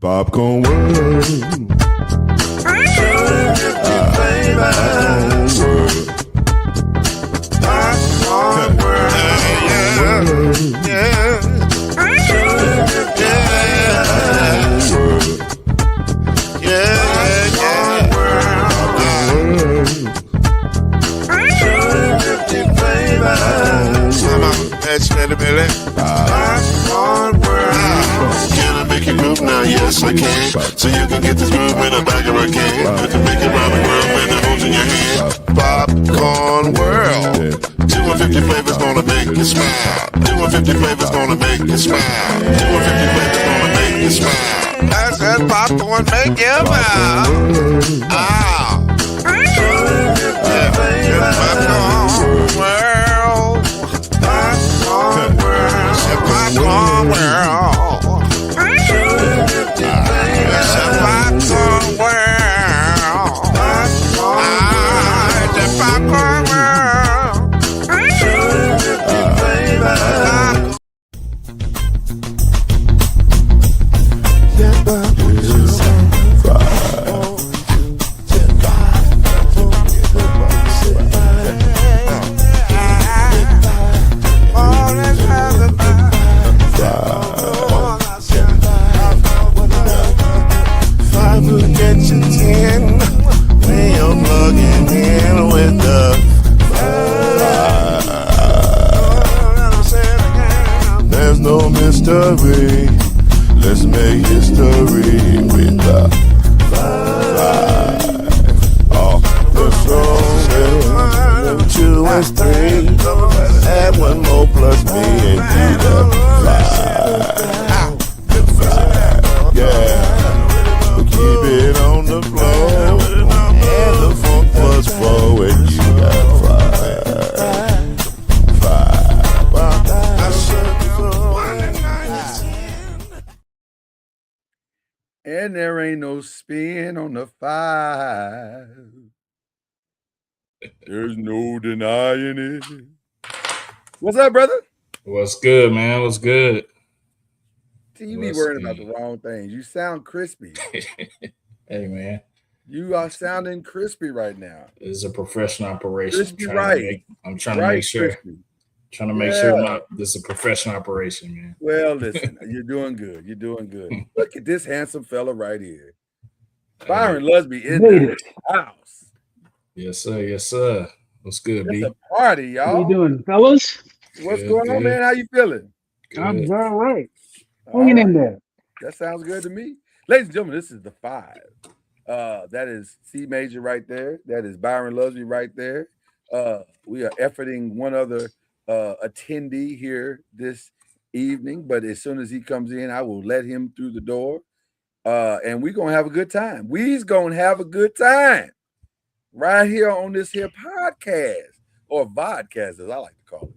Popcorn World. Popcorn World. Can I make you move now? Yes, I can. So you can get this move in the back of a can. You can make it round the world when the holes in your hand. Popcorn World. 250 flavors gonna make you smile. 250 flavors gonna make you smile. 250 flavors gonna make you smile. That's that popcorn make you smile. Ah. Popcorn World. Popcorn World. Popcorn World. Popcorn World. The Popcorn World. There's no mystery. Let's make history with the five. Oh, the strongest. 2 and 3. Add 1 more plus me and be the 5. Yeah. So keep it on the floor. And the funk plus 4 and you got 5. And there ain't no spin on the 5. There's no denying it. What's up, brother? What's good, man? What's good? See, you be worrying about the wrong things. You sound crispy. Hey, man. You are sounding crispy right now. It's a professional operation. Crispy, right. I'm trying to make sure. Crispy. Trying to make sure this is a professional operation, man. Well, listen, you're doing good. You're doing good. Look at this handsome fella right here. Byron Lusby in the house. Yes, sir. Yes, sir. What's good, B? It's a party, y'all. How you doing, fellas? What's going on, man? How you feeling? Good. I'm all right. Hanging in there. That sounds good to me. Ladies and gentlemen, this is the 5. That is C Major right there. That is Byron Lusby right there. We are efforting one other attendee here this evening, but as soon as he comes in, I will let him through the door. And we're gonna have a good time. We's gonna have a good time right here on this here podcast, or vodcast, as I like to call it.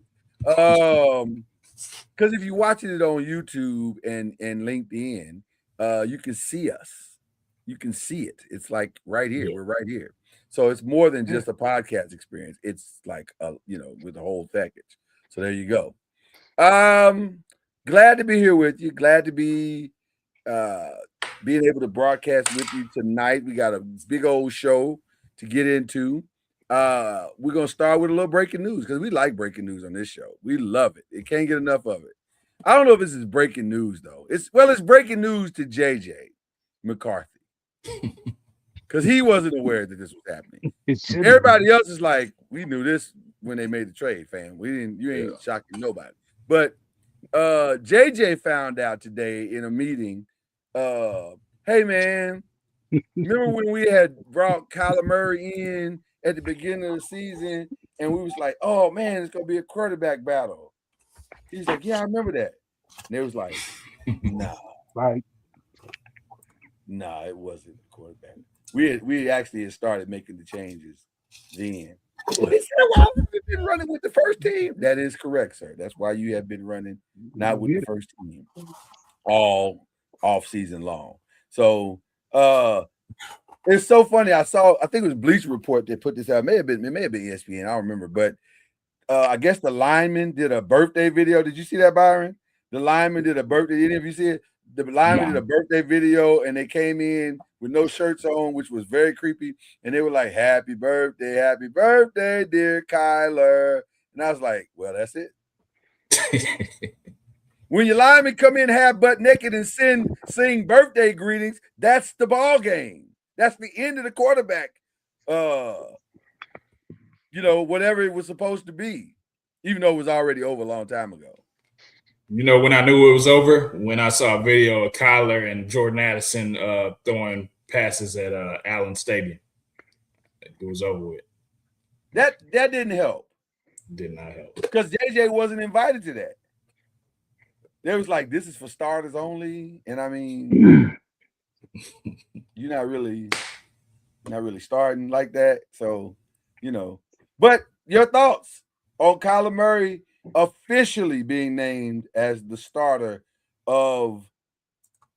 Because if you're watching it on YouTube and LinkedIn, you can see us. You can see it. It's like right here. We're right here. So it's more than just a podcast experience. It's like with the whole package. So there you go. Glad to be here with you. Glad to be being able to broadcast with you tonight. We got a big old show to get into. We're gonna start with a little breaking news because we like breaking news on this show. We love it. It can't get enough of it. I don't know if this is breaking news though. It's breaking news to JJ McCarthy. Because he wasn't aware that this was happening. Everybody else is like, we knew this when they made the trade, fam. You ain't shocking nobody. But JJ found out today in a meeting, hey man, remember when we had brought Kyler Murray in at the beginning of the season and we was like, oh man, it's gonna be a quarterback battle. He's like, yeah, I remember that. And they was like, nah. Right. Nah, it wasn't a quarterback. We actually had started making the changes then. He said, well, I've been running with the first team. That is correct, sir. That's why you have been running not with the first team all off season long. So it's so funny. I think it was Bleacher Report that put this out. It may have been ESPN. I don't remember, but I guess the lineman did a birthday video. Did you see that, Byron? The lineman did a birthday. Any of you see it? the lineman did a birthday video, and they came in with no shirts on, which was very creepy. And they were like, happy birthday, dear Kyler. And I was like, well, that's it. When your linemen come in half butt naked and sing birthday greetings, that's the ball game. That's the end of the quarterback. Whatever it was supposed to be, even though it was already over a long time ago. When I knew it was over, when I saw a video of Kyler and Jordan Addison throwing passes at Allen Stadium. It was over with. That didn't help. Did not help. Because JJ wasn't invited to that. They was like, this is for starters only. And I mean, you're not really starting like that. So, But your thoughts on Kyler Murray officially being named as the starter of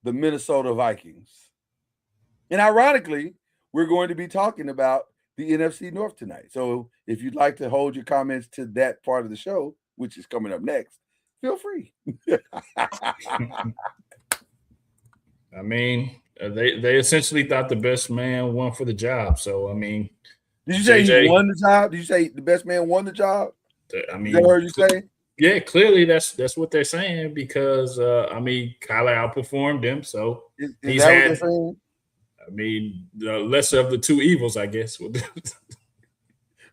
the Minnesota Vikings. And ironically, we're going to be talking about the NFC North tonight. So if you'd like to hold your comments to that part of the show, which is coming up next, feel free. I mean, they essentially thought the best man won for the job. So, I mean, did you say he won the job? Did you say the best man won the job? I mean, is that what you say? Yeah, clearly that's what they're saying because Kyler outperformed him, so is he's that had. What they're saying? I mean, the lesser of the two evils, I guess.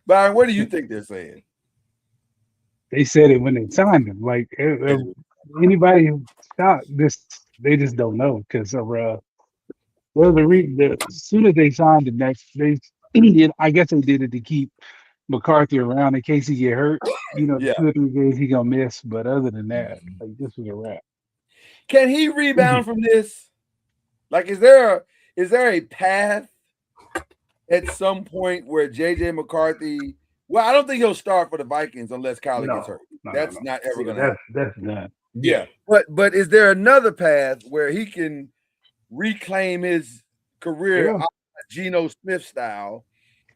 Byron, what do you think they're saying? They said it when they signed him. Like anybody who thought this, they just don't know because of as soon as they signed the next, I guess they did it to keep McCarthy around in case he get hurt. 2 or 3 games he gonna miss, but other than that, like this was a wrap. Can he rebound from this? Like, is there a path at some point where JJ McCarthy? Well, I don't think he'll start for the Vikings unless Kyler gets hurt. That's not ever gonna happen. That's not. Yeah, but is there another path where he can reclaim his career, Geno Smith style?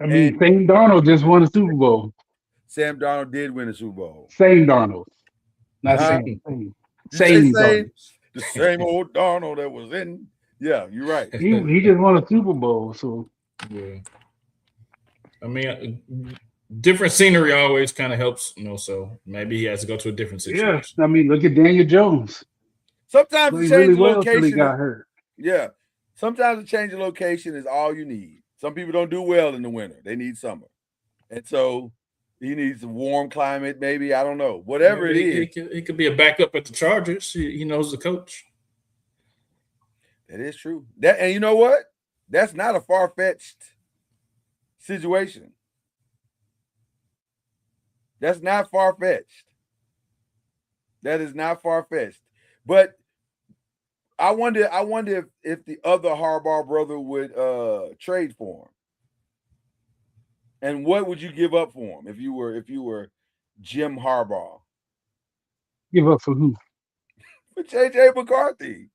I mean, Sam Darnold just won a Super Bowl. Sam Darnold did win a Super Bowl. Sam Darnold. Not Sam. Same the same old Darnold that was in. Yeah, you're right. He just won a Super Bowl, so yeah. I mean, different scenery always kind of helps, so maybe he has to go to a different situation. Yeah, I mean, look at Daniel Jones. Sometimes a change of location. He got hurt. Yeah, sometimes a change of location is all you need. Some people don't do well in the winter; they need summer, and so he needs a warm climate. Maybe I don't know. Whatever it is, he could be a backup at the Chargers. He knows the coach. That is true. And you know what? That's not a far-fetched situation. That's not far-fetched. That is not far-fetched. But I wonder if the other Harbaugh brother would trade for him. And what would you give up for him if you were Jim Harbaugh? Give up for who? For JJ McCarthy.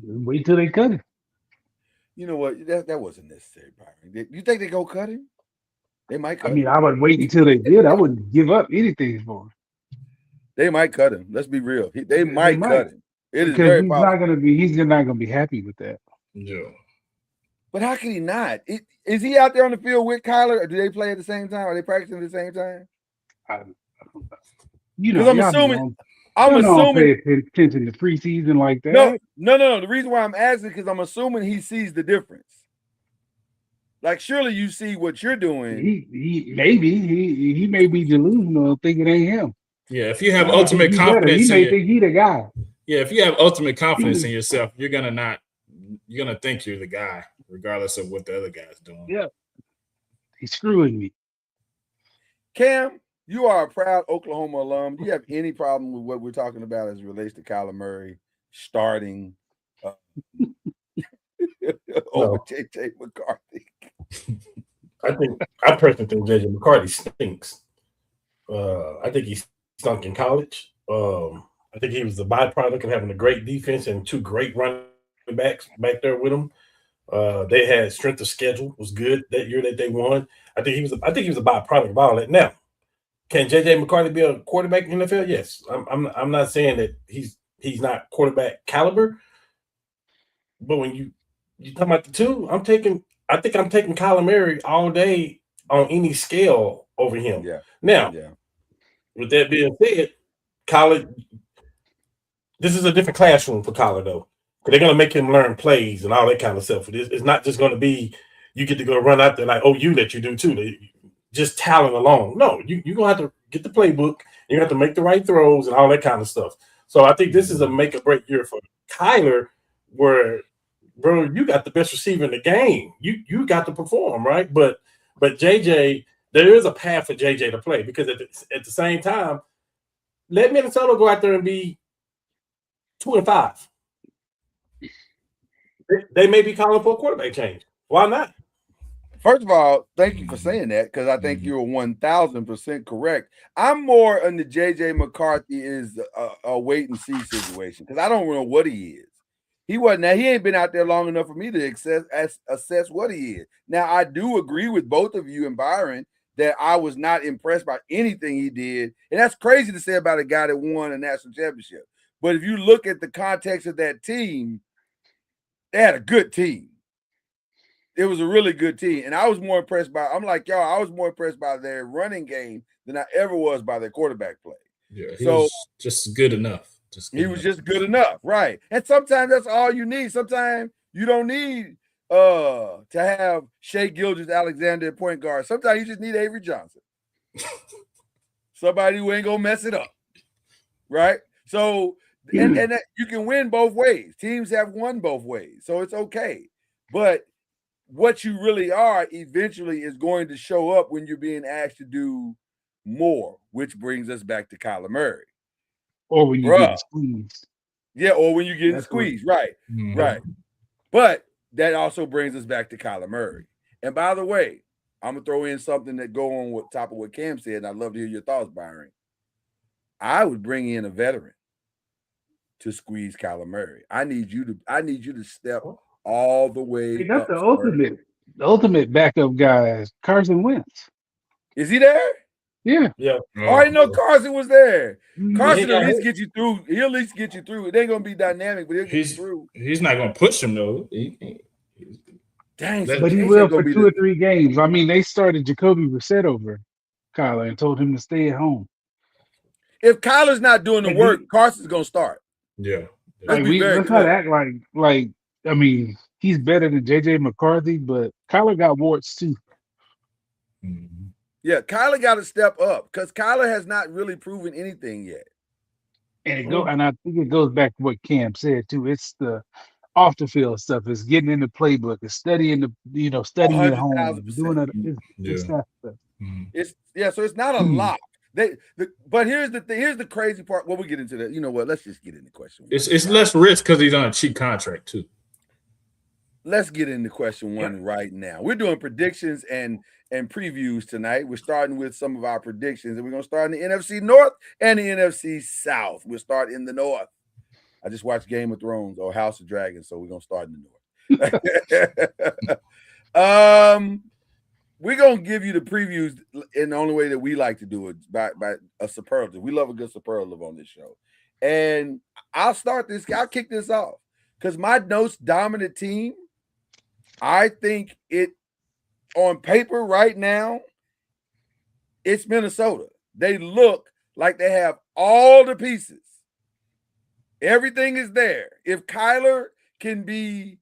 Wait till they cut him. You know what? That wasn't necessary, Byron. You think they go cut him? They might cut him. I would wait until they did. I wouldn't give up anything for him. They might cut him. Let's be real. They might cut him. It is very possible. He's not gonna be happy with that. Yeah. But how can he not? Is he out there on the field with Kyler, or do they play at the same time? Are they practicing at the same time? I'm assuming pay attention to preseason like that. No. The reason why I'm asking because I'm assuming he sees the difference. Like, surely you see what you're doing. He may be delusional, thinking it ain't him. Yeah, if you have ultimate confidence, he may think he the guy. Yeah, if you have ultimate confidence in yourself, you're gonna think you're the guy, regardless of what the other guy's doing. Yeah, he's screwing me. Cam, you are a proud Oklahoma alum. Do you have any problem with what we're talking about as it relates to Kyler Murray starting over JJ McCarthy? I personally think JJ McCarthy stinks. I think he stunk in college. I think he was the byproduct of having a great defense and 2 great running backs back there with him. They had strength of schedule was good that year that they won. I think he was a byproduct of all that. Now, can JJ McCarthy be a quarterback in the NFL? Yes. I'm not saying that he's he's not quarterback caliber. But when you talk about the two, I think I'm taking Kyler Murray all day on any scale over him. Yeah. Now, Yeah. with that being said, Kyler, this is a different classroom for Kyler though. They're gonna make him learn plays and all that kind of stuff. It's not just gonna be you get to go run out there like you let you do too. Just talent alone. No, you're gonna have to get the playbook. You have to make the right throws and all that kind of stuff. So I think this is a make or break year for Kyler, where bro, you got the best receiver in the game. You got to perform, right? But JJ, there is a path for JJ to play because at the same time, let Minnesota go out there and be 2-5. They may be calling for a quarterback change. Why not? First of all, thank you for saying that because I think you're 1,000% correct. I'm more on the JJ McCarthy is a wait and see situation because I don't know what he is. He ain't been out there long enough for me to assess what he is. Now, I do agree with both of you and Byron that I was not impressed by anything he did. And that's crazy to say about a guy that won a national championship. But if you look at the context of that team, they had a good team. It was a really good team. And I was more impressed by, I'm like, y'all, I was more impressed by their running game than I ever was by their quarterback play. Yeah, he was just good enough. He was just good enough, right? And sometimes that's all you need. Sometimes you don't need to have Shea Gilgeous-Alexander at point guard. Sometimes you just need Avery Johnson. Somebody who ain't gonna mess it up, right? So, and that, you can win both ways. Teams have won both ways, so it's okay. But what you really are eventually is going to show up when you're being asked to do more, which brings us back to Kyler Murray. Or when you get squeezed. Yeah, or when you get squeezed, right. Right. But that also brings us back to Kyler Murray. And by the way, I'm going to throw in something that go on with top of what Cam said, and I'd love to hear your thoughts, Byron. I would bring in a veteran to squeeze Kyler Murray. I need you to step all the way. Hey, that's the ultimate backup guy is Carson Wentz. Is he there? Yeah. Yeah. I already know Carson was there. Carson Yeah. at least get you through. He'll at least get you through. It ain't gonna be dynamic, but he'll get you through. He's not gonna push him though. Dang, but he will for 2 or 3 games. I mean, they started Jacoby Brissett over Kyler and told him to stay at home. If Kyler's not doing the work, Carson's gonna start. Yeah. Let's not act like I mean, he's better than JJ McCarthy, but Kyler got warts too. Mm-hmm. Yeah, Kyler got to step up because Kyler has not really proven anything yet. And I think it goes back to what Cam said too. It's the off the field stuff. It's getting in the playbook. It's studying studying at home, doing it. It's that stuff. So it's not a lot. But here's the crazy part. Well, we get into that. You know what? Let's just get into the question. It's less risk because he's on a cheap contract too. Let's get into question one right now. We're doing predictions and previews tonight. We're starting with some of our predictions, and we're going to start in the NFC North and the NFC South. We'll start in the North. I just watched Game of Thrones or House of Dragons, so we're going to start in the North. We're going to give you the previews in the only way that we like to do it, by a superlative. We love a good superlative on this show. And I'll kick this off because my most dominant team, I think it, on paper right now, it's Minnesota. They look like they have all the pieces. Everything is there. If Kyler can be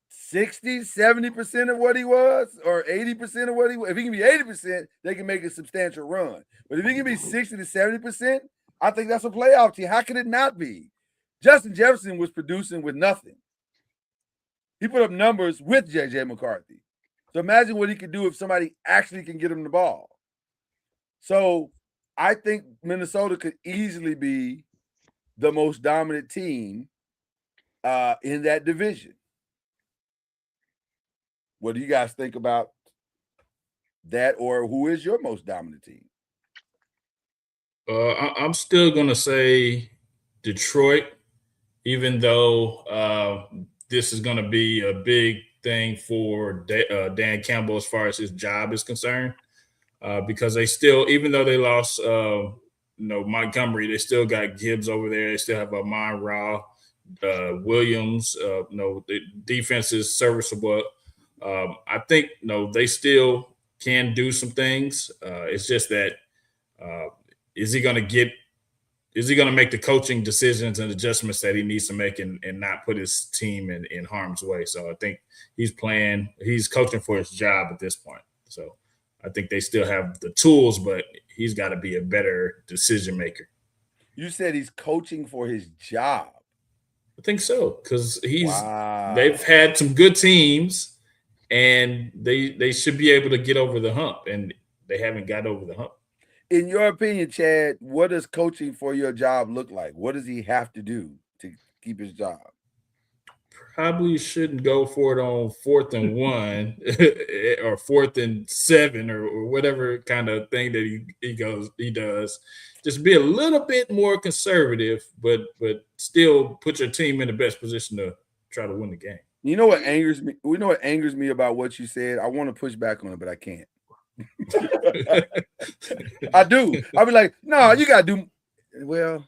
60, 70% of what he was, or 80% of what he was, if he can be 80%, they can make a substantial run. But if he can be 60 to 70%, I think that's a playoff team. How could it not be? Justin Jefferson was producing with nothing. He put up numbers with JJ McCarthy. So imagine what he could do if somebody actually can get him the ball. So I think Minnesota could easily be the most dominant team in that division. What do you guys think about that, or who is your most dominant team? I'm still going to say Detroit, even though this is going to be a big thing for Dan Campbell as far as his job is concerned, because they still, even though they lost Montgomery, they still got Gibbs over there. They still have Amon Ra, Williams. The defense is serviceable. I think they still can do some things. It's just that is he going to make the coaching decisions and adjustments that he needs to make and not put his team in harm's way? So I think he's coaching for his job at this point. So I think they still have the tools, but he's got to be a better decision maker. You said he's coaching for his job. I think so, because they've had some good teams and they should be able to get over the hump, and they haven't got over the hump. In your opinion, Chad, what does coaching for your job look like? What does he have to do to keep his job? Probably shouldn't go for it on 4th and 1 or 4th and 7 or whatever kind of thing that he does. Just be a little bit more conservative, but still put your team in the best position to try to win the game. You know what angers me? We know what angers me about what you said. I want to push back on it, but I can't. I do. I'll be like, no, you gotta do well.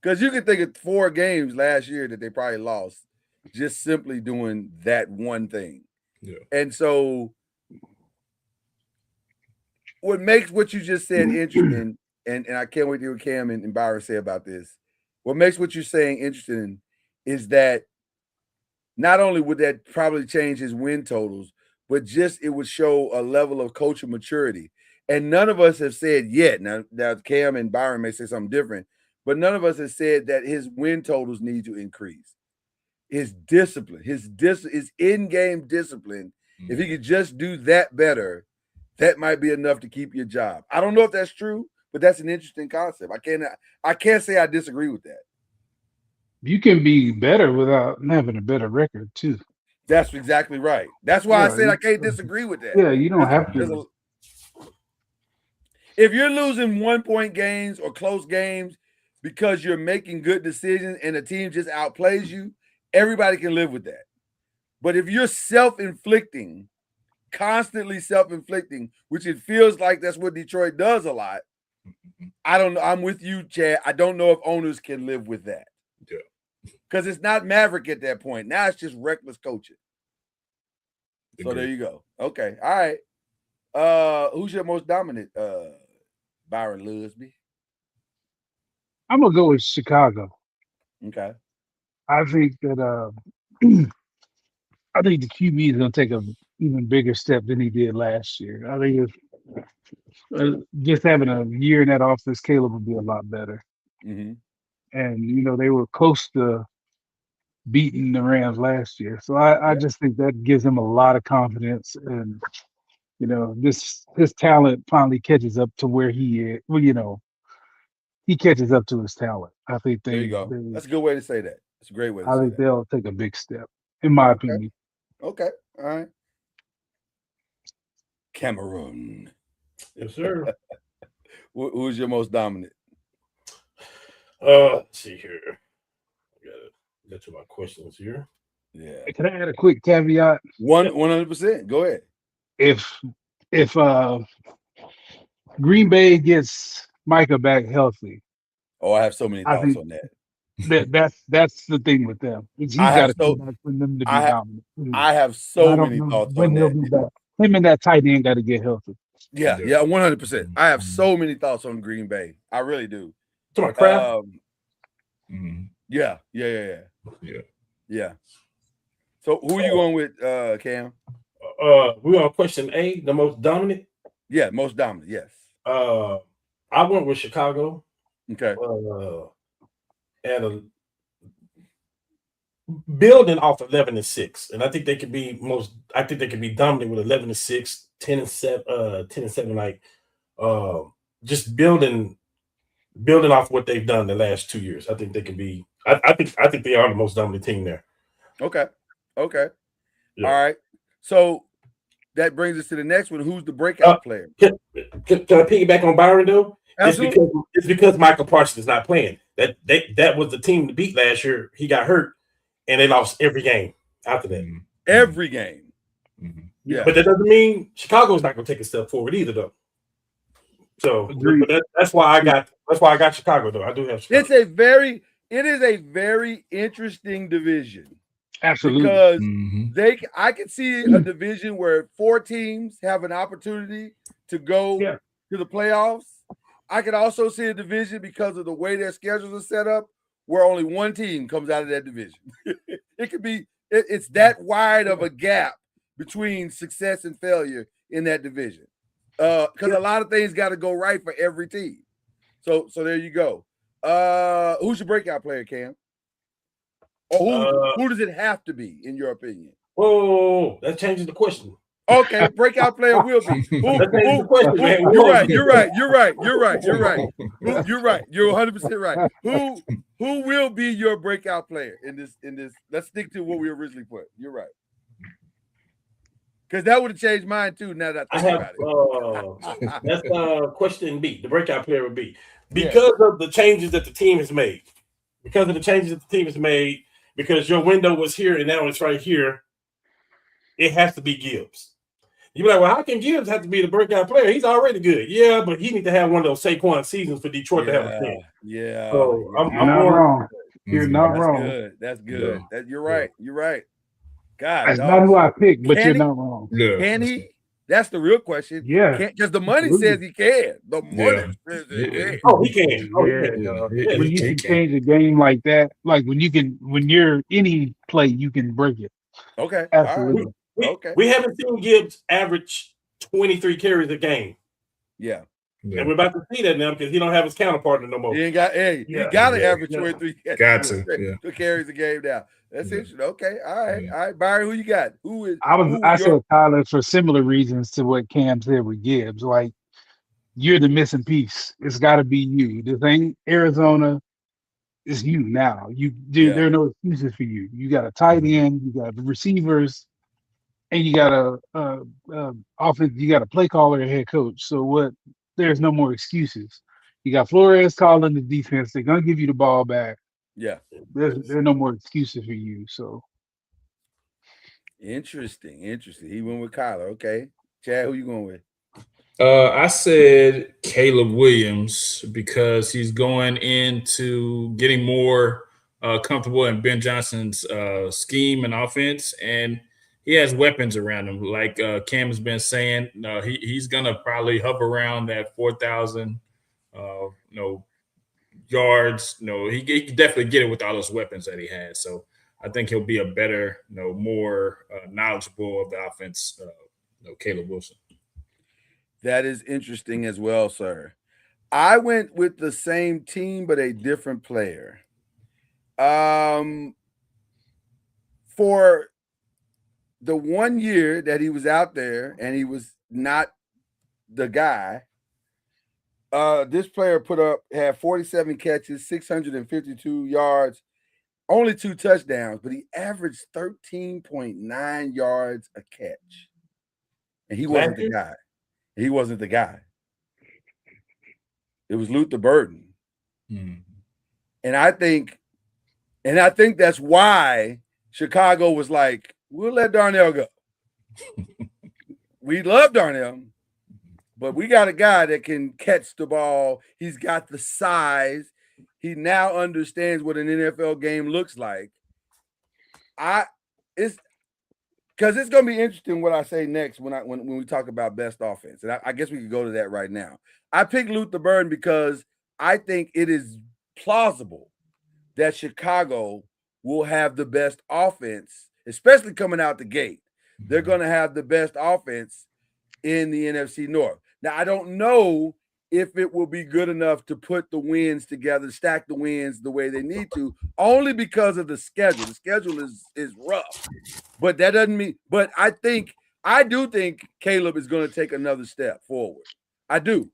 Because you can think of 4 games last year that they probably lost just simply doing that one thing. Yeah. And so what makes what you just said interesting, and I can't wait to hear what Cam and Byron say about this. What makes what you're saying interesting is that not only would that probably change his win totals, but just it would show a level of coaching maturity. And none of us have said yet, now Cam and Byron may say something different, but none of us have said that his win totals need to increase. His discipline, his in-game discipline, if he could just do that better, that might be enough to keep your job. I don't know if that's true, but that's an interesting concept. I can't say I disagree with that. You can be better without having a better record too. That's exactly right. That's why I said I can't disagree with that. Yeah, you don't have to. If you're losing 1-point games or close games because you're making good decisions and the team just outplays you, everybody can live with that. But if you're self-inflicting, constantly self-inflicting, which it feels like that's what Detroit does a lot, I don't know. I'm with you, Chad. I don't know if owners can live with that. Yeah. Because it's not Maverick at that point. Now it's just reckless coaching. So there you go. Okay. All right. Who's your most dominant? Byron Lusby. I'm gonna go with Chicago. Okay. I think that I think the QB is gonna take an even bigger step than he did last year. I think just having a year in that offense, Caleb would be a lot better. Mm-hmm. And they were close to beating the Rams last year, so I just think that gives him a lot of confidence, and his talent finally catches up to where he is. Well, he catches up to his talent. I think there you go. That's a good way to say that. It's a great way to say that. I think they'll take a big step, in my opinion. Okay. All right. Cameroon. Yes, sir. Who's your most dominant? Let's see here. I gotta get to my questions here. Yeah. Can I add a quick caveat? 100%. Go ahead. If Green Bay gets Micah back healthy. Oh, I have so many thoughts on that. That's the thing with them. He's got to come back for them to be dominant. I have so many thoughts on that. Him and that tight end got to get healthy. Yeah, 100%. I have so many thoughts on Green Bay. I really do. To my Kraft. Yeah. So who are you going with, Cam? We on question A, the most dominant. Yeah, most dominant. Yes. I went with Chicago. Okay. And building off 11-6, and I think they could be dominant with 11-6, 10-7, like just building off what they've done the last 2 years. I think they can be. I think they are the most dominant team there. Okay. Yeah. All right. So that brings us to the next one. Who's the breakout player? Can I piggyback on Byron though? Absolutely. It's because Michael Parsons is not playing. That was the team to beat last year. He got hurt, and they lost every game after that. Every game. Yeah. But that doesn't mean Chicago's not going to take a step forward either, though. So Agreed. but that's why I got Chicago though. I do have Chicago. It is a very interesting division Absolutely. because Mhm. I could see a division where 4 teams have an opportunity to go Yeah. to the playoffs. I could also see a division because of the way their schedules are set up, where only 1 team comes out of that division. It could be it's that wide of a gap between success and failure in that division. Because a lot of things got to go right for every team. So there you go. Who's your breakout player, Cam? Or who does it have to be, in your opinion? Whoa, that changes the question. Okay, breakout player will be. That changes the question, man. You're right. You're right. You're 100% right. Who will be your breakout player in this? Let's stick to what we originally put. You're right. Because that would have changed mine too. Now that I think about it. That's question B. The breakout player would be because of the changes that the team has made. Because of the changes that the team has made, because your window was here and now it's right here, it has to be Gibbs. You're like, well, how can Gibbs have to be the breakout player? He's already good. Yeah, but he needs to have one of those Saquon seasons for Detroit to have a team. Yeah. So I'm not wrong. You're not That's wrong. good. That's good. You're right. You're right. God, That's not who I picked, but you're not wrong. Yeah. Can he? That's the real question. Yeah. Because the money says he can. The money says he can. Oh, he can. Oh, Yeah. he can. When you can change a game like that, like when you're any play, you can break it. Okay. Absolutely. We haven't seen Gibbs average 23 carries a game. Yeah. And we're about to see that now because he don't have his counterpart no more. He ain't got. Hey, he got to average 23 carries a game now. That's interesting. Okay. All right. Byron, who you got? I said Tyler for similar reasons to what Cam said with Gibbs. Like, you're the missing piece. It's got to be you. This ain't Arizona. It's you now. There are no excuses for you. You got a tight end. You got receivers. And you got a offense, you got a play caller and head coach. So there's no more excuses. You got Flores calling the defense. They're gonna give you the ball back. Yeah. There's no more excuses for you. So interesting. He went with Kyler. Okay. Chad, who you going with? I said Caleb Williams because he's going into getting more comfortable in Ben Johnson's scheme and offense, and he has weapons around him. Like Cam has been saying, he's going to probably hover around that 4,000 yards. He can definitely get it with all those weapons that he has. So I think he'll be a better, more knowledgeable of the offense, Caleb Wilson. That is interesting as well, sir. I went with the same team, but a different player. For the 1 year that he was out there and he was not the guy, this player had 47 catches, 652 yards, only 2 touchdowns, but he averaged 13.9 yards a catch. And he wasn't the guy. He wasn't the guy. It was Luther Burden. And I think that's why Chicago was like, we'll let Darnell go. We love Darnell, but we got a guy that can catch the ball. He's got the size. He now understands what an NFL game looks like. It's because it's going to be interesting what I say next when we talk about best offense. And I guess we could go to that right now. I picked Luther Burden because I think it is plausible that Chicago will have the best offense, especially coming out the gate. They're going to have the best offense in the NFC North. Now, I don't know if it will be good enough to put the wins together, stack the wins the way they need to, only because of the schedule. The schedule is rough, but that doesn't mean. But I do think Caleb is going to take another step forward. I do,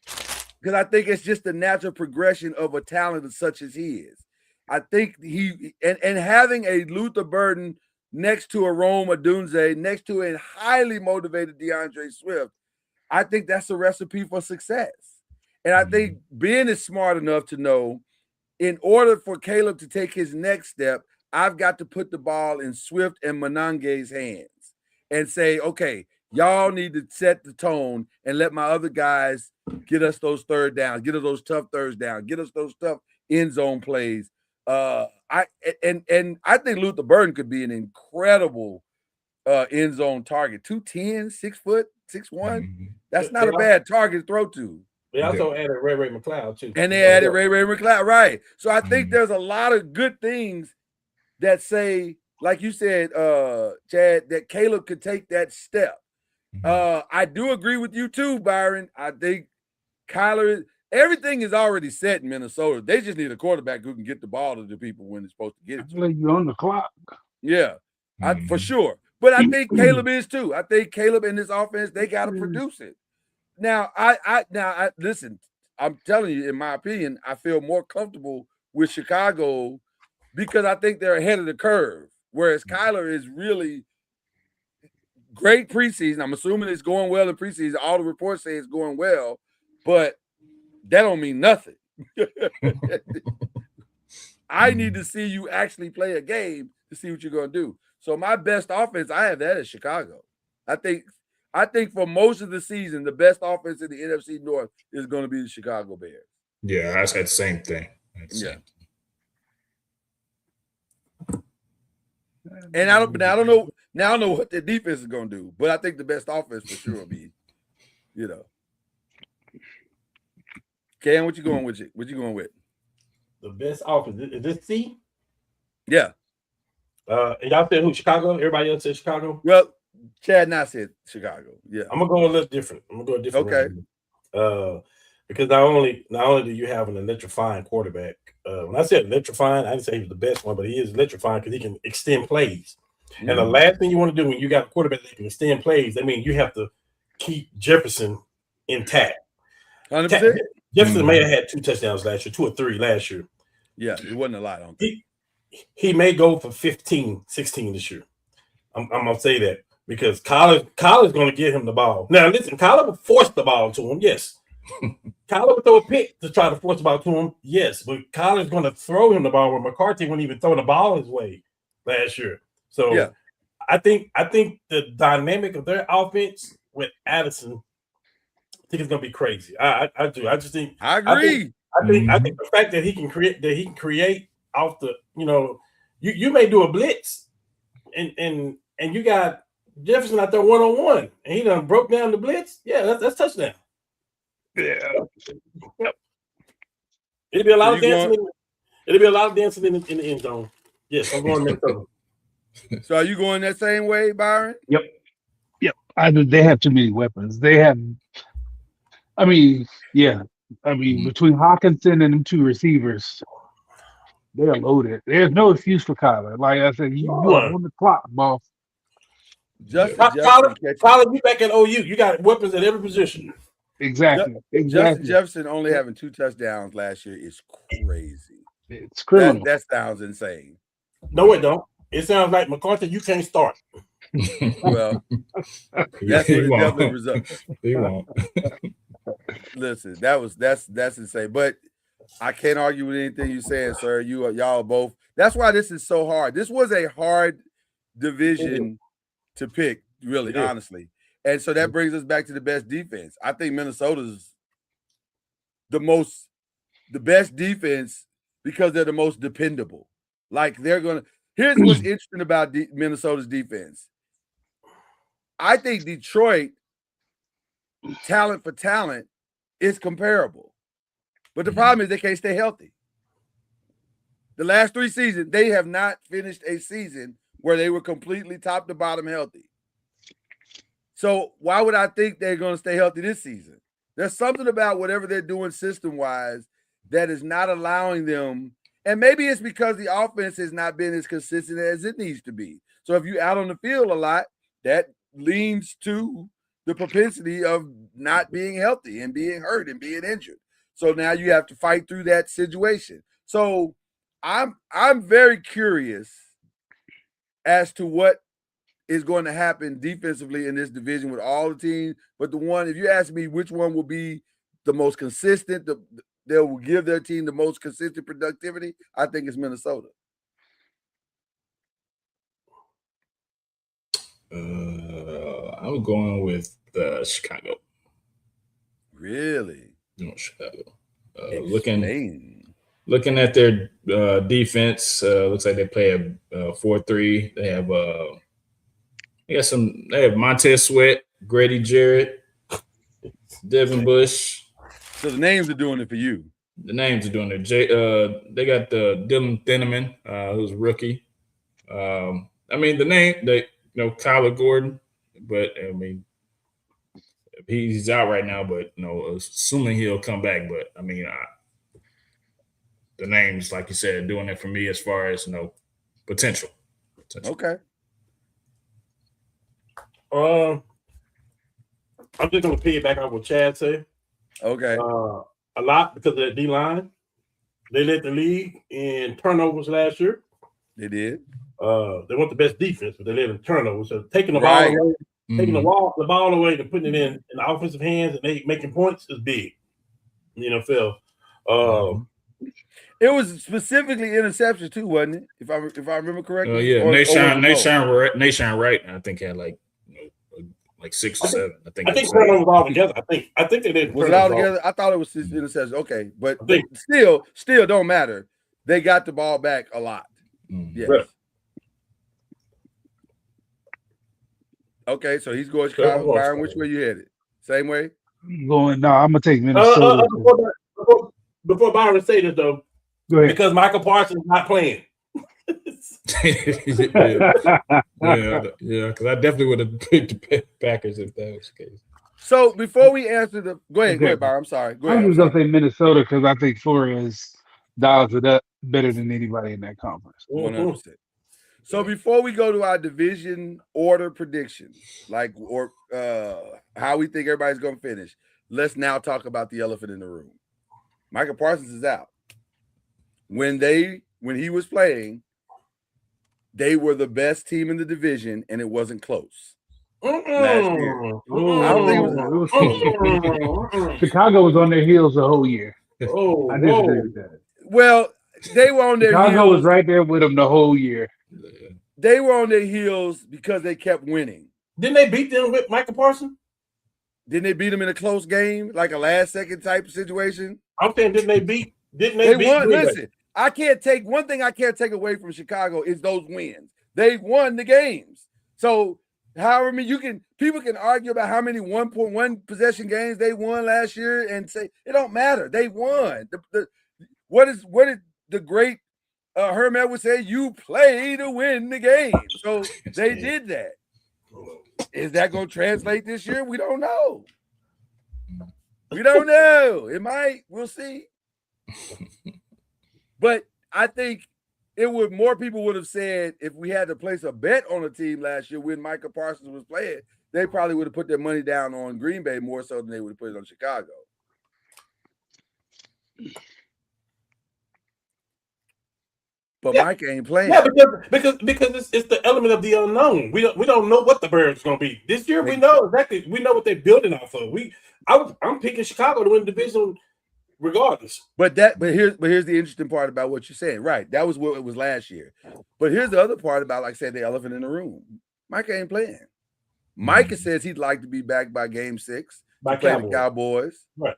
because I think it's just the natural progression of a talent such as he is. I think and having a Luther Burden next to a Rome Odunze, next to a highly motivated DeAndre Swift, I think that's a recipe for success. And I think Ben is smart enough to know, in order for Caleb to take his next step, I've got to put the ball in Swift and Monange's hands and say, okay, Y'all need to set the tone and let my other guys get us those third downs, get us those tough thirds down, get us those tough end zone plays. I think Luther Burden could be an incredible end zone target. 210, 6 foot, 6'1". That's not a bad target to throw to. They also added Ray McLeod too. And they added Ray McLeod, right. So I think there's a lot of good things that say, like you said, Chad, that Caleb could take that step. I do agree with you too, Byron. I think Kyler, everything is already set in Minnesota. They just need a quarterback who can get the ball to the people when it's supposed to get it. You on the clock. Yeah, for sure. But I think Caleb is too. I think Caleb in this offense, they got to produce it. Now, I listen, I'm telling you, in my opinion, I feel more comfortable with Chicago because I think they're ahead of the curve. Whereas Kyler is really great preseason. I'm assuming it's going well in preseason. All the reports say it's going well, but that don't mean nothing. I need to see you actually play a game to see what you're going to do. So my best offense, I have that at Chicago. I think for most of the season, the best offense in the NFC North is going to be the Chicago Bears. Yeah, I said the same thing. And I don't know. Now I don't know what their defense is going to do, but I think the best offense for sure will be, Cam, what you going with? What you going with? The best offense is this C? Yeah. And y'all said who? Chicago? Everybody else said Chicago? Well, Chad and I said Chicago. Yeah. I'm gonna go a little different. I'm gonna go a different. Okay. Because not only do you have an electrifying quarterback. When I said electrifying, I didn't say he was the best one, but he is electrifying because he can extend plays. Mm-hmm. And the last thing you want to do when you got a quarterback that can extend plays, I mean, you have to keep Jefferson intact. 100%. Jefferson may have had 2 touchdowns last year, 2 or 3 last year. Yeah, it wasn't a lot. I don't think. He may go for 15, 16 this year. I'm going to say that because Kyler's going to get him the ball. Now, listen, Kyler will force the ball to him, yes. Kyler would throw a pick to try to force the ball to him, yes. But Kyler's going to throw him the ball where McCarthy wouldn't even throw the ball his way last year. So yeah. I think the dynamic of their offense with Addison, I think it's going to be crazy. I do. I just think – I agree. I think the fact that he can create off the, you may do a blitz and you got Jefferson out there one-on-one and he done broke down the blitz. Yeah, that's touchdown. Yeah. Yep. It'll be a lot of dancing. It'll be a lot of dancing in the end zone. Yes, I'm going Minnesota. So are you going that same way, Byron? Yep. They have too many weapons. They have. I mean, between Hawkinson and them 2 receivers, they're loaded. There's no excuse for Kyler. Like I said, you are on the clock, boss. Kyler, you back at OU. You got weapons at every position. Exactly. Justin Jefferson only having 2 touchdowns last year is crazy. It's criminal. That sounds insane. No, it don't. It sounds like McCarthy, you can't start. Well, that's what it definitely results. He won't. Listen, that's insane. But I can't argue with anything you're saying, sir. Y'all both. That's why this is so hard. This was a hard division to pick, really, honestly. And so that brings us back to the best defense. I think Minnesota's the best defense because they're the most dependable. Like here's what's interesting about Minnesota's defense. I think Detroit, talent for talent, is comparable. But the problem is they can't stay healthy. The last 3 seasons, they have not finished a season where they were completely top to bottom healthy. So why would I think they're going to stay healthy this season? There's something about whatever they're doing system-wise that is not allowing them. And maybe it's because the offense has not been as consistent as it needs to be. So if you're out on the field a lot, that leans to the propensity of not being healthy and being hurt and being injured. So now you have to fight through that situation. So I'm very curious as to what is going to happen defensively in this division with all the teams. But if you ask me which one will be the most consistent, they will give their team the most consistent productivity, I think it's Minnesota. I'm going with Chicago. Really? No, Chicago. Explain. Looking at their defense, looks like they play a 4-3. They have They have Montez Sweat, Grady Jarrett, Devin Bush. So the names are doing it for you. The names are doing it. They got Dylan Thieneman, who's a rookie. I mean, Kyler Gordon, but I mean, he's out right now. But assuming he'll come back. But I mean, the names, like you said, doing it for me as far as potential. Okay. I'm just gonna piggyback on what Chad said. Okay. A lot because of the D line. They led the league in turnovers last year. They did. They weren't the best defense, but they led in turnovers. So taking the Right. ball away, taking Mhm. the ball away and putting it in the offensive hands and they making points is big. In the NFL. It was specifically interceptions too, wasn't it? If I remember correctly. Oh yeah, Or was it both? Nation Wright, I think had like 6 or 7. I think turnovers all together. I think they did. Was it all together? I thought it was just interceptions. Okay, but I think- still don't matter. They got the ball back a lot. Mhm. Yes. Right. Okay, so he's going Chicago. Byron, which way you headed? Same way? I'm gonna take Minnesota. Before Byron say this though, Go ahead. because Michael Parsons is not playing. yeah, because I definitely would have picked the Packers if that was the case. So before we answer go ahead, Byron. I'm sorry. Go I'm ahead. just gonna say Minnesota because I think Flores dials it up better than anybody in that conference. 100%. So before we go to our division order predictions, or how we think everybody's going to finish, let's now talk about the elephant in the room. Michael Parsons is out. When he was playing, they were the best team in the division, and it wasn't close. Last year. I don't think it was Chicago was on their heels the whole year. I disagree with that. Well, they were on their Chicago heels. was right there with them the whole year. They were on their heels because they kept winning. Didn't they beat them with Michael Parsons? Didn't they beat them in a close game, like a last-second type of situation? I'm saying, didn't they beat? They won. Listen, one thing I can't take away from Chicago is those wins. They won the games. So, however many people can argue about how many 1.1 possession games they won last year and say it don't matter. They won. What did the great Herm Edwards say? You play to win the game. So they did that. Is that going to translate this year? We don't know. We don't know. It might. We'll see. But I think more people would have said if we had to place a bet on a team last year when Michael Parsons was playing, they probably would have put their money down on Green Bay more so than they would have put it on Chicago. But Yeah. Mike ain't playing. Yeah, because it's the element of the unknown. We don't know what the Bears are going to be this year. We know exactly. We know what they're building off of. I'm picking Chicago to win the division regardless. But here's the interesting part about what you're saying. Right, that was what it was last year. But here's the other part about, like I said, the elephant in the room. Mike ain't playing. Micah says he'd like to be back by Game 6 By to play Cowboys. the Cowboys. Right.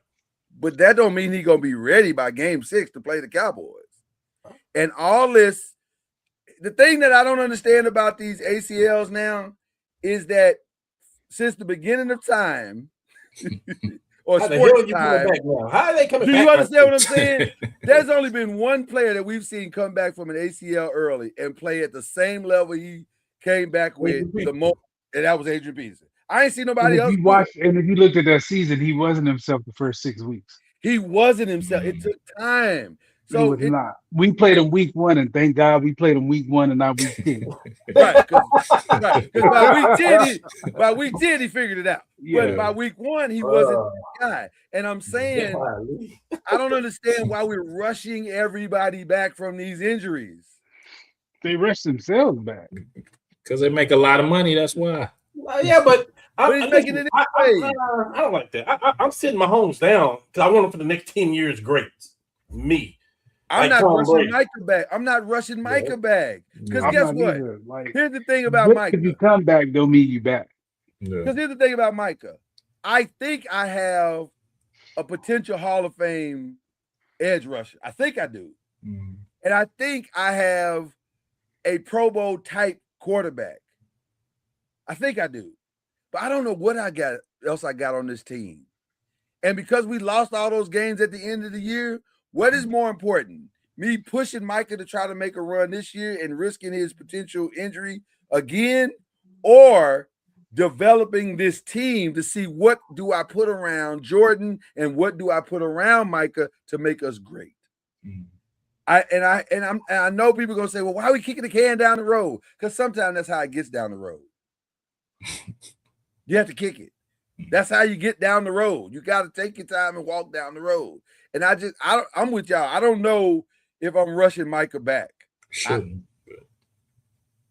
But that don't mean he's gonna be ready by Game 6 to play the Cowboys. And all this, the thing that I don't understand about these ACLs now is that since the beginning of time, or How the hell are sports you time, coming back now? How are they coming do back? you understand what I'm saying? There's only been one player that we've seen come back from an ACL early and play at the same level he came back with the most, and that was Adrian Peterson. I ain't seen nobody else. And if you looked at that season, he wasn't himself the first 6 weeks. He wasn't himself. It took time. So it was not. We played him week 1, and thank God we played him week 1 and not week 10. Right, because by week 10 he figured it out. Yeah. But by week 1 he wasn't the guy. And I'm saying I don't understand why we're rushing everybody back from these injuries. They rushed themselves back because they make a lot of money. That's why. Yeah, but he's making it I don't like that. I'm sitting my homes down because I want him for the next 10 years. Great, me. I'm Like not Tom rushing Brady. Micah back. I'm not rushing Micah back. Because I'm guess not what? either. Like, Here's the thing about just Micah. if you come back, don't mean you back. Because here's the thing about Micah. I think I have a potential Hall of Fame edge rusher. I think I do. And I think I have a Pro Bowl type quarterback. I think I do. But I don't know what I got on this team. And because we lost all those games at the end of the year, what is more important? Me pushing Micah to try to make a run this year and risking his potential injury again, or developing this team to see what do I put around Jordan and what do I put around Micah to make us great. I know people are gonna say, well, why are we kicking the can down the road? Because sometimes that's how it gets down the road. You have to kick it. That's how you get down the road. You got to take your time and walk down the road. And I'm with y'all. I don't know if I'm rushing Micah back. Shouldn't.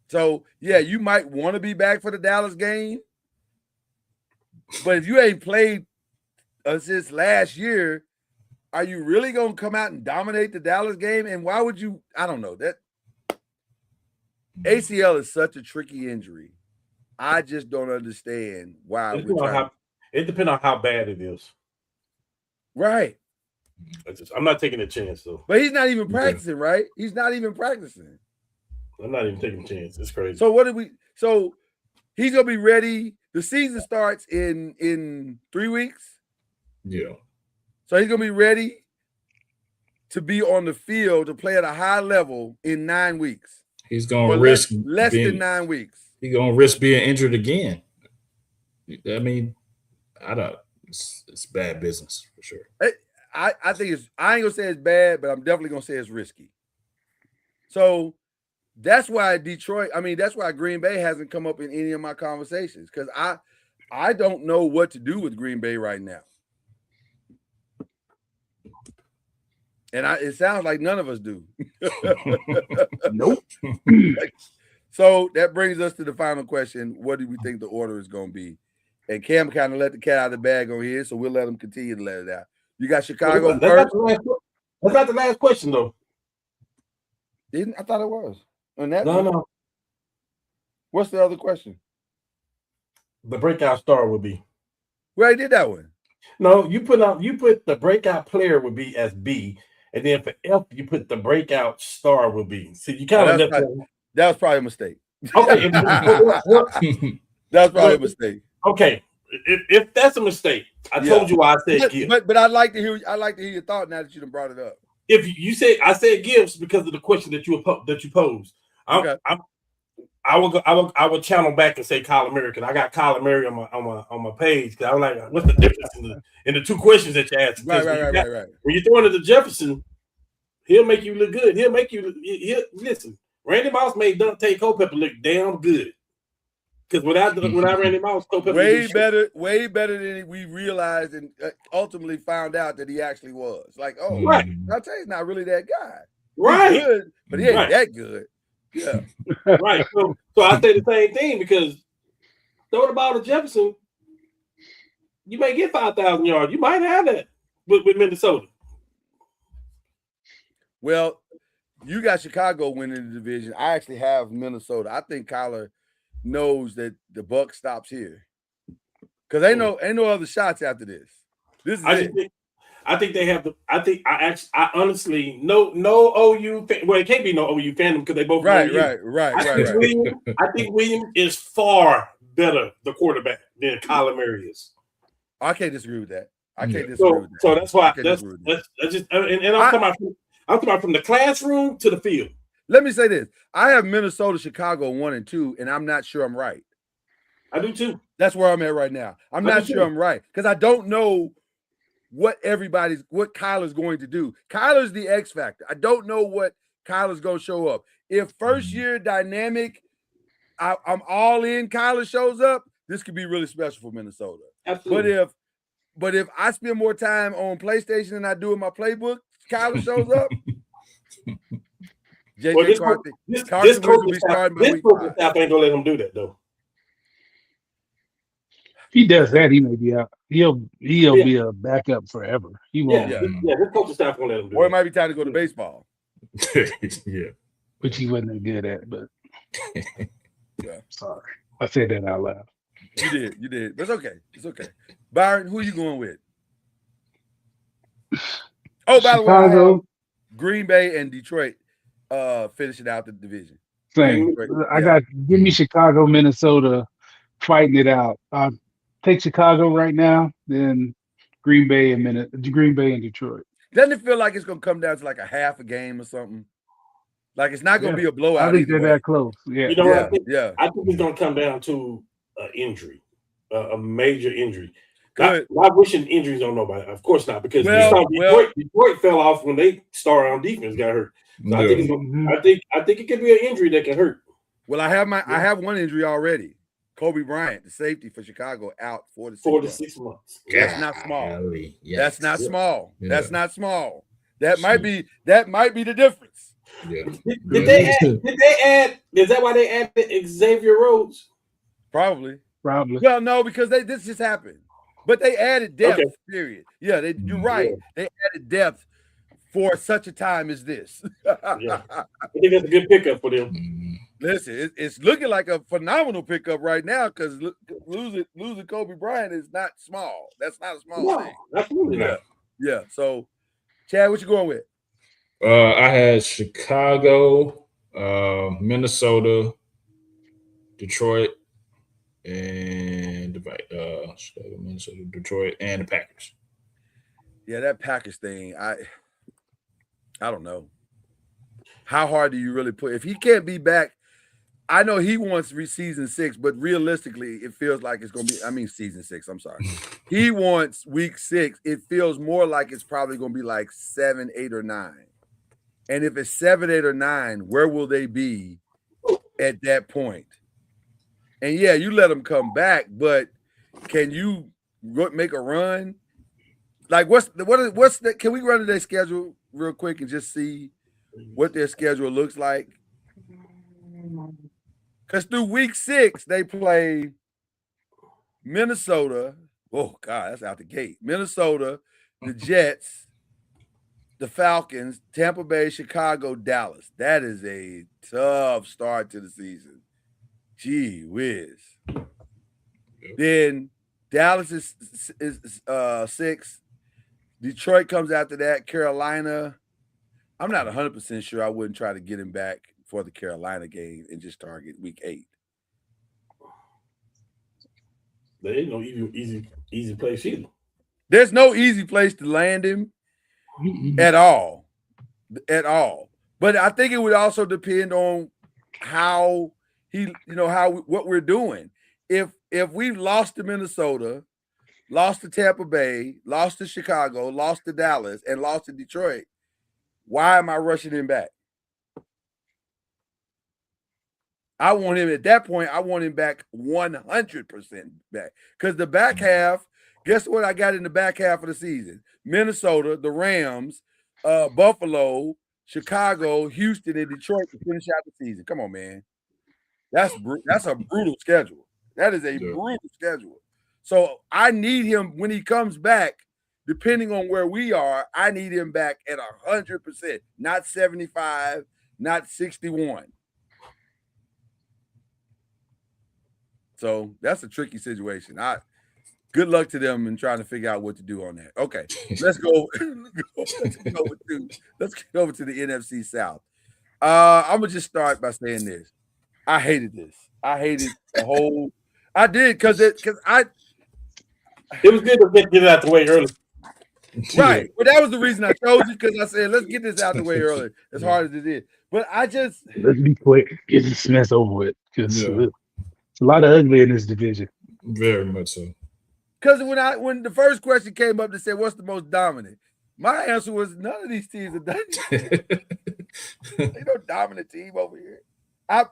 So yeah, you might want to be back for the Dallas game, but if you ain't played since last year, are you really gonna come out and dominate the Dallas game? And why would you? I don't know. That ACL is such a tricky injury. I just don't understand why. It depends on how bad it is. Right. I'm not taking a chance though. But he's not even practicing, right? He's not even practicing. I'm not even taking a chance. It's crazy. So he's gonna be ready. The season starts in 3 weeks. Yeah. So he's gonna be ready to be on the field to play at a high level in 9 weeks. He's gonna risk less than 9 weeks. He's gonna risk being injured again. I mean, it's bad business for sure. I think I ain't gonna say it's bad, but I'm definitely gonna say it's risky. So that's why that's why Green Bay hasn't come up in any of my conversations, because I don't know what to do with Green Bay right now. And it sounds like none of us do. Nope. So that brings us to the final question. What do we think the order is going to be? And Cam kind of let the cat out of the bag on here, so we'll let him continue to let it out. You got Chicago first? That's not the last question, though. I thought it was. No. What's the other question? The breakout star would be. We already did that one. No, you put the breakout player would be as B, and then for F you put the breakout star would be. See, you kind of that was probably a mistake. Okay, that's probably a mistake. Okay, if that's a mistake, I told you why I said Gibbs. But I'd like to hear your thought now that you done brought it up. If you say I said Gibbs because of the question that you posed, Okay. I will channel back and say Kyler Murray, because I got Kyler Murray on my page, because I was like, what's the difference in the two questions that you asked? Right. When you're throwing it to Jefferson, he'll make you look good. He'll listen. Randy Moss made Dante Culpepper look damn good. Because without Randy Moss, Culpepper way better than we realized and ultimately found out that he actually was. Like, right. Dante's not really that guy. Right. He's good, but he ain't that good. Yeah. Right. So I say the same thing, because throw the ball to Jefferson, you may get 5,000 yards. You might have that with Minnesota. Well, you got Chicago winning the division. I actually have Minnesota. I think Kyler knows that the buck stops here, because ain't no other shots after this. This is it. I think they have I honestly no OU fan, well, it can't be no OU fandom because they both right. I think Williams is far better the quarterback than Kyler Murray is. I can't disagree with that. So that's why that's just and I'm talking about from the classroom to the field. Let me say this. I have Minnesota, Chicago 1 and 2, and I'm not sure I'm right. I do too. That's where I'm at right now. I'm not sure I'm right, because I don't know what Kyler's going to do. Kyler's the X factor. I don't know what Kyler's going to show up. If first year dynamic, I'm all in, Kyler shows up, this could be really special for Minnesota. Absolutely. But if I spend more time on PlayStation than I do in my playbook, Kyler shows up. This coaching staff ain't gonna let him do that though. If he does that, he may be out. He'll be a backup forever. He won't. This coaching staff won't let him do or it might be time to go to baseball. Yeah. Which he wasn't that good at, but yeah. Sorry. I said that out loud. You did. But it's okay. It's okay. Byron, who are you going with? Oh, by the way, I have Chicago, Green Bay and Detroit finishing out the division. same. Yeah. Give me Chicago, Minnesota fighting it out. Take Chicago right now, then Green Bay and Detroit. Doesn't it feel like it's gonna come down to like a half a game or something? Like it's not gonna be a blowout. I think either they're way. that close. Yeah. You know what? Yeah. I think it's going to come down to an injury, a major injury. Good. Not wishing injuries on nobody. Of course not, because Well, Detroit fell off when they started on defense got hurt. So I think it's gonna, I think it could be an injury that can hurt. Well, I have one injury already. Kobe Bryant, the safety for Chicago, out 4 to 6 months. That's not small. Yes. That's not small. Yeah. That's not small. That might be the difference. Yeah. Did they add? Is that why they added Xavier Rhodes? Probably. Well, no, because this just happened. But they added depth. Okay. Period. Yeah, you're right. Yeah. They added depth for such a time as this. Yeah. I think that's a good pickup for them. Listen, it's looking like a phenomenal pickup right now because losing Kobe Bryant is not small. That's not a small thing. Absolutely not. Yeah. So, Chad, what you going with? I had Chicago, Minnesota, Detroit, and Chicago, Minnesota, Detroit, and the Packers. Yeah, that Packers thing, I don't know. How hard do you really put? If he can't be back, I know he wants season 6, but realistically, it feels like it's going to be, season 6, I'm sorry. He wants week 6. It feels more like it's probably going to be like 7, 8, or 9. And if it's 7, 8, or 9, where will they be at that point? And yeah, you let them come back, but can you make a run? Like what's the can we run to their schedule real quick and just see what their schedule looks like? Because through week 6, they play Minnesota. Oh, God, that's out the gate. Minnesota, the Jets, the Falcons, Tampa Bay, Chicago, Dallas. That is a tough start to the season. Gee whiz. Then Dallas is 6. Detroit comes after that. Carolina. I'm not 100% sure I wouldn't try to get him back for the Carolina game and just target week 8. There ain't no easy place either. There's no easy place to land him at all. But I think it would also depend on how what we're doing. If we've lost to Minnesota, lost to Tampa Bay, lost to Chicago, lost to Dallas, and lost to Detroit, why am I rushing him back? I want him at that point. I want him back 100% back because the back half. Guess what? I got in the back half of the season: Minnesota, the Rams, Buffalo, Chicago, Houston, and Detroit to finish out the season. Come on, man. That's a brutal schedule. That is a brutal schedule. So I need him when he comes back. Depending on where we are, I need him back at 100%, not 75, not 61. So that's a tricky situation. Good luck to them in trying to figure out what to do on that. Okay, let's go. Let's get over to the NFC South. I'm gonna just start by saying this. I hated this. I hated the whole. I did because it was good to get it out the way early. Right. But that was the reason I chose it because I said, let's get this out the way early, as hard as it is. But let's be quick, get this mess over with. Because it's a lot of ugly in this division. Very much so. Because when the first question came up, they said, what's the most dominant? My answer was none of these teams are dominant. Ain't no dominant team over here.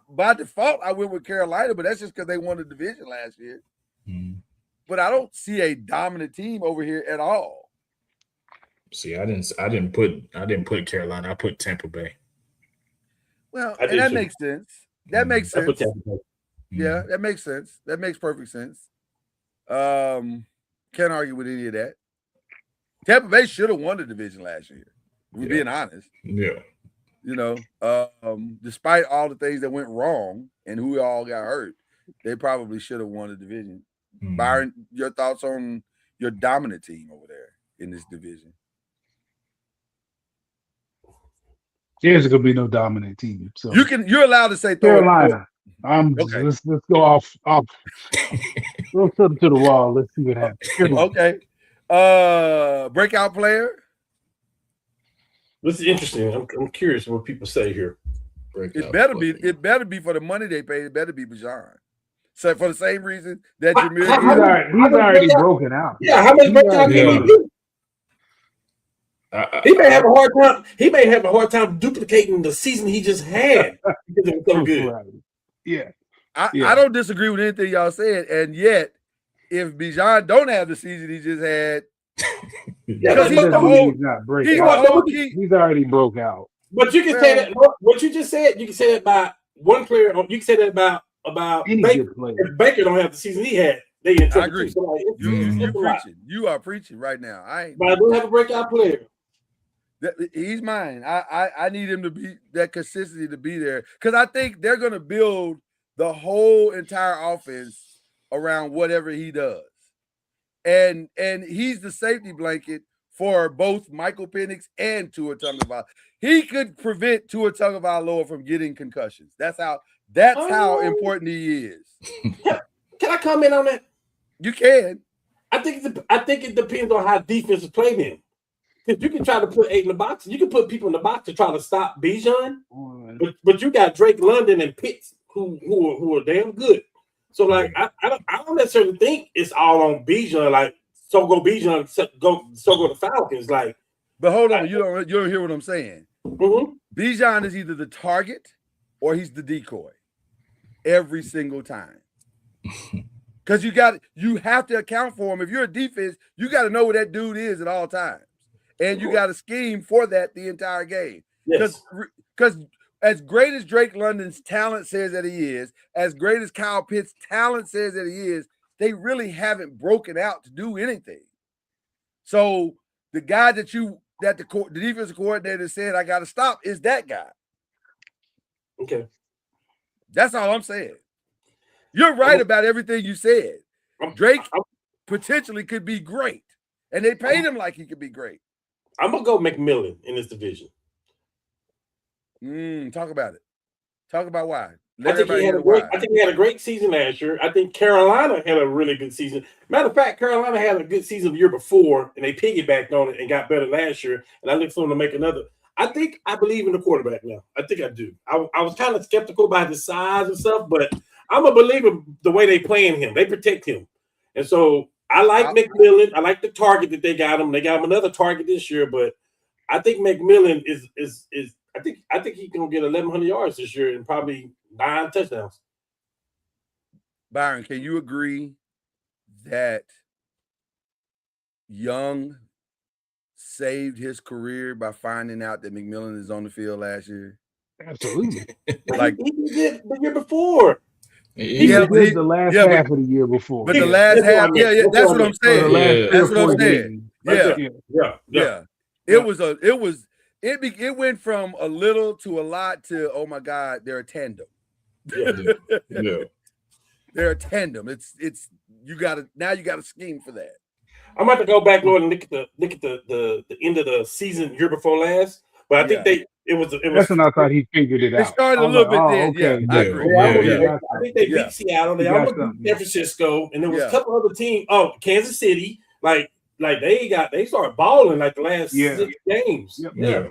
By default, I went with Carolina, but that's just because they won the division last year. Mm-hmm. But I don't see a dominant team over here at all. See, I didn't put Carolina. I put Tampa Bay. Well, and that makes sense. That makes sense. Yeah, that makes sense. That makes perfect sense. Can't argue with any of that. Tampa Bay should have won the division last year. We're being honest. Yeah. Despite all the things that went wrong and who all got hurt, they probably should have won the division. Mhm. Byron, your thoughts on your dominant team over there in this division? There's gonna be no dominant team. So You're allowed to say throw it. Carolina. Okay. Let's go off. Throw something to the wall. Let's see what happens. Carolina. Okay. Breakout player. This is interesting. I'm curious what people say here. It better be for the money they pay. It better be Bijan. So for the same reason that Jameer, He's already broken out. Yeah, how much breakout can he do? He may have a hard time. He may have a hard time duplicating the season he just had because it was so good. Right. Yeah. I don't disagree with anything y'all said, and yet if Bijan don't have the season he just had, Yeah, he's not breaking out. He's already broke out. But you can say that. What you just said, you can say that about one player. You can say that about Any Baker. good player. If Baker don't have the season he had, they in trouble. I agree. So, like, You're preaching. You are preaching right now. But I do have a breakout player. He's mine. I need him to be that consistency to be there because I think they're going to build the whole entire offense around whatever he does, and he's the safety blanket for both Michael Penix and Tua Tagovailoa. He could prevent Tua Tagovailoa from getting concussions. That's how important he is. Can I comment on that? You can. I think it depends on how defense is played in. Because you can try to put 8 in the box. You can put people in the box to try to stop Bijan. But you got Drake London and Pitts who are damn good. So like I don't necessarily think it's all on Bijan. Like so go Bijan, so go the Falcons. Like, but hold on, you don't hear what I'm saying. Mm-hmm. Bijan is either the target or he's the decoy every single time. Because you have to account for him. If you're a defense, you got to know where that dude is at all times. And you got to scheme for that the entire game. Because as great as Drake London's talent says that he is, as great as Kyle Pitts' talent says that he is, they really haven't broken out to do anything. So the guy that the defensive coordinator said I got to stop is that guy. Okay. That's all I'm saying. You're right about everything you said. Drake potentially could be great, and they paid him like he could be great. I'm gonna go McMillan in this division. Talk about it. Talk about why. I think he had a great season last year. I think Carolina had a really good season. Matter of fact, Carolina had a good season the year before, and they piggybacked on it and got better last year. And I look for them to make another. I believe in the quarterback now. I think I do. I was kind of skeptical about his size and stuff, but I'm a believer the way they playing him. They protect him. And so I like McMillan. I like the target that they got him. They got him another target this year, but I think McMillan is I think he's gonna get 1,100 yards this year and probably 9 touchdowns. Byron, can you agree that Young saved his career by finding out that McMillan is on the field last year? Absolutely. Like he did the year before. He did the last half of the year before. But the last half, that's what I'm saying. That's what I'm saying. Yeah. It went from a little to a lot to, oh my God, they're a tandem. Yeah. They're a tandem. It's you gotta scheme for that. I'm about to go back, Lord, and look at the end of the season year before last. But I think it was. That's when I thought he figured it out. It started a little bit then. Okay. Yeah, I agree. I think they beat Seattle. They almost beat San Francisco, and there was a couple other teams. Oh, Kansas City, like they started balling like the last 6 games. Yep.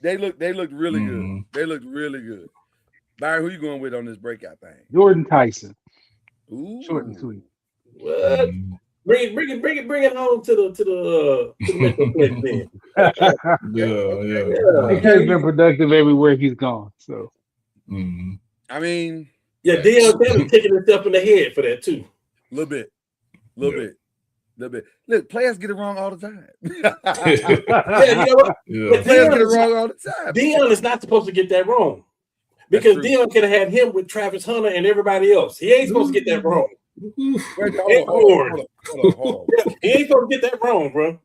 They looked really good. They looked really good. Byron, who you going with on this breakout thing? Jordan Tyson. Ooh. Short and sweet. What? Bring it home to the Metroplex then. He's been productive everywhere he's gone. So, I mean, Deion Taylor kicking himself in the head for that too. A little bit. Look, players get it wrong all the time. You know what? Players get it wrong all the time. Deion is not supposed to get that wrong because Deion could have had him with Travis Hunter and everybody else. He ain't supposed to get that wrong. Hold on. He ain't supposed to get that wrong, bro.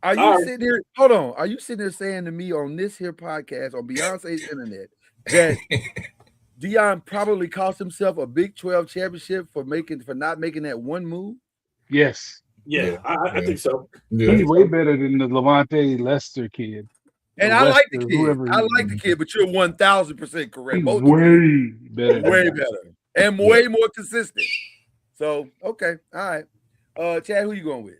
Are you sitting here? Hold on. Are you sitting there saying to me on this here podcast on Beyonce's internet that Deion probably cost himself a Big 12 championship for not making that one move? Yes. Yeah, I think so. Yeah. He's way better than the Levante Lester kid. And Or I like the Wester, kid. whoever I he like is. the kid, but you're 1,000% correct. He's Both way better. way better and way more consistent. So, okay. All right. Chad, who you going with?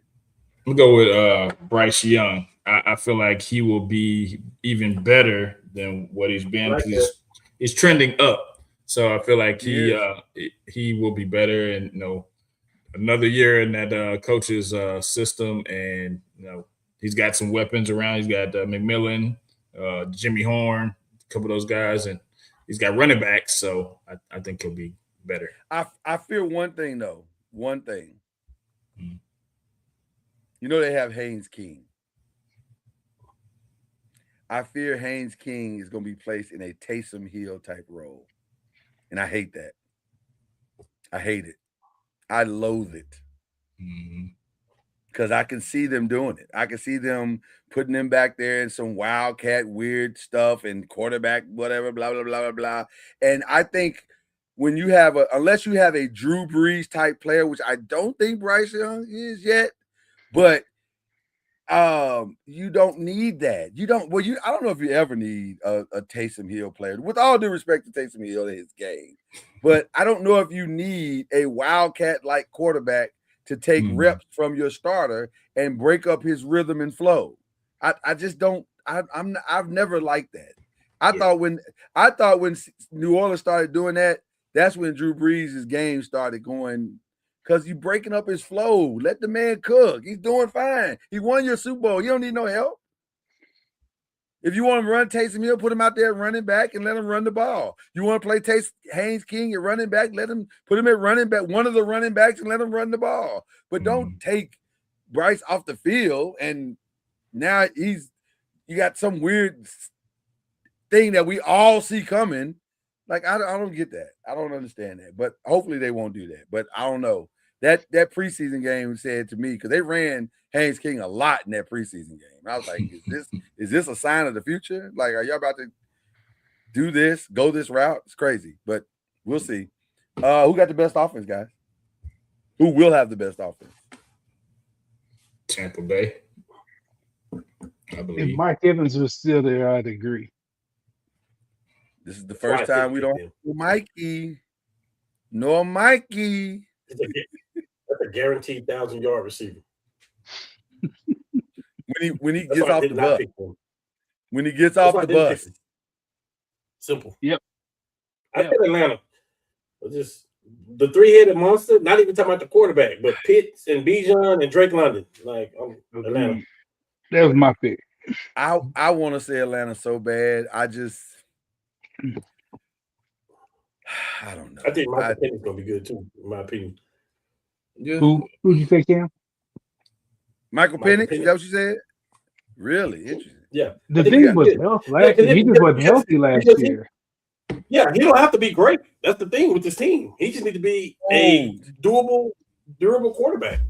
I'm gonna go with Bryce Young. I feel like he will be even better than what he's been. I like He's trending up, so I feel like He he will be better. And another year in that coach's system, and he's got some weapons around. He's got McMillan, Jimmy Horn, a couple of those guys, and he's got running backs. So I think he'll be better. I fear one thing though. One thing. Mhm. You know they have Haynes King. I fear Haynes King is going to be placed in a Taysom Hill type role. And I hate that. I hate it. I loathe it. Because I can see them doing it. I can see them putting them back there in some wildcat weird stuff and quarterback, whatever, blah, blah, blah, blah, blah. And I think when you have unless you have a Drew Brees type player, which I don't think Bryce Young is yet, but you don't need that. You don't. Well, I don't know if you ever need a Taysom Hill player. With all due respect to Taysom Hill and his game, but I don't know if you need a wildcat like quarterback to take reps from your starter and break up his rhythm and flow. I just don't. I've never liked that. I thought when New Orleans started doing that, that's when Drew Brees' game started going. Because you're breaking up his flow. Let the man cook. He's doing fine. He won your Super Bowl. You don't need no help. If you want to run Taysom Hill, put him out there running back and let him run the ball. You want to play Haynes King at running back, put him at running back, one of the running backs, and let him run the ball. But don't take Bryce off the field. And now you got some weird thing that we all see coming. Like, I don't get that. I don't understand that. But hopefully they won't do that. But I don't know. That preseason game said to me, because they ran Haynes King a lot in that preseason game. I was like, is this a sign of the future? Like, are y'all about to do this, go this route? It's crazy. But we'll see. Who got the best offense, guys? Who will have the best offense? Tampa Bay, I believe. If Mike Evans was still there, I'd agree. This is the first time we don't have Mikey. No Mikey. That's a guaranteed 1,000-yard receiver. When he gets off the bus. When he gets off the bus. Simple. Yep. I think Atlanta. Just the three-headed monster, not even talking about the quarterback, but Pitts and Bijan and Drake London. Like, Atlanta. That was my pick. I want to say Atlanta so bad. I don't know. I think Michael Penny's gonna be good too, in my opinion. Yeah. Who'd you say, Cam? Michael Penix? Is that what you said? Really interesting. Yeah. The thing was health last year. He just wasn't healthy last year. Yeah, he don't have to be great. That's the thing with this team. He just needs to be a durable quarterback.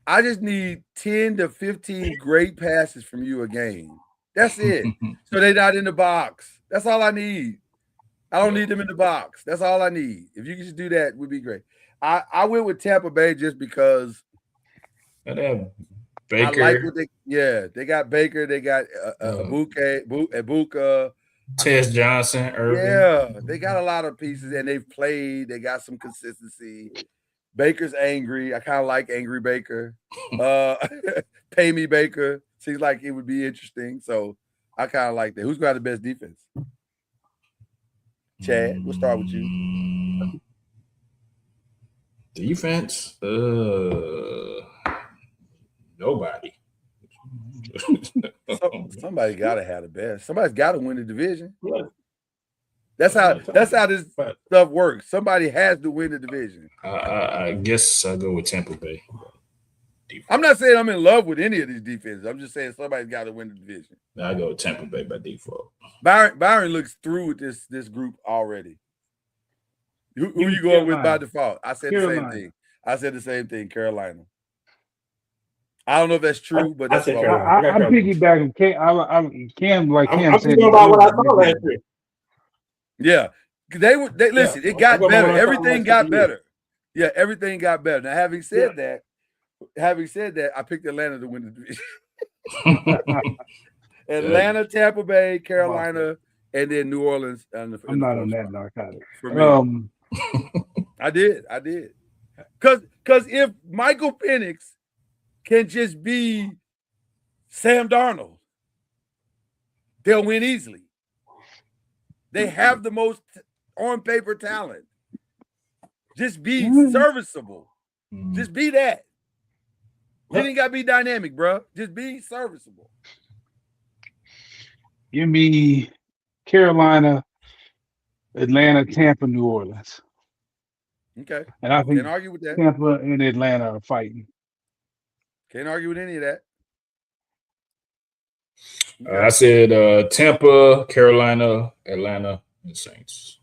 I just need 10 to 15 great passes from you a game. That's it. So they're not in the box. That's all I need. I don't need them in the box. That's all I need. If you could just do that, it would be great. I went with Tampa Bay just because And they have Baker. I like what they got Baker. They got Ibuka, Tez Johnson, Irvin. Yeah, they got a lot of pieces, and they've played. They got some consistency. Baker's angry. I kind of like angry Baker. Pay me Baker. Seems like it would be interesting. So I kind of like that. Who's got the best defense? Chad, we'll start with you. Defense? Nobody. Somebody got to have the best. Somebody's got to win the division. That's how this stuff works. Somebody has to win the division. I guess I'll go with Tampa Bay. I'm not saying I'm in love with any of these defenses. I'm just saying somebody's got to win the division. I go with Tampa Bay by default. Byron looks through with this group already. Who you going with by default? I said the same thing. I said the same thing. Carolina. I don't know if that's true, but that's what I'm piggybacking. Cam, like Cam said. I'm about what I saw last year. Yeah, They listen. Yeah, It got I'm gonna better. run Everything something got like better. Yeah, everything got better. Now, having said that, I picked Atlanta to win the division. Atlanta, Tampa Bay, Carolina, and then New Orleans. I'm not on that narcotic. For me, I did. Because if Michael Penix can just be Sam Darnold, they'll win easily. They have the most on paper talent. Just be serviceable. Just be that. You ain't got to be dynamic, bro. Just be serviceable. Give me Carolina, Atlanta, Tampa, New Orleans. Okay. And I think Can't argue with that. Tampa and Atlanta are fighting. Can't argue with any of that. Okay. I said Tampa, Carolina, Atlanta, and Saints.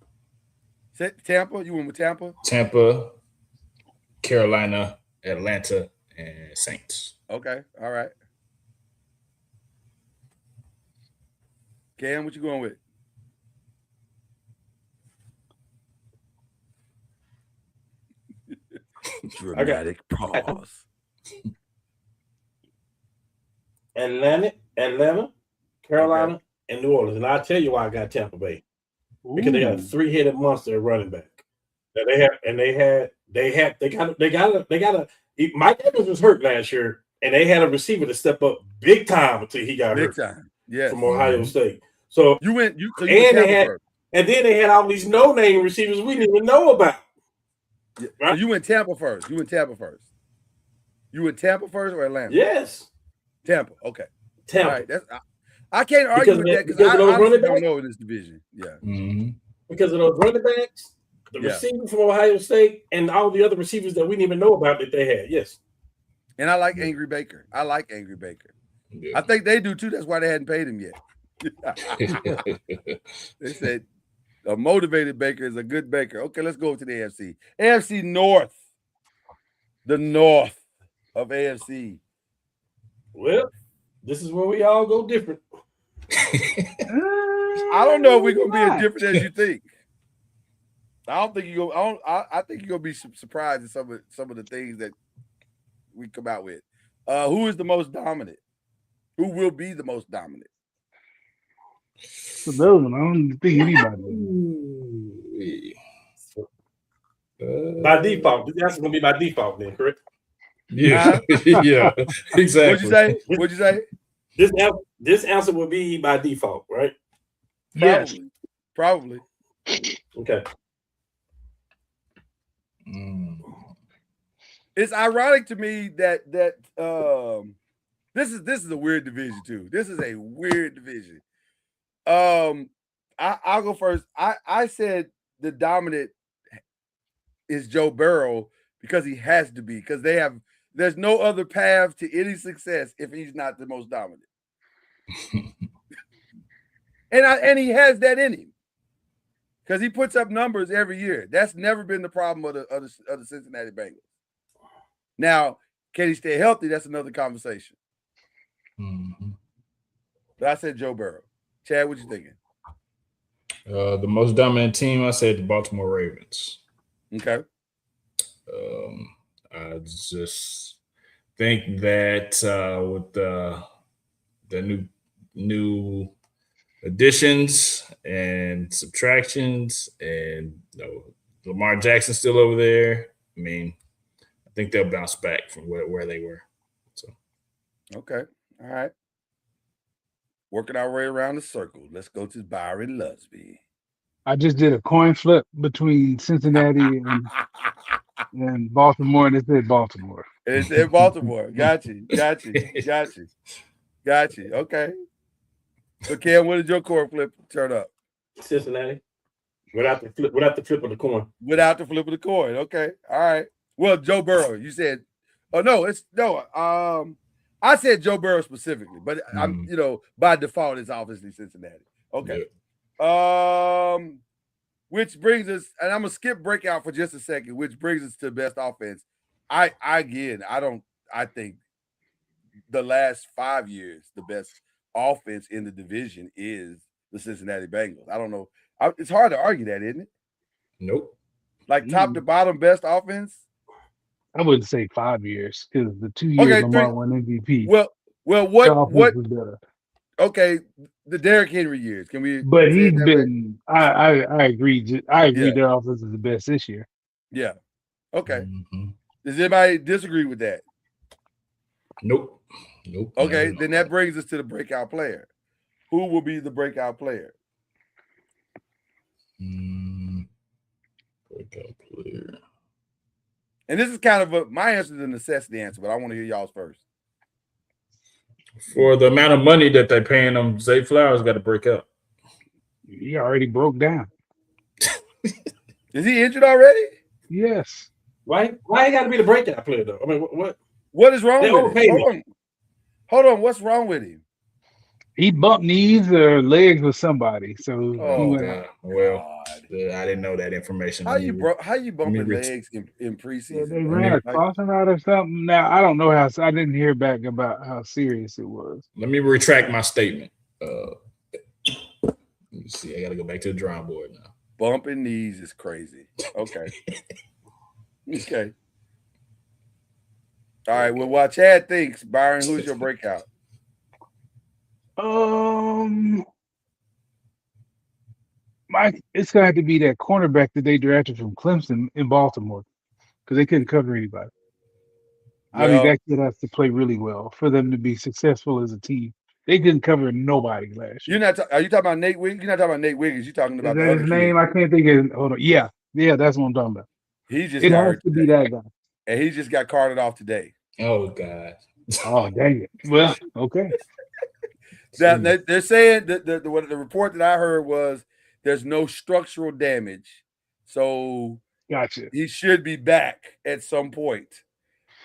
Tampa? You went with Tampa? Tampa, Carolina, Atlanta, and Saints. Okay. All right. Cam, what you going with? Dramatic pause. Atlanta, Carolina, and New Orleans. And I'll tell you why I got Tampa Bay. Because they got a three-headed monster at running back. That they got a Mike Evans was hurt last year, and they had a receiver to step up big time until he got hurt. Big time. Yes. From Ohio State. So you went and then they had all these no-name receivers we didn't even know about. Yeah. Right? So you went Tampa first. You went Tampa first or Atlanta? Yes. Tampa. Okay. Tampa. All right. I can't argue with that because I honestly don't know in this division. Yeah. Mm-hmm. Because of those running backs, the receiver from Ohio State, and all the other receivers that we didn't even know about that they had. Yes. And I like Angry Baker. Yeah. I think they do too. That's why they hadn't paid him yet. They said a motivated Baker is a good Baker. Okay, let's go to the AFC. AFC North. The North of AFC. Well, this is where we all go different. I don't know if we're gonna be as different as you think. I think you're gonna be surprised at some of the things that we come out with. Who is the most dominant? Who will be the most dominant? For those, I don't think anybody. By default, that's gonna be by default, then, correct? Yeah, yeah, exactly. What'd you say? This answer will be by default, right? Probably. Okay. It's ironic to me that this is a weird division too. This is a weird division. I'll go first. I said the dominant is Joe Burrow because he has to be, because there's no other path to any success if he's not the most dominant. and he has that in him because he puts up numbers every year. That's never been the problem of the Cincinnati Bengals. Now, can he stay healthy? That's another conversation. Mm-hmm. But I said Joe Burrow. Chad, what you thinking? The most dominant team, I said the Baltimore Ravens. Okay. I just think that with the new additions and subtractions, and Lamar Jackson still over there, I mean, I think they'll bounce back from where they were. So, okay, all right. Working our way around the circle. Let's go to Byron Lusby. I just did a coin flip between Cincinnati and Baltimore, and it said Baltimore. It said Baltimore. Got you. Okay. So, Cam, what did your coin flip turn up? Cincinnati. Without the flip of the coin. Without the flip of the coin. Okay. All right. Well, Joe Burrow, you said, I said Joe Burrow specifically, but I'm, by default, it's obviously Cincinnati. Okay. Yeah. Which brings us, and I'm gonna skip breakout for just a second, which brings us to best offense. I think the last 5 years, the best offense in the division is the Cincinnati Bengals. I don't know. It's hard to argue that, isn't it? Nope. Like top to bottom best offense? I wouldn't say 5 years because the 2 years Okay, Lamar 3. won MVP, Well, their what offense was better. okay, the Derrick Henry years. Can we But say it he's that way? been. I agree. I agree. Yeah. Their offense is the best this year. Yeah. Okay. Mhm. Does anybody disagree with that? Nope. Nope. Okay, No. then that brings us to the breakout player. Who will be the breakout player? Breakout player. And this is kind of my answer is a necessity answer, but I want to hear y'all's first. For the amount of money that they're paying him, Zay Flowers got to break out. He already broke down. Is he injured already? Yes. Why he got to be the breakout player though? I mean, what? What is wrong They with overpaid him? Hold on. What's wrong with him? He bumped knees or legs with somebody. So he Oh, went God. out. Well, God. I didn't know that information. How you bumping reach- legs in Yeah, preseason? they man? ran a Like, crossing route or something. Now I don't know how. I didn't hear back about how serious it was. Let me retract my statement. Let me see. I got to go back to the drawing board now. bumping knees is crazy. Okay. Okay. All right. Well, while Chad thinks, Byron, who's your breakout? It's gonna have to be that cornerback that they drafted from Clemson in Baltimore because they couldn't cover anybody. I Well- think that kid has to play really well for them to be successful as a team. They didn't cover nobody last year. Are you talking about Nate Wiggins? You're not talking about Nate Wiggins. You're talking Is about the that other his kid. name? I can't think of it. Hold on. Yeah, that's what I'm talking about. He just It got has hurt to be today, that guy. and he just got carted off today. Oh, God. Oh, dang it. Well, okay. Now, they're saying that the report that I heard was there's no structural damage, so Gotcha. he should be back at some point.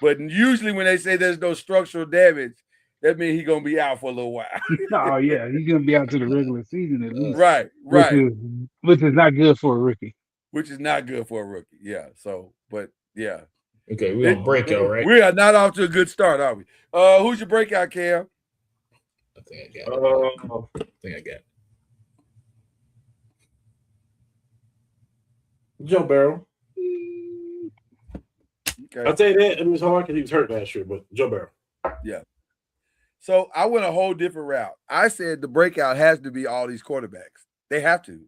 But usually when they say there's no structural damage, that means he's gonna be out for a little while. Oh yeah, he's gonna be out to the regular season at least. Right. Which is not good for a rookie. Which is not good for a rookie. Yeah. So, but yeah. Okay, we're on breakout, right? We are not off to a good start, are we? Who's your breakout, Cam? I think I got it. Joe Burrow. Okay. I'll tell you that it was hard because he was hurt last year, but Joe Burrow. Yeah. So I went a whole different route. I said the breakout has to be all these quarterbacks. They have to.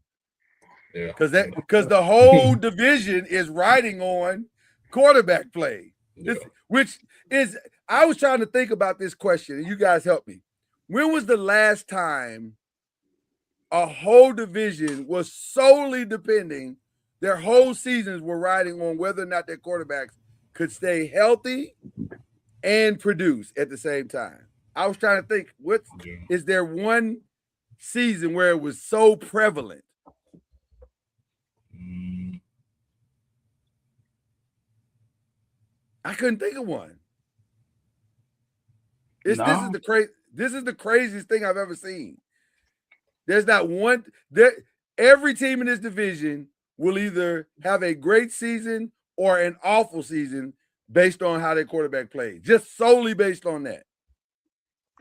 Yeah. Because the whole division is riding on quarterback play. Yeah. Which is, I was trying to think about this question, and you guys help me. When was the last time a whole division was solely depending, their whole seasons were riding on whether or not their quarterbacks could stay healthy and produce at the same time? I was trying to think, is there one season where it was so prevalent? I couldn't think of one. This is the craziest thing I've ever seen. There's not one every team in this division will either have a great season or an awful season based on how their quarterback plays. Just solely based on that.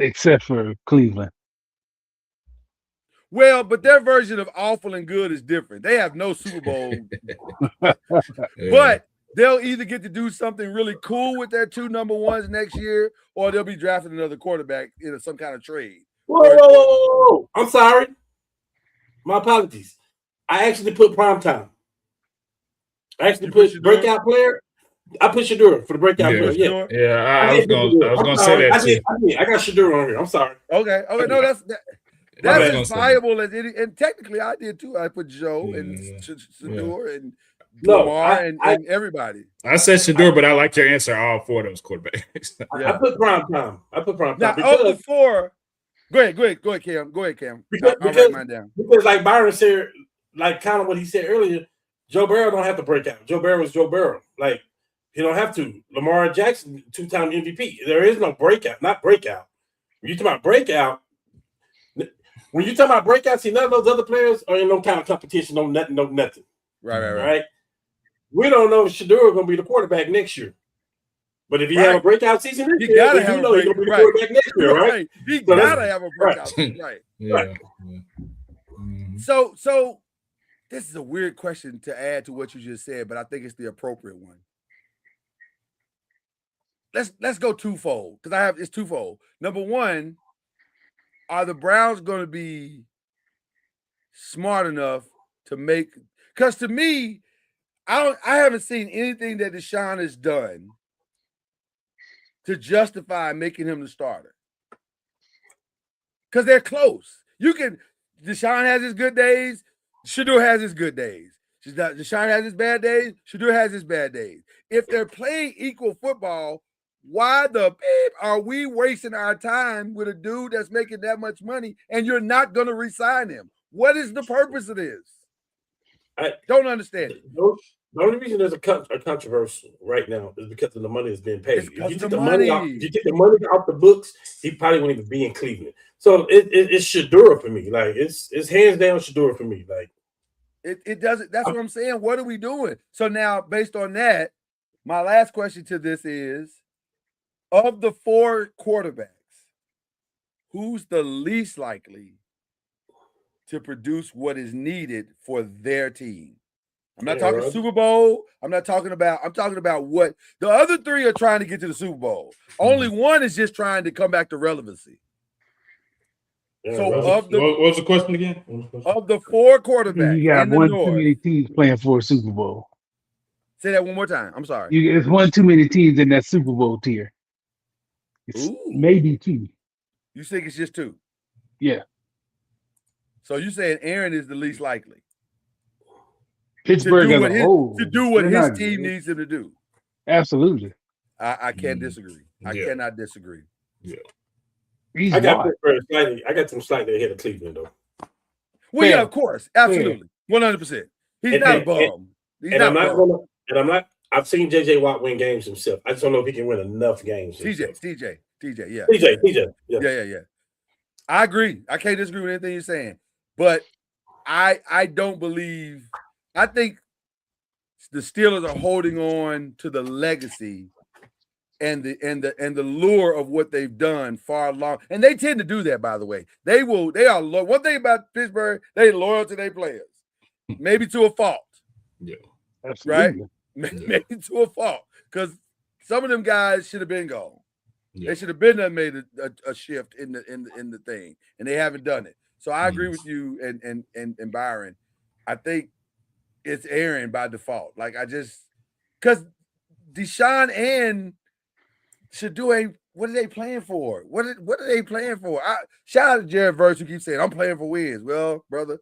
Except for Cleveland. Well, but their version of awful and good is different. They have no Super Bowl. But they'll either get to do something really cool with their 2 number ones next year, or they'll be drafting another quarterback in some kind of trade. Whoa. I'm sorry. My apologies. I actually put primetime. I actually put breakout player. I put Shedeur for the breakout player. Yeah. I was gonna say that too. I got Shedeur on here. I'm sorry. Okay. No, that's as viable as any. And technically, I did too. I put Joe and Shedeur and Lamar and everybody. I said Shedeur, but I like your answer. All 4 of those quarterbacks. I put primetime. Now, of the 4, go ahead, Cam. Go ahead, Cam. I'll write mine down. Because, like Byron said, like kind of what he said earlier, Joe Burrow don't have to break out. Joe Burrow is Joe Burrow. Like, he don't have to. Lamar Jackson, 2-time MVP. There is no breakout, not breakout. When you talk about breakout, see, none of those other players are in no kind of competition, no nothing. Right? We don't know if Shedeur is going to be the quarterback next year. But if he have a breakout season this year, gotta have he's going to be the quarterback next year, right? He got to have a breakout season, right? Yeah. So This is a weird question to add to what you just said, but I think it's the appropriate one. Let's go twofold because it's twofold. Number one, are the Browns going to be smart enough to make? Because to me, I haven't seen anything that Deshaun has done to justify making him the starter. Because they're close. Deshaun has his good days. Shedeur has his good days. Deshaun has his bad days. Shedeur has his bad days. If they're playing equal football, why the beep are we wasting our time with a dude that's making that much money and you're not going to re-sign him? What is the purpose of this? I don't understand it. The only reason there's a controversy right now is because of the money that's being paid. If you take the money off the books, he probably won't even be in Cleveland. So it's Shedeur for me. Like it's hands down Shedeur for me. Like it doesn't. That's what I'm saying. What are we doing? So now, based on that, my last question to this is: of the 4 quarterbacks, who's the least likely to produce what is needed for their team? I'm not talking Super Bowl. I'm talking about what the other 3 are trying to get to the Super Bowl. Only one is just trying to come back to relevancy. So what was the question again? Of the 4 quarterbacks, you got one too many teams playing for a Super Bowl. Say that one more time. I'm sorry. It's one too many teams in that Super Bowl tier. It's maybe 2. You think it's just 2? Yeah. So you saying Aaron is the least likely? Pittsburgh as a whole. To do what his team needs him to do. Absolutely. I can't disagree. I cannot disagree. Yeah. I got them slightly ahead of Cleveland, though. Well, yeah, of course. Absolutely. 100%. He's not a bum. I've seen JJ Watt win games himself. I just don't know if he can win enough games. TJ, yeah. TJ. Yeah. I agree. I can't disagree with anything you're saying. But I don't believe. I think the Steelers are holding on to the legacy and the lure of what they've done far long. And they tend to do that, by the way. They are loyal. One thing about Pittsburgh, they're loyal to their players. Maybe to a fault. Yeah. Absolutely. Right? Maybe to a fault. Because some of them guys should have been gone. Yeah. They should have been made a shift in the thing, and they haven't done it. So I agree with you and Byron. I think it's Aaron by default. Like because Deshaun and Shedeur, what are they playing for? What are they playing for? Shout out to Jared Verse who keeps saying I'm playing for wins. Well, brother,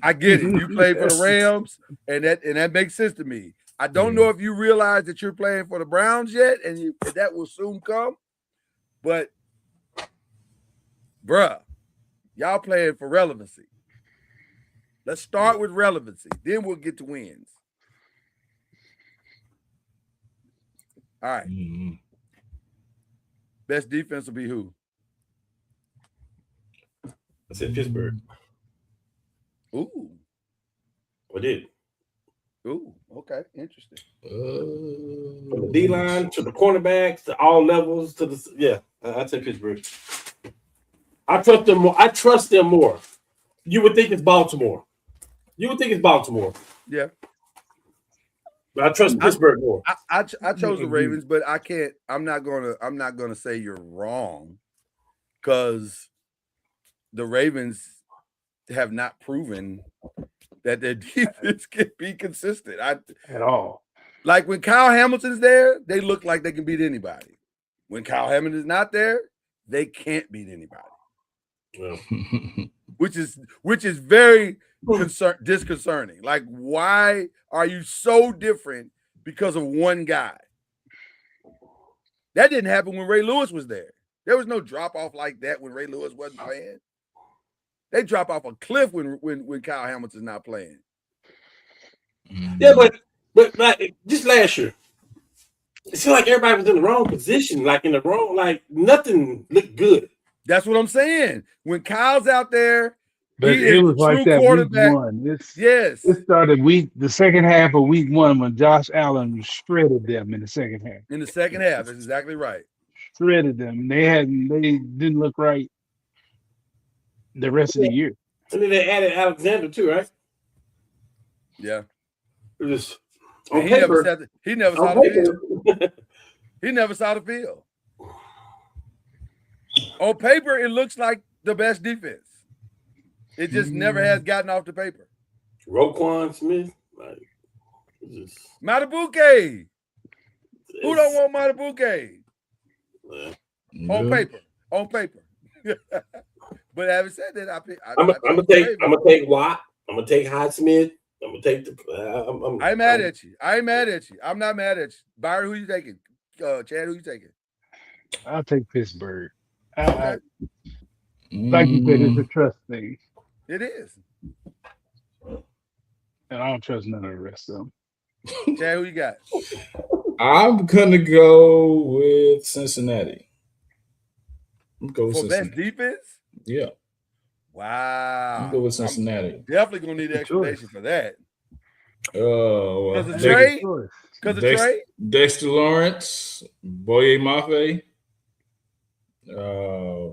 I get it. You played for the Rams, and that makes sense to me. I don't know if you realize that you're playing for the Browns yet, and that will soon come. But, bruh, y'all playing for relevancy. Let's start with relevancy. Then we'll get to wins. All right. Mm-hmm. Best defense will be who? I said Pittsburgh. Ooh. I did. Ooh, okay, interesting. From the D-line to the cornerbacks to all levels to the I'd say Pittsburgh. I trust them more. You would think it's Baltimore. Yeah. But I trust Pittsburgh more. I chose the Ravens, but I can't. I'm not gonna say you're wrong, because the Ravens have not proven that their defense can be consistent at all. Like when Kyle Hamilton's there, they look like they can beat anybody. When Kyle Hamilton is not there, they can't beat anybody. Well. which is very disconcerting. Like, why are you so different because of one guy? That didn't happen when Ray Lewis was there. There was no drop off like that when Ray Lewis wasn't playing. They drop off a cliff when Kyle Hamilton's not playing. Yeah, but like just last year, it seemed like everybody was in the wrong position, nothing looked good. That's what I'm saying. When Kyle's out there, but it was like that week 1. Yes. It started the second half of week 1 when Josh Allen shredded them in the second half. In the second half, that's exactly right. Shredded them. They didn't look right the rest of the year. And then they added Alexander too, right? Yeah. It was And on he never paper. said he never saw On the field. paper. He never saw the field. On paper, it looks like the best defense. It just never has gotten off the paper. Roquan Smith, like, just, Matabuke. Who don't want Matabuke? On Yeah. paper. On paper. But having said that, I'm gonna take Watt. I'm gonna take Highsmith. I'm gonna take the. I ain't mad at you. I ain't mad at you. I'm not mad at you. Byron, who you taking? Chad, who you taking? I'll take Pittsburgh. Okay. Like you said, it's a trust thing, It is. and I don't trust none of the rest of them. Chad, who you got? I'm gonna go with Cincinnati. I'm gonna go with For best Cincinnati. defense? Yeah, I'm gonna go Wow. with Cincinnati. Definitely gonna need an explanation for that. Oh, Because well, of Trey? Choice. Because of Dex- Trey? Dexter Lawrence, Boye Mafe,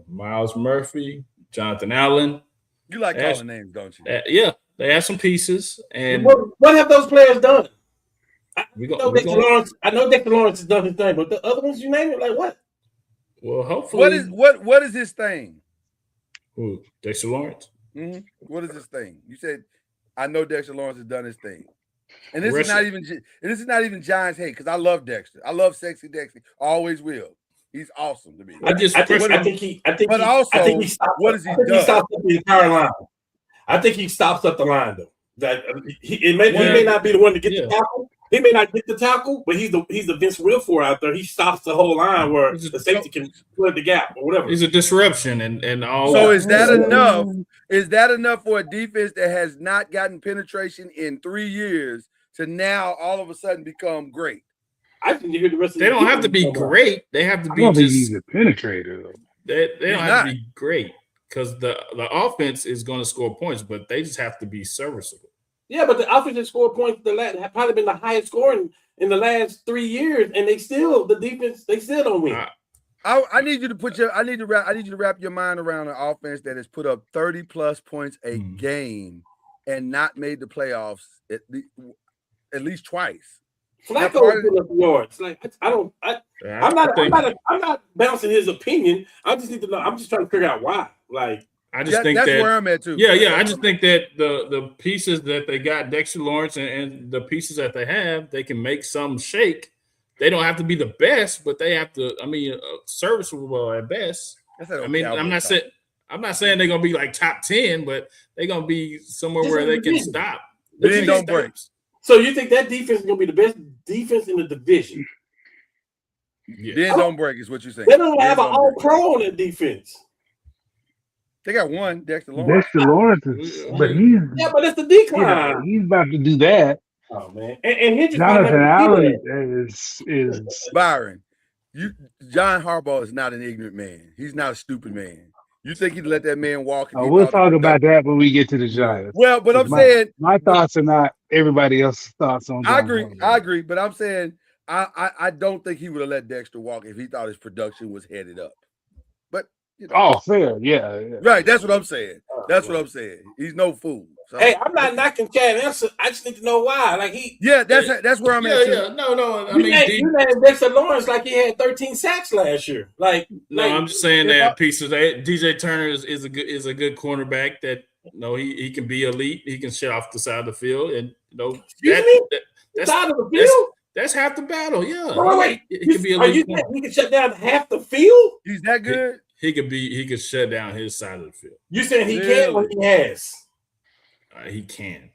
Miles Murphy, Jonathan Allen. You like That's- calling names, don't you? Yeah, they have some pieces, and What have those players done? we I know Dexter Lawrence has done his thing, but the other ones you name it, like what? well, hopefully, What is his thing? who, Dexter Lawrence? Mhm. What is his thing? You said, I know Dexter Lawrence has done his thing. And this is Wrestling. not even Giants hate, because I love Dexter. I love sexy Dexter. Always will. He's awesome to me. I think he stopped. what has he I think done? he stopped up the entire line. I think he stops up the line though. That he may not be the one to get the tackle. He may not get the tackle, but he's the Vince Wilfork out there. He stops the whole line where the safety can plug the gap or whatever. He's a disruption and all. So is that enough? Is that enough for a defense that has not gotten penetration in 3 years to now all of a sudden become great? I think you hear the rest of They don't have to be great. They have to I be don't think just. he's a penetrator though. They don't He's have not. to be great because the offense is going to score points, but they just have to be serviceable. Yeah, but the offensive score points have probably been the highest scoring in the last 3 years, and the defense don't win. I need you to I need you to wrap your mind around an offense that has put up 30 plus points a game and not made the playoffs at least twice. Flacco put up yards. Like I'm not bouncing his opinion. I just need to know. I'm just trying to figure out why. Like I just think that's that where I'm at too. Yeah. I just think that the pieces that they got, Dexter Lawrence and the pieces that they have, they can make some shake. They don't have to be the best, but they have to. I mean, serviceable at best. I mean, I'm not saying they're gonna be like top 10, but they're gonna be somewhere where they can stop. Then don't break. So you think that defense is gonna be the best defense in the division? Yeah. Then don't break is what you're saying. They don't have an all-pro on that defense. They got one, Dexter Lawrence. Dexter Lawrence is, but but it's the decline. He's about to do that. Oh man, and Jonathan Allen is Byron. John Harbaugh is not an ignorant man. He's not a stupid man. You think he'd let that man walk? We'll talk about that when we get to the Giants. Well, but I'm saying my thoughts are not everybody else's thoughts on. I agree, but I'm saying I don't think he would have let Dexter walk if he thought his production was headed up. But fair, yeah. Right, that's what I'm saying. That's what I'm saying. He's no fool. So, hey, I'm not knocking Chad Anderson. I just need to know why. Like that's where I'm at. Too. Yeah, no. I you mean, named Dexter Lawrence like he had 13 sacks last year. I'm just saying that pieces. DJ Turner is a good cornerback that he can be elite. He can shut off the side of the field, and that's side of the field. That's half the battle. Yeah. Wait. He can be elite. He can shut down half the field. He's that good. He could shut down his side of the field. You saying he can or he has? He can.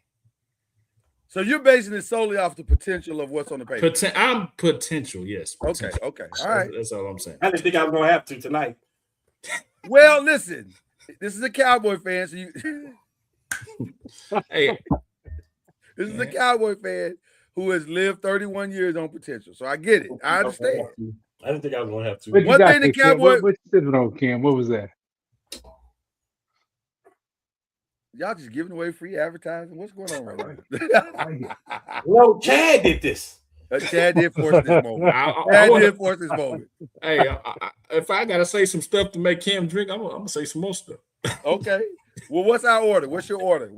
So you're basing it solely off the potential of what's on the paper. I'm potential, yes. Potential. Okay. All right. That's all I'm saying. I didn't think I was gonna have to tonight. Well, listen, this is a Cowboy fan, so you. Hey, this is a Cowboy fan who has lived 31 years on potential, so I get it. I understand. I didn't think I was gonna have to. One thing the Cowboy. What you sipping on, Cam? What was that? Y'all just giving away free advertising. What's going on right now? No, Chad did this. Chad did force this moment. Chad did force this moment. Hey, if I gotta say some stuff to make Cam drink, I'm gonna say some more stuff. Okay. Well, what's our order? What's your order?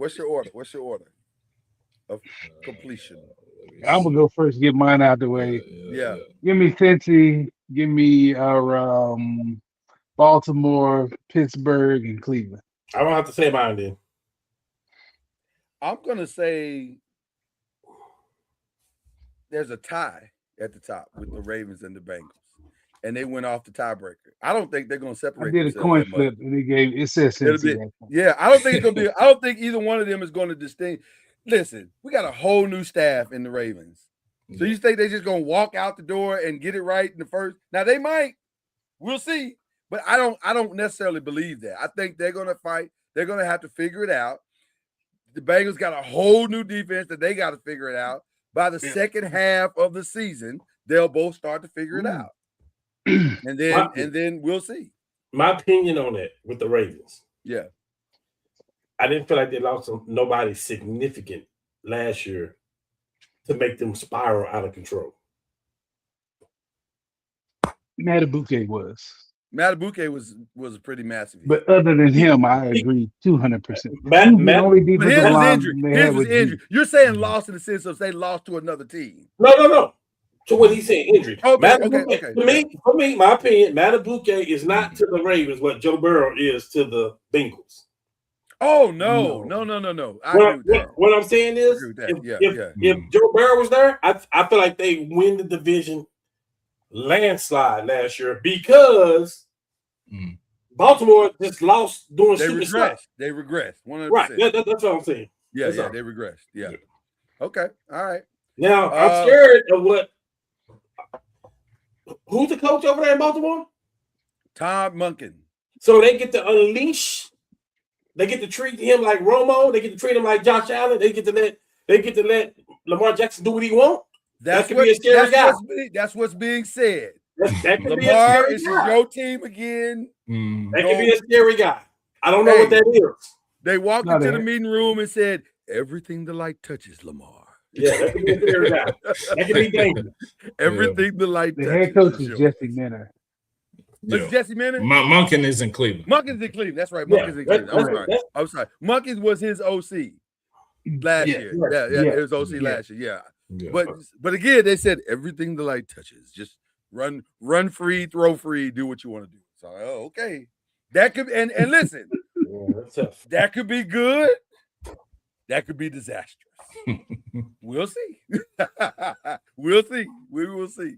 of completion. I'm gonna go first. Get mine out the way. Yeah. Give me Cincy. Give me Baltimore, Pittsburgh, and Cleveland. I don't have to say mine then. I'm gonna say there's a tie at the top with the Ravens and the Bengals, and they went off the tiebreaker. I don't think they're gonna separate. I did a themselves coin that much. flip, and it says It'll Cincy. be- Yeah, I don't think it's gonna be. I don't think either one of them is going to distinct. Listen, we got a whole new staff in the Ravens. So you think they're just gonna walk out the door and get it right in the first? Now they might. We'll see. But I don't necessarily believe that. I think they're gonna fight. They're gonna have to figure it out. The Bengals got a whole new defense that they got to figure it out. By the second half of the season, they'll both start to figure it out. And then we'll see. My opinion on that with the Ravens. Yeah. I didn't feel like they lost nobody significant last year to make them spiral out of control. Matabuke was. Matabuke was a pretty massive. But other than him, I agree 200%. Matt, The only But defensive here's his line injury. they Here's had his was injury. You're saying lost in the sense of they lost to another team. No. So what he's saying, injury. Okay, Matabuke, okay. For me, my opinion, Matabuke is not to the Ravens what Joe Burrow is to the Bengals. Oh no. I agree with that. What I'm saying is, I agree with that. if Joe Burrow was there, I feel like they win the division landslide last year because Baltimore just lost doing They stupid stuff. regressed. 100%. Right, that's what I'm saying. Yeah, That's yeah, all. they regressed. Yeah. Okay. All right. Now I'm scared of what. Who's the coach over there in Baltimore? Todd Monken. So they get to unleash. They get to treat him like Romo. They get to treat him like Josh Allen. They get to let Lamar Jackson do what he wants. That could be a scary guy. That's what's being said. That could be a Lamar, scary this is guy. your team again. That could be a scary guy. I don't know what that is. They walked No, into they- the meeting room and said, "Everything the light touches, Lamar." Yeah, that could be a scary guy. That could be dangerous. Everything the light The touches. head coach for is sure. Jesse Minner. It's Jesse Minner? Monken is in Cleveland. Monken's in Cleveland. That's right. Yeah, Monken's in Cleveland. that's- I'm sorry. Monken's was his OC last Yeah, year. right. Yeah, Yeah. it was OC Yeah. last year. Yeah. Yeah. But again, they said everything the light touches. Just run free, throw free, do what you want to do. So okay. That could and listen, Yeah, that's tough. that could be good. That could be disastrous. We'll see. We'll see. We will see.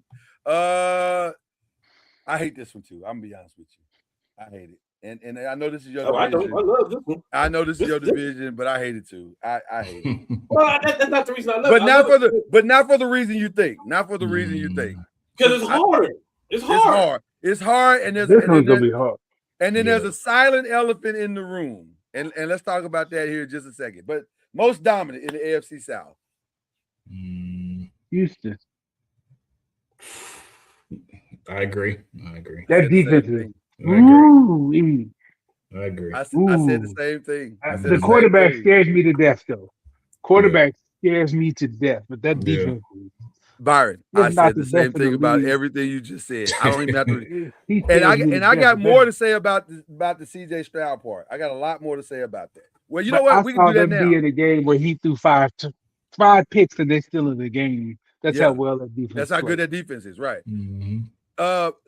I hate this one too. I'm gonna be honest with you. I hate it. And I know this is your Oh, I division. love this one. I know this is your This- division, but I hate it too. I hate it. Well, that's not the reason I love But it. not for the reason you think. Not for the reason you think. Because it's hard. It's It's hard. hard. It's hard, and there's This and one's then gonna be hard. and then there's Yeah. a silent elephant in the room. And let's talk about that here in just a second. But most dominant in the AFC South. Houston. I agree. That Said the defense same is. thing. Ooh, I agree. I said the Ooh. same thing. I said the same quarterback thing. scares me to death, though. Quarterback scares me to death, but that Yeah. defense. Byron, It's I not said the the same best of thing the about league. everything you just said. I don't even have to. He And I scares me to got death, but more that- to say about the CJ Stroud part. I got a lot more to say about that. Well, you but know what? I We saw can do that them be now. in a game where he threw five picks and they still in the game. That's Yeah. how well that defense. That's how good played. that defense is, right? Mhm.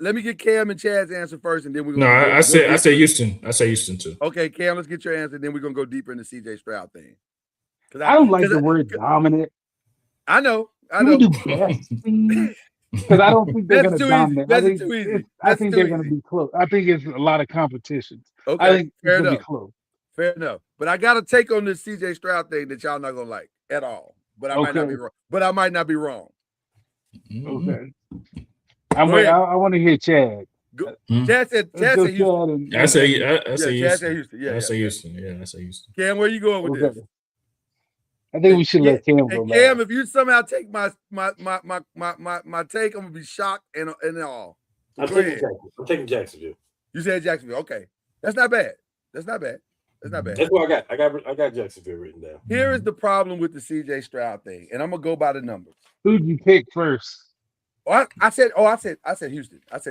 Let me get Cam and Chad's answer first, and then we're No, gonna I say Houston. I say Houston too. Okay, Cam, let's get your answer, then we're gonna go deeper into CJ Stroud thing. I don't like the word dominant. I know. Can we do best, please? Because I don't think they're That's going to too easy. dominate. That's I think, too easy. I That's think too they're going easy. to be close. I think it's a lot of competition. Okay, I think fair it's going to be enough. close. Fair enough. But I got a take on this CJ Stroud thing that y'all not gonna like at all. But I might not Okay. be wrong. But I might not be wrong. Mhm. Okay. Go ahead. I want to hear Chad. Chad said Let's go Houston. Chad and- I say Yeah, Houston. Chad said Houston. Yeah, I say yeah. Houston. Yeah, I say Houston. Cam, where you going with Okay. this? I think we should let Cam go. And last. Cam, if you somehow take my take, I'm gonna be shocked and all. I'm Go taking ahead. Jacksonville. I'm taking Jacksonville. You said Jacksonville. Okay. That's not bad. That's not bad. That's not bad. That's what I got. I got Jacksonville written down. Here is the problem with the CJ Stroud thing, and I'm gonna go by the numbers. Who'd you pick first? I said Houston. I said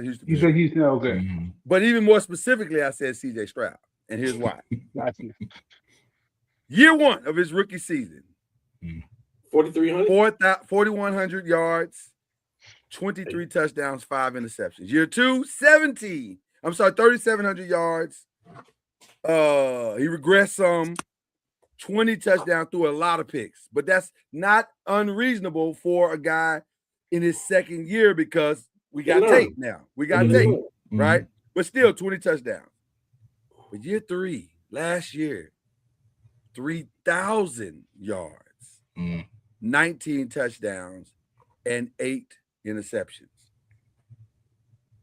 Houston. You said Houston. Okay. Mhm. But even more specifically, I said CJ Stroud. And here's why. Got you. Year one of his rookie season, 4,300. 4,100 yards, 23 touchdowns, 5 interceptions. Year 2, 3,700 yards. He regressed some, 20 touchdowns, threw a lot of picks, but that's not unreasonable for a guy in his second year because we got tape now. We got tape, right? But still 20 touchdowns. But year 3, last year, 3,000 yards, 19 touchdowns, and 8 interceptions.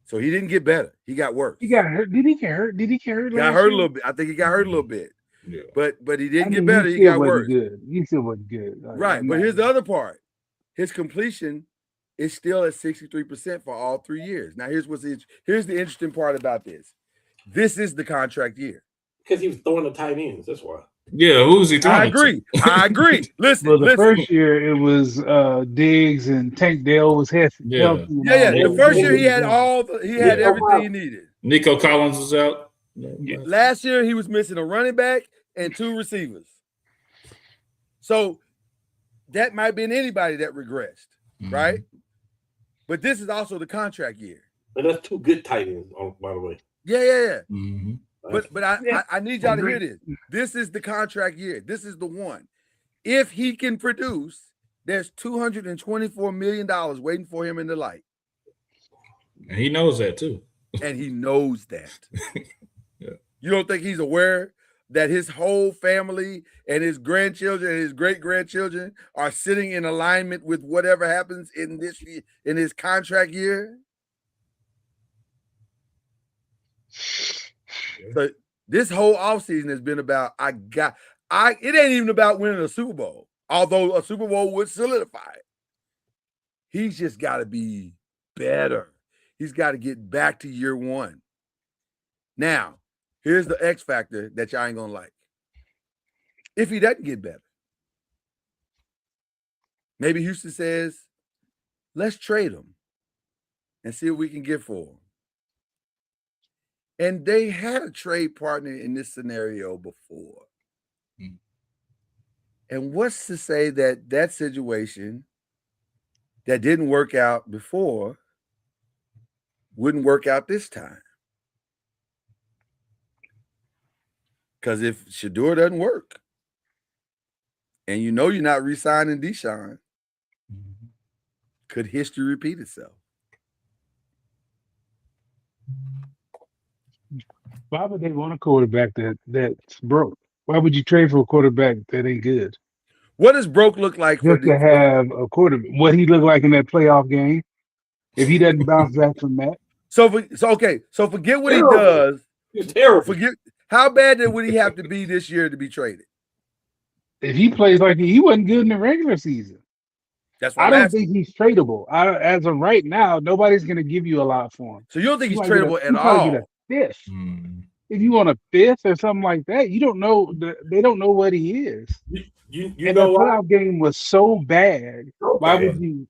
So he didn't get better. He got worse. He got hurt. Did he get hurt? Did he get hurt? Got hurt a little bit. I think he got hurt a little bit. Yeah. But he didn't get better. He got worse. Good. He still wasn't good. Right. But here's the other part. His completion is still at 63% for all 3 years. Now here's the interesting part about this. This is the contract year. Because he was throwing the tight ends. That's why. Yeah, who's he throwing? I agree. Listen, the first year it was Diggs and Tank Dell was healthy. Yeah. The first year he had everything he needed. Nico Collins was out. Last year he was missing a running back and 2 receivers. So that might have been anybody that regressed, right? But this is also the contract year. And that's 2 good tight ends, by the way. Yeah. But I need y'all to hear this. This is the contract year. This is the one. If he can produce, there's $224 million waiting for him in the light. And he knows that too. And he knows that. Yeah. You don't think he's aware that his whole family and his grandchildren and his great-grandchildren are sitting in alignment with whatever happens in his contract year? So this whole offseason has been about it ain't even about winning a Super Bowl, although a Super Bowl would solidify it. He's just got to be better. He's got to get back to year 1. Now, here's the X factor that y'all ain't gonna like. If he doesn't get better, maybe Houston says, let's trade him and see what we can get for him. And they had a trade partner in this scenario before. And what's to say that situation that didn't work out before wouldn't work out this time? Because if Shedeur doesn't work, and you know you're not re-signing Deshaun, could history repeat itself? Why would they want a quarterback that's broke? Why would you trade for a quarterback that ain't good? What does broke look like? Just to have a quarterback. What he looked like in that playoff game, if he doesn't bounce back from that. So forget what he does. He's terrible. How bad would he have to be this year to be traded? If he plays like he wasn't good in the regular season. That's what I don't think he's tradable. As of right now, nobody's going to give you a lot for him. So you don't think he's tradable at all? Get a fifth. If you want a fifth or something like that, you don't know. They don't know what he is. You and know the playoff game was so bad. Why would you?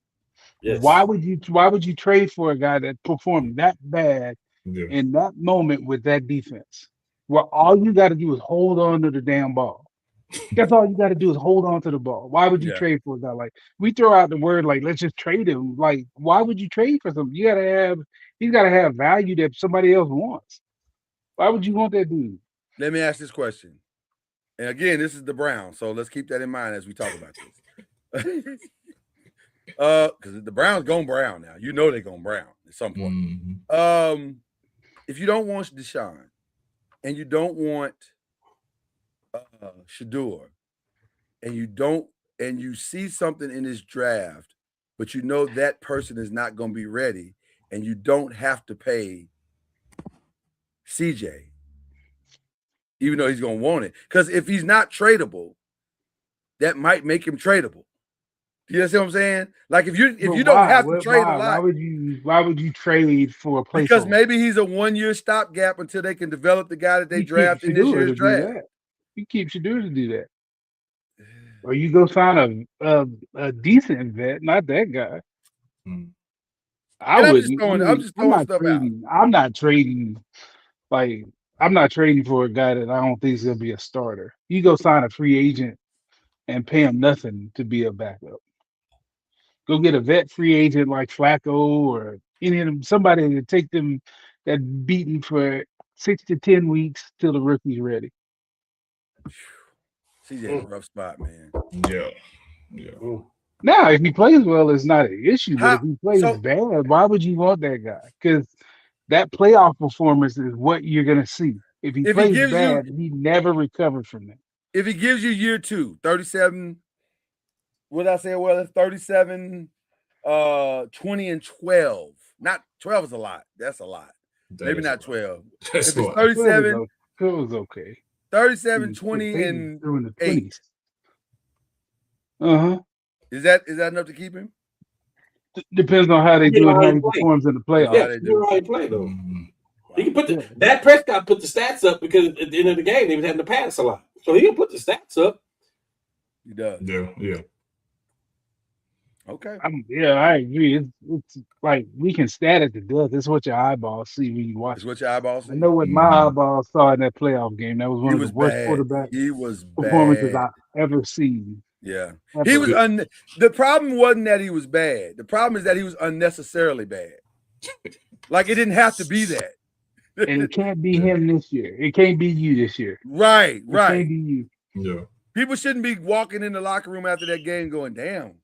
Yes. Why would you trade for a guy that performed that bad in that moment with that defense? Where all you got to do is hold on to the damn ball. That's all you got to do is hold on to the ball. Why would you trade for a guy like? We throw out the word like, let's just trade him. Like, why would you trade for something? He's got to have value that somebody else wants. Why would you want that dude? Let me ask this question. And again, this is the Browns, so let's keep that in mind as we talk about this. Because the Browns going brown now. You know they're going brown at some point. If you don't want Deshaun and you don't want Shedeur, and you see something in this draft, but you know that person is not going to be ready, and you don't have to pay CJ, even though he's going to want it. Because if he's not tradable, that might make him tradable. Do you see what I'm saying? Like if you don't have to trade a lot. Why would you trade for a placeholder? Because maybe he's a 1-year stopgap until they can develop the guy that they draft in this year's draft. You keep Shedeur to do that. Or you go find a decent vet, not that guy. I'm just throwing stuff out. I'm not trading. Like, I'm not trading for a guy that I don't think is going to be a starter. You go sign a free agent and pay him nothing to be a backup. Go get a vet free agent like Flacco or any of them, somebody to take them that beating for 6 to 10 weeks till the rookie's ready. CJ's a rough spot, man. Yeah. Now, if he plays well, it's not an issue. How- But if he plays so- bad, why would you want that guy? Because that playoff performance is what you're gonna see. If he If he plays gives you- bad, he never recovered from that. If he gives you year 2, 37, what did I say? Well, it's 37, 20 and 12. Not 12 is a lot. That's a lot. Maybe not 12. That's If it's what. 37, It was okay. 37, 20, and during the 8. 20s. Uh-huh. Is that enough to keep him? Depends on how they You do know and how how he he play. performs in the playoffs. Yeah, they you do. know how he play though. Mhm. He can put Yeah. that Prescott put the stats up because at the end of the game they was having to pass a lot, so he can put the stats up. He does. Yeah. Okay. I agree. It's like we can stat it to death. It's what your eyeballs see when you watch. That's what your eyeballs I see. know what my eyeballs saw in that playoff game. That was one He of was the worst bad. quarterback He was performances bad. I've ever seen. Yeah. Ever. He was the problem wasn't that he was bad. The problem is that he was unnecessarily bad. Like it didn't have to be that. And it can't be him this year. It can't be you this year. Right, It right. can't be you. Yeah. People shouldn't be walking in the locker room after that game going, damn,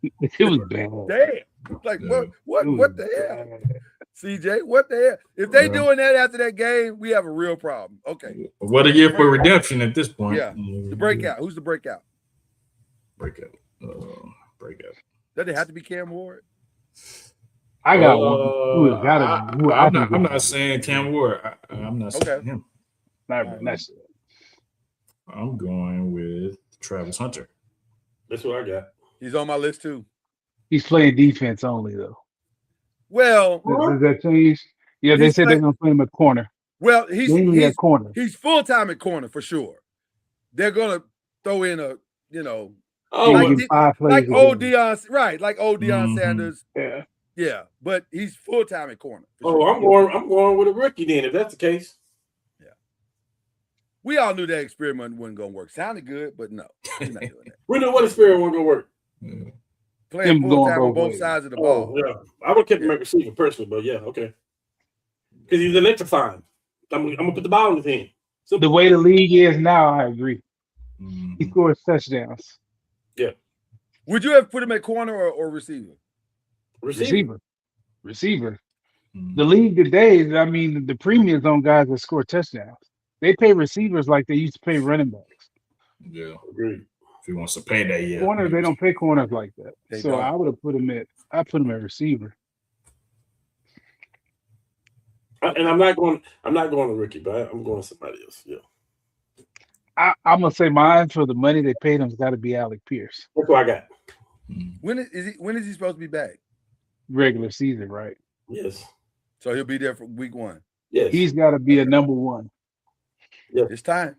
It was bad. damn. Like Yeah. It what was the hell? bad. CJ, what the hell? If they Yeah. doing that after that game, we have a real problem. Okay. What a year for redemption at this point. Yeah. The breakout. Who's the breakout? Breakout. Breakout. Does it have to be Cam Ward? I got one. Who has gotta, who I I'm think not is- saying Cam Ward. I'm not saying Okay. him. not- I'm going with Travis Hunter. That's what I got. He's on my list too. He's playing defense only though. Well, Does that change? Yeah, they He's said they're gonna play him at corner. Mainly he's at corner. he's full time at corner for sure. They're gonna throw in a Oh, Like Like it- five plays like a old game. Deion, right? Like old Deion Mhm. Sanders. Yeah. Yeah, but he's full time at corner. for oh, sure. I'm going with a rookie then. If that's the case, We all knew that experiment wasn't gonna work. Sounded good, but no, he's not doing that. we know what experience won't gonna work. Yeah. Playing Him full going time on both both ways. sides of the Oh, ball. yeah. I would have kept him at receiver personally, but yeah, okay. Because he's electrifying. I'm gonna put the ball in his hand. So The way the league is now, I agree. Mhm. He scores touchdowns. Would you have put him at corner or receiver? receiver. Receiver. Mhm. The league today, I mean, the premiums on guys that score touchdowns. They pay receivers like they used to pay running backs. Yeah. Agreed. If he wants to pay that, yeah. Corners, they don't pay corners like that. They So don't. I would have put him at receiver. And I'm not going to rookie, but I'm going to somebody else. Yeah, I'm gonna say mine for the money they paid him's got to be Alec Pierce. that's what I got. Mhm. When is he supposed to be back? Regular season, right? Yes, So he'll be there for week 1. yes. He's got to be a number one. It's time.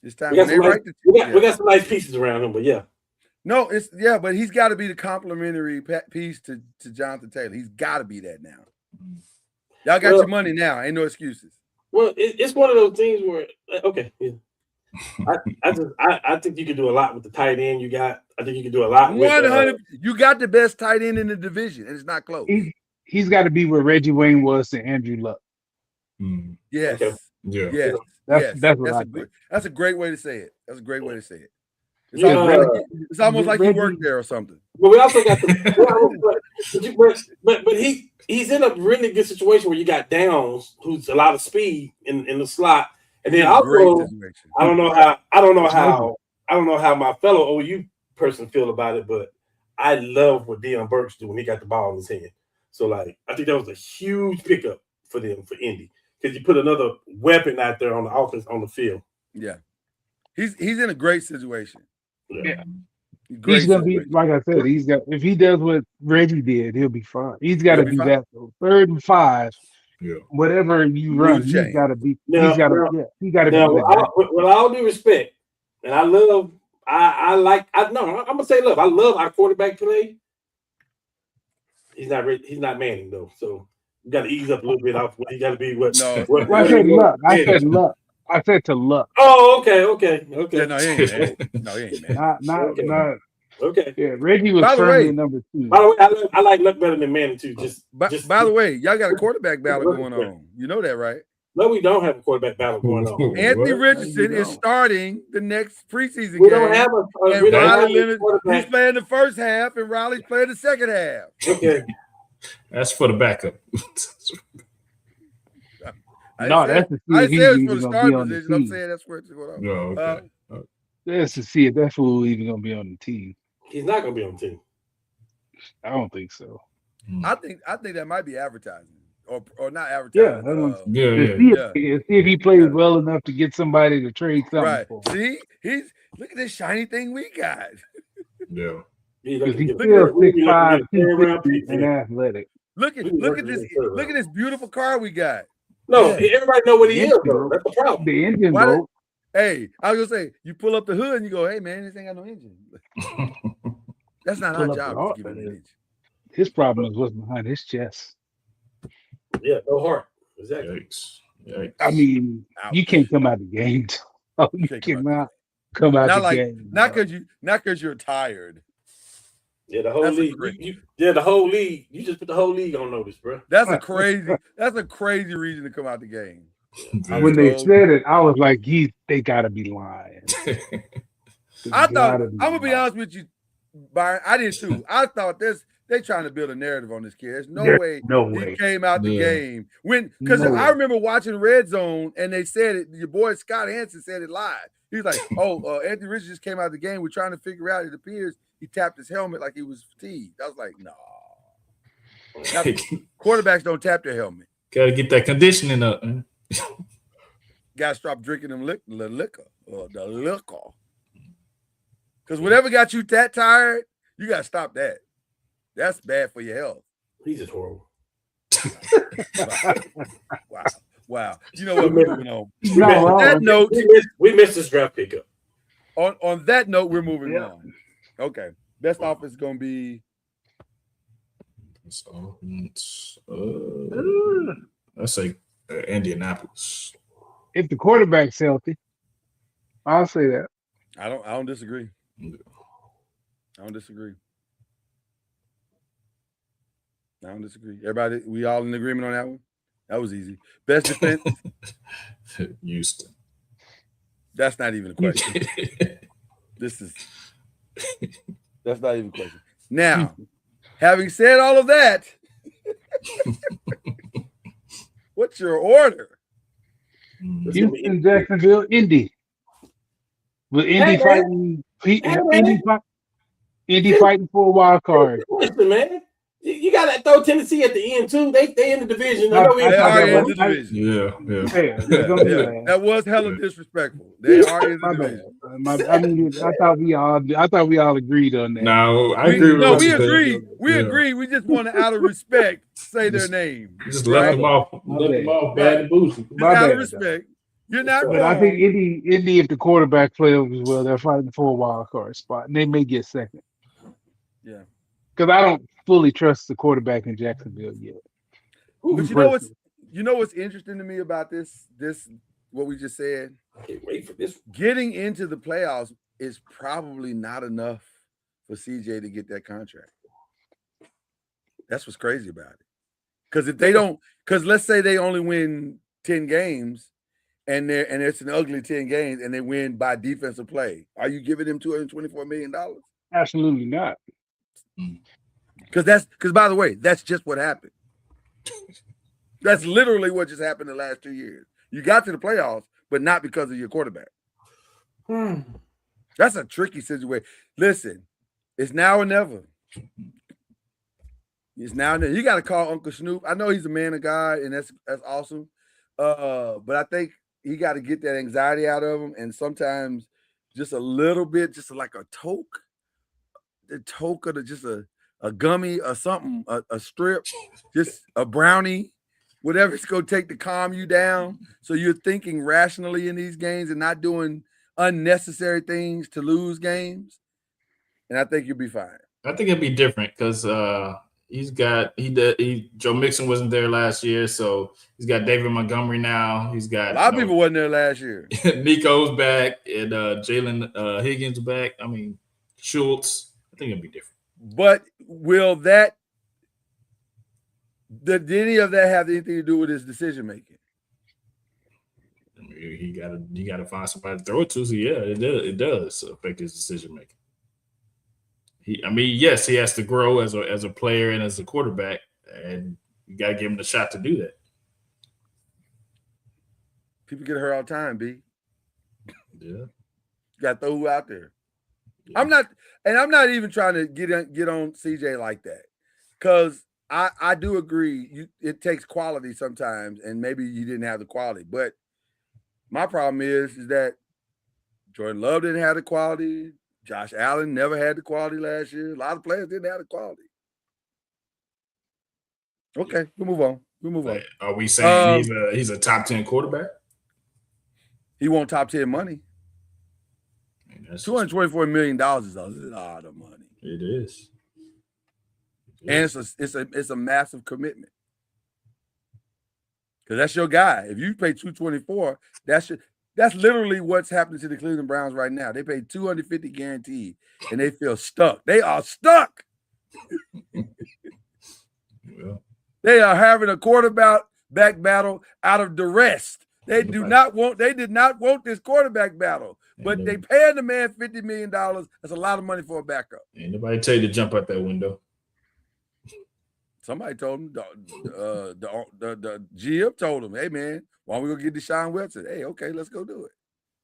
It's time. we got, When they some nice, write the- we got some nice pieces around him, but yeah, No, but he's got to be the complimentary piece to Jonathan Taylor. He's got to be that now. Y'all got Well- your money now. Ain't no excuses. well, it's one of those things where okay, yeah. I think you can do a lot with the tight end you got. I think you can do a lot with 100. You got the best tight end in the division, and it's not close. He's got to be where Reggie Wayne was to Andrew Luck. Mhm. Yes. Okay. Yeah. Yes. That's what I a think. great, that's a great way to say it. That's a great way to say it. It's Yeah. it's almost like he Reggie- worked there or something. But we also got but he's in a really good situation where you got Downs, who's a lot of speed in the slot, and then Great also situation. I don't know how my fellow OU person feel about it, but I love what Deion Burks do when he got the ball in his hand. So like I think that was a huge pickup for them for Indy because you put another weapon out there on the offense on the field. Yeah. He's in a great situation. Yeah. Great He's gonna be situation. like I said. He's got if he does what Reggie did, he'll be fine. He's got to He'll be do fine. that though. 3rd and 5, Yeah. whatever you run, Move he's chain. got to be. Now- He's got to. now- Yeah, he got to be. Now, good with at that. with all due respect, and I'm gonna say love. I love our quarterback play. He's not Manning though, so you got to ease up a little bit off what he got to be. What? No. what- Well, I said luck. I said luck. I said to Luck. Oh, okay. Yeah, no, he ain't mad. No, he ain't mad. Not. Okay. Yeah, Reggie was By the firmly way- number 2. By the way, I like Luck better than Manning too. By the way, y'all got a quarterback battle going on. You know that, right? No, we don't have a quarterback battle going on. Anthony What? Richardson No, you is don't. starting the next preseason We game. don't have and we don't have Riley a Leonard, he's quarterback. playing the first half, and Riley's playing the second half. Okay. That's for the backup. No, that's to see I if he's said it's for even the going to be starting on the position. I'm team. saying that's where it's going on. No, okay. That's to see if that fool even going to be on the team. He's not gonna be on the team. I don't think so. I think that might be advertising, or not Yeah, advertising. that's what- Yeah, To yeah. see, Yeah. see if he plays Yeah. well enough to get somebody to trade something Right. for. See, look at this shiny thing we got. Yeah. Because he's Look still at- 6'5", around 250, and athletic. Look at this beautiful car we got. No, Yeah. everybody know what he Yeah, is, though. bro. That's the problem. The engine Why broke. Hey, I was gonna say, you pull up the hood and you go, hey man, this ain't got no engine. That's not Pull our up the job. heart, To give it an that is. engine. His problem is what's behind his chest. Yeah, no heart. Exactly. Yikes. I mean, Ouch. you can't come out the game. Oh, you Can't come out cannot come out Not the like game. not because you're tired. Yeah, the whole That's a league. great- The whole league. You just put the whole league on notice, bro. That's a crazy reason to come out the game. When they Go. said it, I was like, they gotta be lying. I thought Gotta I'm gonna be lying. honest with you, Byron. I did too. I thought they trying to build a narrative on this kid. There's no There's way no he way. came out the Yeah. game because No I way. remember watching Red Zone and they said it. Your boy Scott Hansen said it live. He's like, Anthony Richardson just came out the game. We're trying to figure out. It appears he tapped his helmet like he was fatigued. I was like, no. Quarterbacks don't tap their helmet. Gotta get that conditioning up. Man. Gotta stop drinking them the liquor. Because whatever got you that tired, you gotta stop that. That's bad for your health. He's just horrible. Wow. You know what? We're moving on. No, On that note, We missed this draft pickup. on that note, we're moving Yeah. on. Okay. Best offense is gonna be So, let's say Indianapolis. if the quarterback's healthy, I'll say that. I don't disagree. I don't disagree. Everybody, we all in agreement on that one? That was easy. Best defense, Houston. that's not even a question. That's not even a question. Now, having said all of that, what's your order? Houston, Jacksonville, Indy. With Indy man. fighting, Indy fighting for a wild card. Listen, man. You got to throw Tennessee at the end too. They in the division. I know we They I- are I- in the division. Yeah. Don't do Yeah, that. that was hella disrespectful. They are in the My bad. division. I thought we all agreed on that. No, I agree with No, what we you said. agree. We Yeah. agree. We just want to, out of respect, say their name. Just Right? left them off. My Left bad. them off bad and bougie. Just My out of bad. respect. You're not But wrong. I think Indy, if the quarterback plays well, they're fighting for a wild card spot, and they may get second. Yeah. Because I don't fully trust the quarterback in Jacksonville yet. But you know what's interesting to me about this what we just said? I can't wait for this. Getting into the playoffs is probably not enough for CJ to get that contract. That's what's crazy about it. Because if they don't, because let's say they only win 10 games and it's an ugly 10 games and they win by defensive play, are you giving them $224 million? Absolutely not. Because by the way, that's just what happened. That's literally what just happened the last 2 years. You got to the playoffs, but not because of your quarterback. That's a tricky situation. Listen, it's now or never. It's now or never. You got to call Uncle Snoop. I know he's a man of God, and that's awesome. But I think he got to get that anxiety out of him, and sometimes just a little bit, just like a toke, or just a gummy or something, a strip, just a brownie, whatever it's going to take to calm you down. So you're thinking rationally in these games and not doing unnecessary things to lose games. And I think you'll be fine. I think it'd be different because Joe Mixon wasn't there last year, so he's got David Montgomery now. He's got A lot of people wasn't there last year. Nico's back and Jalen Higgins back. I mean, Schultz. I think it'll be different. But did any of that have anything to do with his decision making? I mean, you gotta find somebody to throw it to. So yeah, it does affect his decision making. Yes, he has to grow as a player and as a quarterback, and you got to give him the shot to do that. People get hurt all the time, B. Yeah, you got to throw who out there. yeah. I'm not even trying to get on CJ like that, because I do agree. It takes quality sometimes, and maybe you didn't have the quality. But my problem is that Jordan Love didn't have the quality. Josh Allen never had the quality last year. A lot of players didn't have the quality. Okay, we'll move on. Are we saying he's a top 10 quarterback? He won't top 10 money. $224 million is a lot of money. It is. And it's a massive commitment. Because that's your guy. If you pay $224, that's literally what's happening to the Cleveland Browns right now. They pay $250 guaranteed, and they feel stuck. They are stuck. Well, they are having a quarterback battle out of duress. They did not want this quarterback battle, but they paying the man $50 million. That's a lot of money for a backup. Ain't nobody tell you to jump out that window. Somebody told him, the GM told him, hey, man, why don't we go get Deshaun Watson? Hey, okay, let's go do it.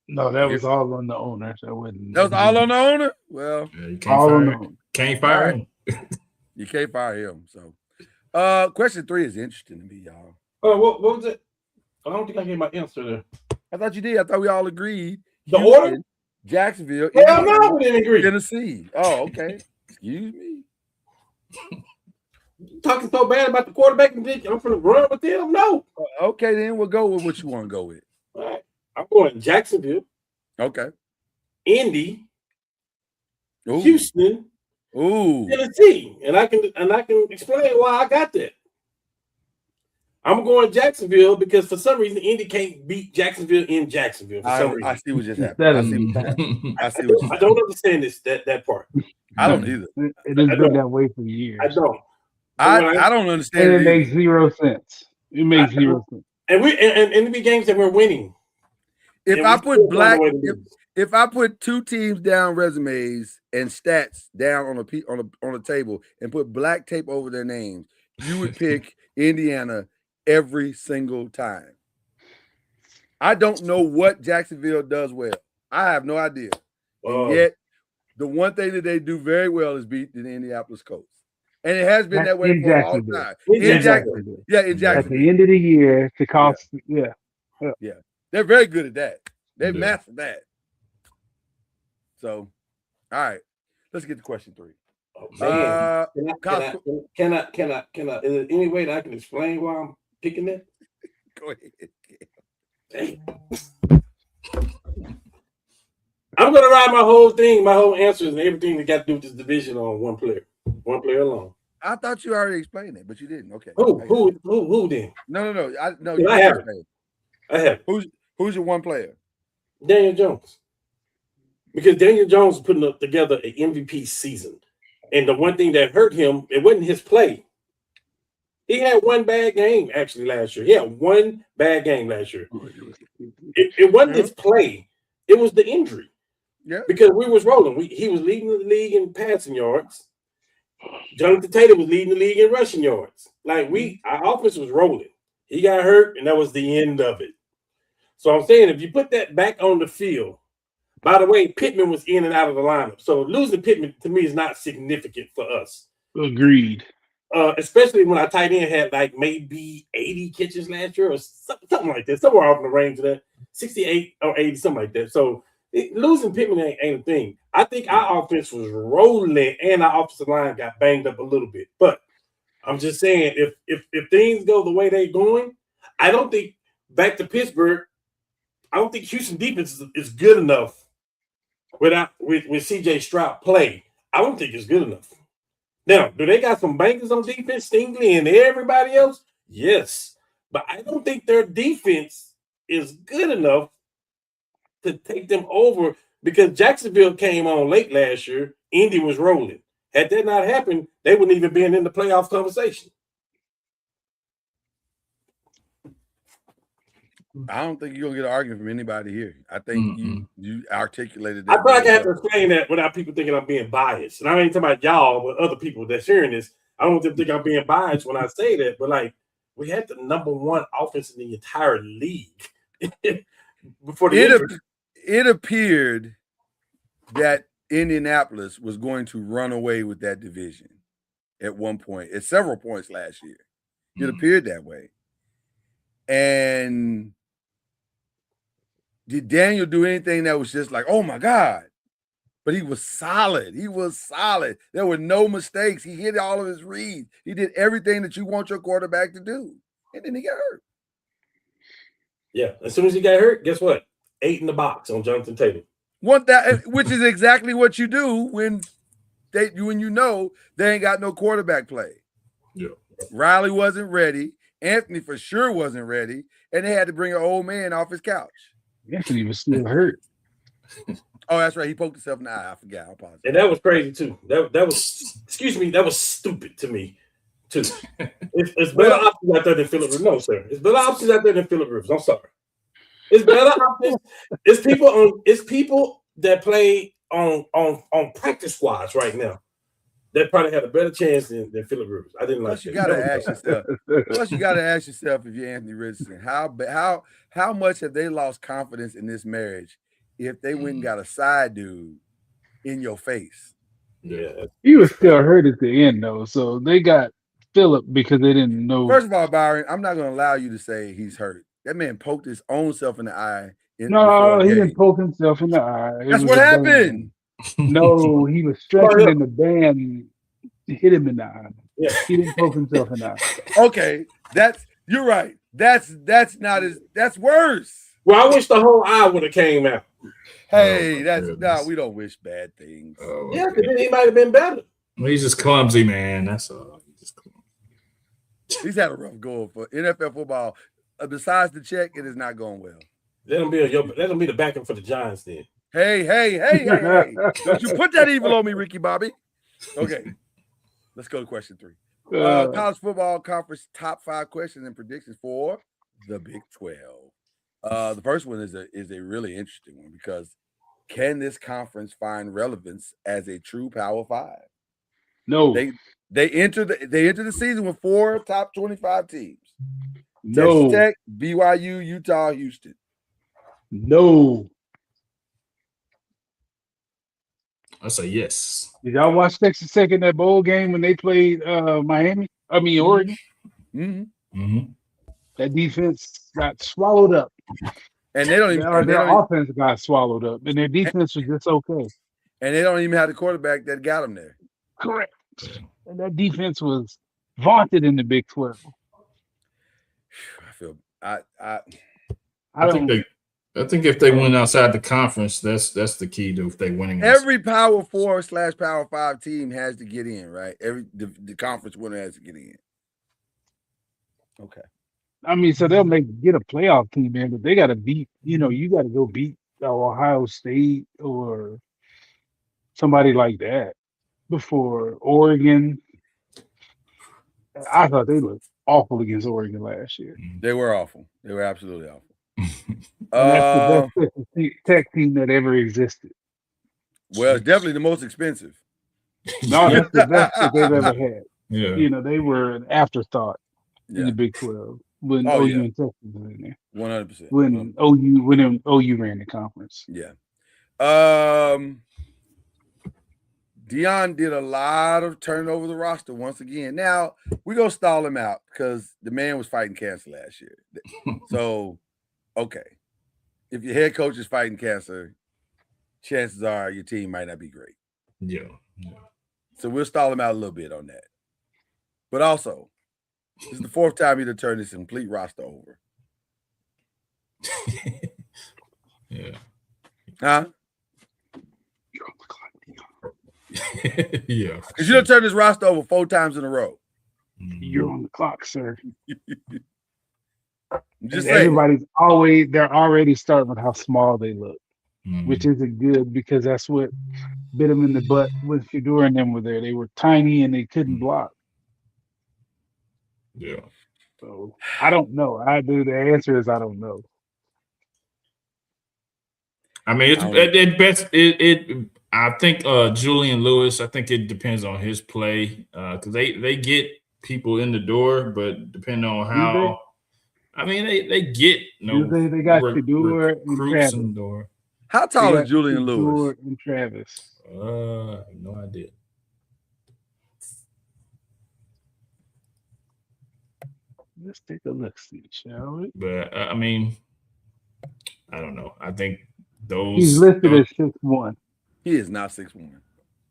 No, that was all on the owner. That was all on the owner? Well, yeah, you can't fire him. You can't fire him. So, question 3 is interesting to me, y'all. What was it? I don't think I gave my answer there. I thought you did. I thought we all agreed. The Houston, order? Jacksonville, Hell no, we didn't agree. Tennessee. Oh, okay. Excuse me. Talking so bad about the quarterback and I'm going to run with them? No. Okay, then we'll go with what you want to go with. All right. I'm going Jacksonville. Okay. Indy. Ooh. Houston. Ooh. Tennessee. And I can explain why I got that. I'm going Jacksonville because for some reason Indy can't beat Jacksonville in Jacksonville. For some reason. I see what just happened. I don't understand that part. I don't either. It has been that way for years. I don't. I don't understand. And it makes 0 sense. It makes 0 sense. And it be games that we're winning. If I put 2 teams down resumes and stats down on a table and put black tape over their names, you would pick Indiana every single time. I don't know what Jacksonville does well. I have no idea. And yet, the one thing that they do very well is beat the Indianapolis Colts. And it has been that way for a long time. In Jacksonville. Yeah, in Jacksonville. At the end of the year, to cost, yeah. They're very good at that. They've mastered that. So, all right. Let's get to question 3. Can I? Is there any way that I can explain why I'm picking that? Go ahead. Dang. I'm gonna ride my whole answers and everything that got to do with this division on one player alone. I thought you already explained it, but you didn't. Okay. Who then? No. I have. Who's your one player? Daniel Jones. Because Daniel Jones is putting together an MVP season. And the one thing that hurt him, it wasn't his play. He had one bad game actually last year. He had one bad game last year. It wasn't his play. It was the injury. Yeah. Because we was rolling. He was leading the league in passing yards. Jonathan Taylor was leading the league in rushing yards. Like our offense was rolling. He got hurt, and that was the end of it. So I'm saying if you put that back on the field, by the way, Pittman was in and out of the lineup. So losing Pittman to me is not significant for us. Agreed. Especially when our tight end had like maybe 80 catches last year or something like that. Somewhere off in the range of that. 68 or 80, something like that. So losing Pittman ain't a thing. I think our offense was rolling and our offensive line got banged up a little bit. But I'm just saying, if things go the way they're going, I don't think back to Pittsburgh, I don't think Houston defense is good enough with CJ Stroud play. I don't think it's good enough. Now, do they got some bangers on defense, Stingley and everybody else? Yes. But I don't think their defense is good enough to take them over because Jacksonville came on late last year. Indy was rolling. Had that not happened, they wouldn't even been in the playoff conversation. I don't think you're gonna get an argument from anybody here. I think you articulated I that. feel like I have to explain that without people thinking I'm being biased. And I ain't talking about y'all, but other people that's hearing this. I don't want them to think I'm being biased when I say that, but like we had the number one offense in the entire league before the it appeared that Indianapolis was going to run away with that division at one point, at several points last year. It appeared that way. And did Daniel do anything that was just like, oh my God? But he was solid. He was solid. There were no mistakes. He hit all of his reads. He did everything that you want your quarterback to do. And then he got hurt. Yeah. As soon as he got hurt, guess what? 8 in the box on Jonathan Taylor. Which is exactly what you do when you know they ain't got no quarterback play. Yeah. Riley wasn't ready. Anthony for sure wasn't ready. And they had to bring an old man off his couch. Anthony was still hurt. Oh, that's right. He poked himself in the eye. I forgot. I apologize. And that was crazy too. That was, excuse me, that was stupid to me too. It's better options out there than Phillip Rivers. No, sir. It's better options out there than Phillip Rivers. I'm sorry. It's better options. It's people that play on practice squads right now that probably had a better chance than Phillip Rivers. I didn't like Plus, you gotta ask yourself. Plus, you gotta ask yourself if you're Anthony Richardson, how much have they lost confidence in this marriage if they went and got a side dude in your face? Yeah, he was still hurt at the end though, so they got Phillip because they didn't know. First of all, Byron, I'm not gonna allow you to say he's hurt. That man poked his own self in the eye. No, he didn't poke himself in the eye. That's what happened. No, he was stretching and the band hit him in the eye. Yeah. He didn't poke himself in the eye. Okay, you're right. That's worse. Well, I wish the whole eye would have came out. Hey, we don't wish bad things. Yeah, because then he might have been better. Well, he's just clumsy, man. That's all. He's had a rough go for NFL football. Besides the check, it is not going well. Let him be the backing for the Giants then. Hey. Don't you put that evil on me, Ricky Bobby. Okay. Let's go to question 3. College football conference top 5 questions and predictions for the Big 12. The first one is a really interesting one because can this conference find relevance as a true Power 5? No. They enter the season with 4 top 25 teams. No. Texas Tech, BYU, Utah, Houston. No. I say yes. Did y'all watch Texas Tech in that bowl game when they played Oregon? Mm-hmm. That defense got swallowed up. And they don't even their offense got swallowed up, and their defense was just okay. And they don't even have the quarterback that got them there. Correct. And that defense was vaunted in the Big 12. I think if they win outside the conference, that's the key to if they winning. Every Power 4/Power 5 team has to get in, right? The conference winner has to get in. Okay. I mean, so they'll get a playoff team in, but they got to beat. You got to go beat Ohio State or somebody like that before Oregon. I thought they looked awful against Oregon last year. They were awful. They were absolutely awful. That's the best Tech team that ever existed. Well, it's definitely the most expensive. No, that's the best that they've ever had. Yeah. They were an afterthought in the Big 12 when OU and Texas were in there. 100%. When OU ran the conference. Yeah. Deion did a lot of turning over the roster once again. Now, we're going to stall him out because the man was fighting cancer last year. So, okay. If your head coach is fighting cancer, chances are your team might not be great. Yeah. So we'll stall him out a little bit on that. But also, this is the 4th time he'd have turned this complete roster over. Yeah. Huh? Yeah. Because you don't turn this roster over 4 times in a row. You're on the clock, sir. I'm just And saying. they're already starting with how small they look, Mhm. which isn't good because that's what bit them in the butt when Fedor and them were there. They were tiny and they couldn't block. Yeah. So I don't know. The answer is I don't know. I mean, it's at best. I think Julian Lewis. I think it depends on his play because they get people in the door, but depending on how. I mean, they get They got Fedor and recruits Travis. in the door. How tall is Julian Lewis? And Travis. I have no idea. Let's take a look, see, shall we? But I mean, I don't know. I think those. He's listed as 6'1". He is not 6'1".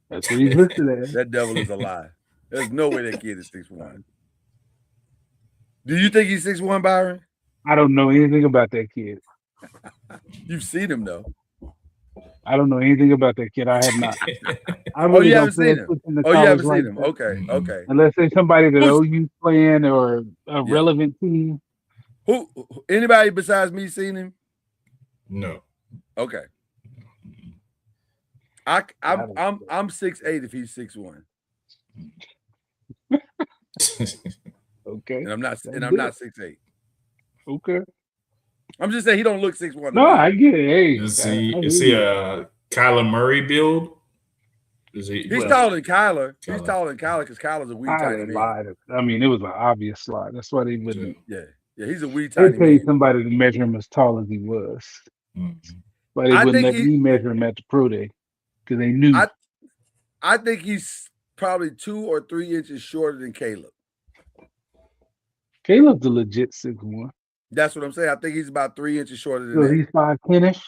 That's what he's listed as. That devil is a lie. There's no way that kid is 6'1". Do you think he's 6'1", Byron? I don't know anything about that kid. You've seen him though. I don't know anything about that kid. I have not. I Oh, really you don't haven't seen him. pay attention to Oh, you haven't college seen him. like that. Okay, okay. Unless there's somebody that Who's- OU's playing or a relevant team. Who? Anybody besides me seen him? No. Okay. I'm 6'8" if he's 6'1", Okay. and I'm not 6'8". Okay. I'm just saying he don't look 6'1". No, I get it. Hey, Is I he hear a Kyler Murray build? Is he? He's taller than Kyler. He's Kyler. taller than Kyler because Kyler's a wee you. tiny I man. lied. I mean, it was an obvious slide. That's why they wouldn't. Yeah, he's a wee They tiny paid man. somebody to measure him as tall as he was, Mhm. but they I wouldn't think let me measure him at the pro day because they knew. I think he's probably 2 or 3 inches shorter than Caleb. Caleb's a legit 6'1". That's what I'm saying. I think he's about 3 inches shorter than So that. he's 5'10"ish.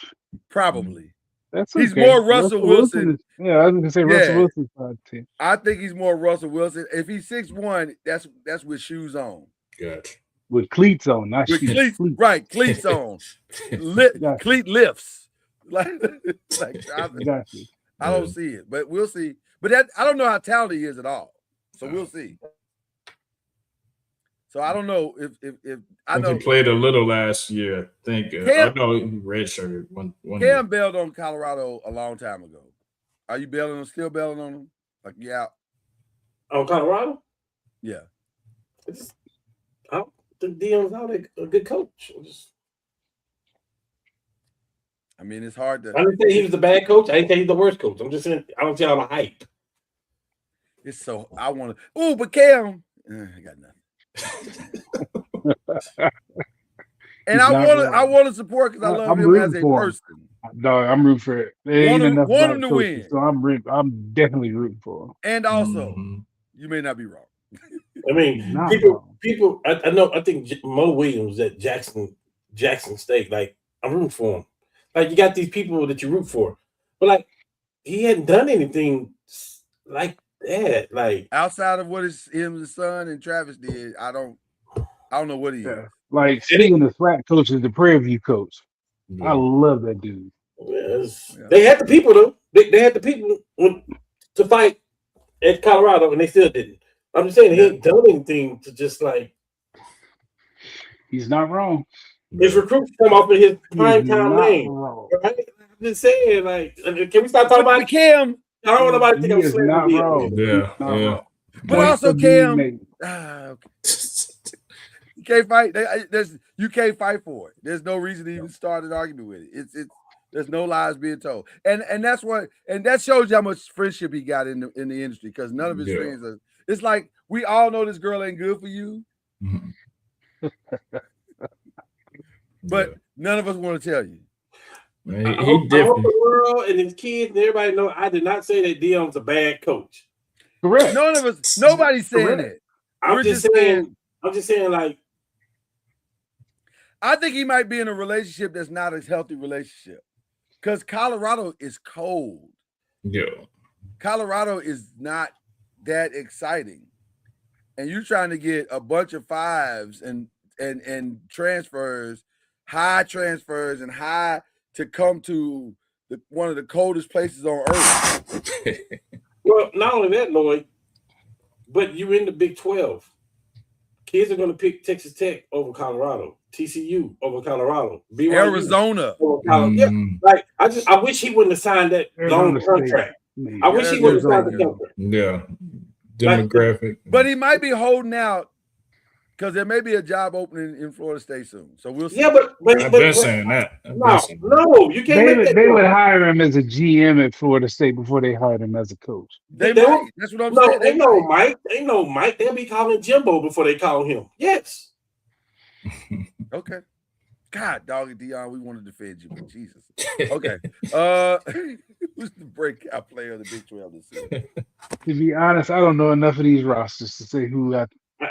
Probably. That's He's okay. more Russell Wilson. Yeah, I was gonna say Russell Yeah. Wilson's 5'10". I think he's more Russell Wilson. If he's 6'1", that's with shoes on. Gotcha. With cleats on, not With shoes. cleats, right? Cleats on. Gotcha. Cleat lifts. Like Got you. I don't see it, but we'll see. But I don't know how talented he is at all. So we'll see. So I don't know if I know he played a little last year. I think. No, he redshirted one Cam year. bailed on Colorado a long time ago. Are you still bailing on him? Like On Colorado? Yeah. I don't think Dion's not a good coach. I mean, it's hard to. I didn't say he was a bad coach. I didn't say he's the worst coach. I'm just saying I don't see all the hype. It's so I want to. Oh, but Cam, I got nothing. And I want to support because I love him as a person. Dog, I'm rooting for it. There ain't enough want black him to coaches, win. so I'm definitely rooting for him. And also, you may not be wrong. I mean, Not people. I know. I think Mo Williams at Jackson State. Like I'm rooting for him. Like you got these people that you root for, but like he hadn't done anything like that. Like outside of what his son and Travis did, I don't know what he is. Like speaking of flat coaches, the Prairie View coach. I love that dude. Yes. They had the people though. They had the people to fight at Colorado, and they still didn't. I'm just saying he ain't done anything to just like. He's not wrong. His recruits come off in his prime time name. Right? I'm just saying, like, can we stop talking about Cam? I don't want nobody to think I'm not wrong. Yeah. But also Cam, okay. You can't fight. You can't fight for it. There's no reason to even start an argument with it. It's there's no lies being told, and that's what, and that shows you how much friendship he got in the industry because none of his friends are. It's like we all know this girl ain't good for you, but none of us want to tell you. I hope the world and his kids and everybody know I did not say that Dion's a bad coach. Correct. None of us. Nobody's saying it. I'm just saying. Like. I think he might be in a relationship that's not a healthy relationship because Colorado is cold. Yeah. Colorado is not that exciting. And you're trying to get a bunch of fives and transfers, high transfers and high to come to one of the coldest places on earth. Well, not only that, Lloyd, but you're in the Big 12. Kids are going to pick Texas Tech over Colorado, TCU over Colorado, BYU Arizona. over Colorado. Yeah, like I wish he wouldn't have signed that long Arizona State. contract. Man, I wish he wouldn't have signed the Arizona. contract. Yeah. Demographic. But he might be holding out because there may be a job opening in Florida State soon. So we'll see. Yeah, but I've been saying that. no, you can't make that. They would hire him as a GM at Florida State before they hired him as a coach. They They might. That's what I'm No, saying. they know Mike. They know Mike. They'll be calling Jimbo before they call him. Yes. Okay. God, doggy Dion, we want to defend you, but Jesus. Okay. Who's the breakout player of the Big 12 this season? To be honest, I don't know enough of these rosters to say who's I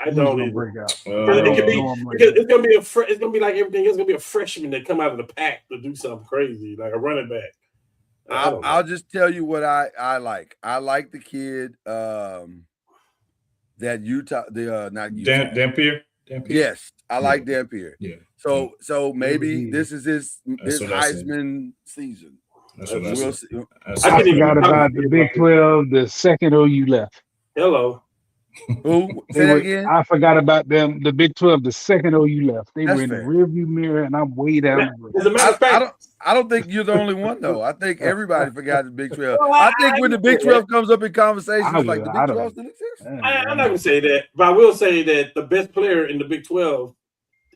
going don't to either. break out. It could be because it's gonna be it's gonna be like everything. It's gonna be a freshman that come out of the pack to do something crazy, like a running back. I'll just tell you what I like. I like the kid that Utah, not Utah. Dampier? Yes, I like Dampier. Yeah. So maybe this is his That's what I said. Heisman season. That's what I We'll said. see. I forgot about the Big 12, the second OU left. Hello. Who? Say that again? I forgot about them. The Big 12, the second OU left. They That's were in fair. the rearview mirror, and I'm way down the road. As a matter of fact, I don't think you're the only one though. I think everybody forgot the Big 12. I think when the Big 12 comes up in conversation, it's like the Big 12 still exists. I'm not gonna say that, but I will say that the best player in the Big 12,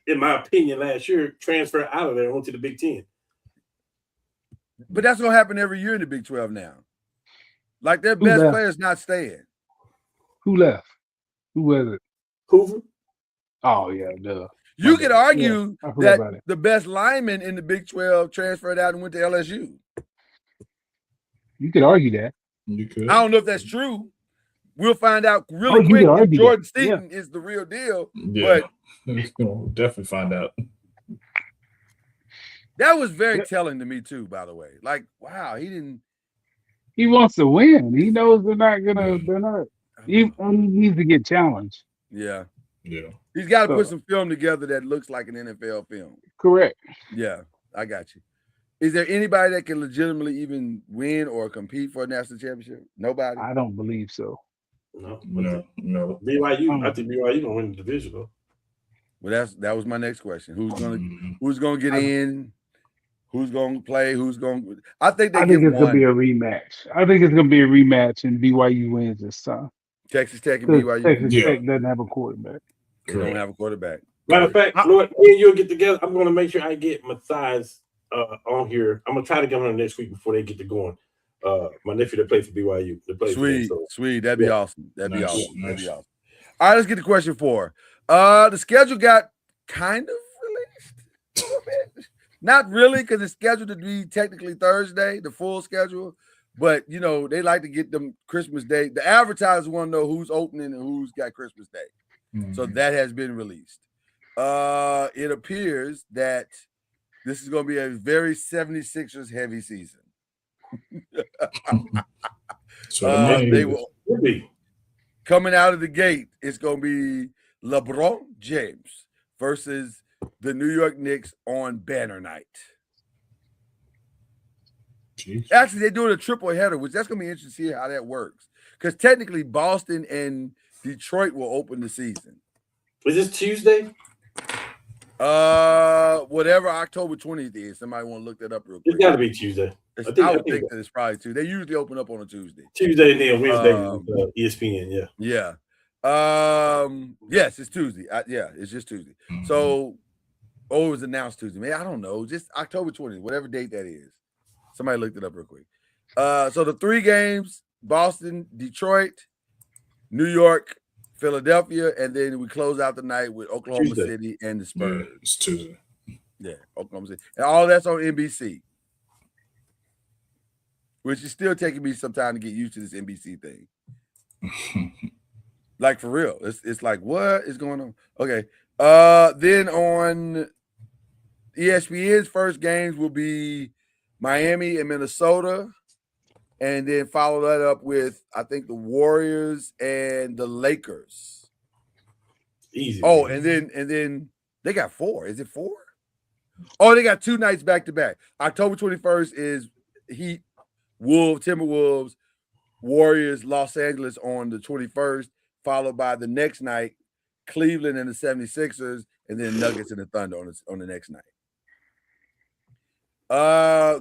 in my opinion, last year transferred out of there and went to the Big 10. But that's gonna happen every year in the Big 12 now. Like their Who best left? players not staying. Who left? Who was it? Hoover. Oh, yeah, duh. You could argue I forgot about that it. the best lineman in the Big 12 transferred out and went to LSU. You could argue that. You could. I don't know if that's true. We'll find out Oh, really you quick could if argue Jordan that. Yeah. Steaton is the real deal. Yeah. But We'll definitely find out. that was very telling to me too, by the way. Like, wow, he didn't. He wants to win. He knows they're not gonna. They're not. He needs to get challenged. Yeah. Yeah. He's got to put So- some film together that looks like an NFL film. Correct. Yeah, I got you. Is there anybody that can legitimately even win or compete for a national championship? Nobody. I don't believe so. No. No. BYU. I think BYU gonna win the division though. Well, that was my next question. Who's Mhm. gonna get in? Who's gonna play? Who's gonna? I think they I get think it's one. gonna be a rematch. I think it's gonna be a rematch, and BYU wins this time. Texas Tech and 'Cause BYU. Texas Yeah. Tech doesn't have a quarterback. They don't have a quarterback. Matter of fact, Lord, me and you'll get together. I'm gonna make sure I get Matthias on here. I'm gonna try to get on next week before they get to going. My nephew that plays for BYU. Sweet. That'd be Yeah. awesome. That'd be Nice, awesome. That'd be nice. awesome. All right, let's get to question 4. The schedule got kind of released a little bit. Not really, because it's scheduled to be technically Thursday, the full schedule. But you know, they like to get them Christmas Day. The advertisers want to know who's opening and who's got Christmas Day. So that has been released. It appears that this is going to be a very 76ers heavy season. So the They main- will Could be. coming out of the gate. It's going to be LeBron James versus the New York Knicks on banner night. Jeez. Actually, they're doing a triple header, which that's going to be interesting to see how that works. Because technically, Boston and Detroit will open the season. Is this Tuesday? Whatever October 20th is. Somebody want to look that up real It's quick. got to be Tuesday. I I think- would think that it's probably Tuesday. They usually open up on a Tuesday. Tuesday and then Wednesday Um, with ESPN. Yeah. Yeah. Yes, it's Tuesday. Yeah, it's just Tuesday. So, it was announced Tuesday. Man, I don't know. Just October 20th, whatever date that is. Somebody looked it up real quick. So the 3 games: Boston, Detroit, New York, Philadelphia, and then we close out the night with Oklahoma Tuesday. City and the Yeah, Spurs. it's Tuesday. Yeah, Oklahoma City. And all that's on NBC. Which is still taking me some time to get used to this NBC thing. Like for real. It's like, what is going on? Okay. Then on ESPN's first games will be Miami and Minnesota. And then follow that up with, I think, the Warriors and the Lakers. Easy. Oh, man. and then they got 4. Is it 4? Oh, they got 2 nights back to back. October 21st is Heat, Timberwolves. Warriors, Los Angeles on the 21st, followed by the next night, Cleveland and the 76ers, and then Nuggets and the Thunder on the next night.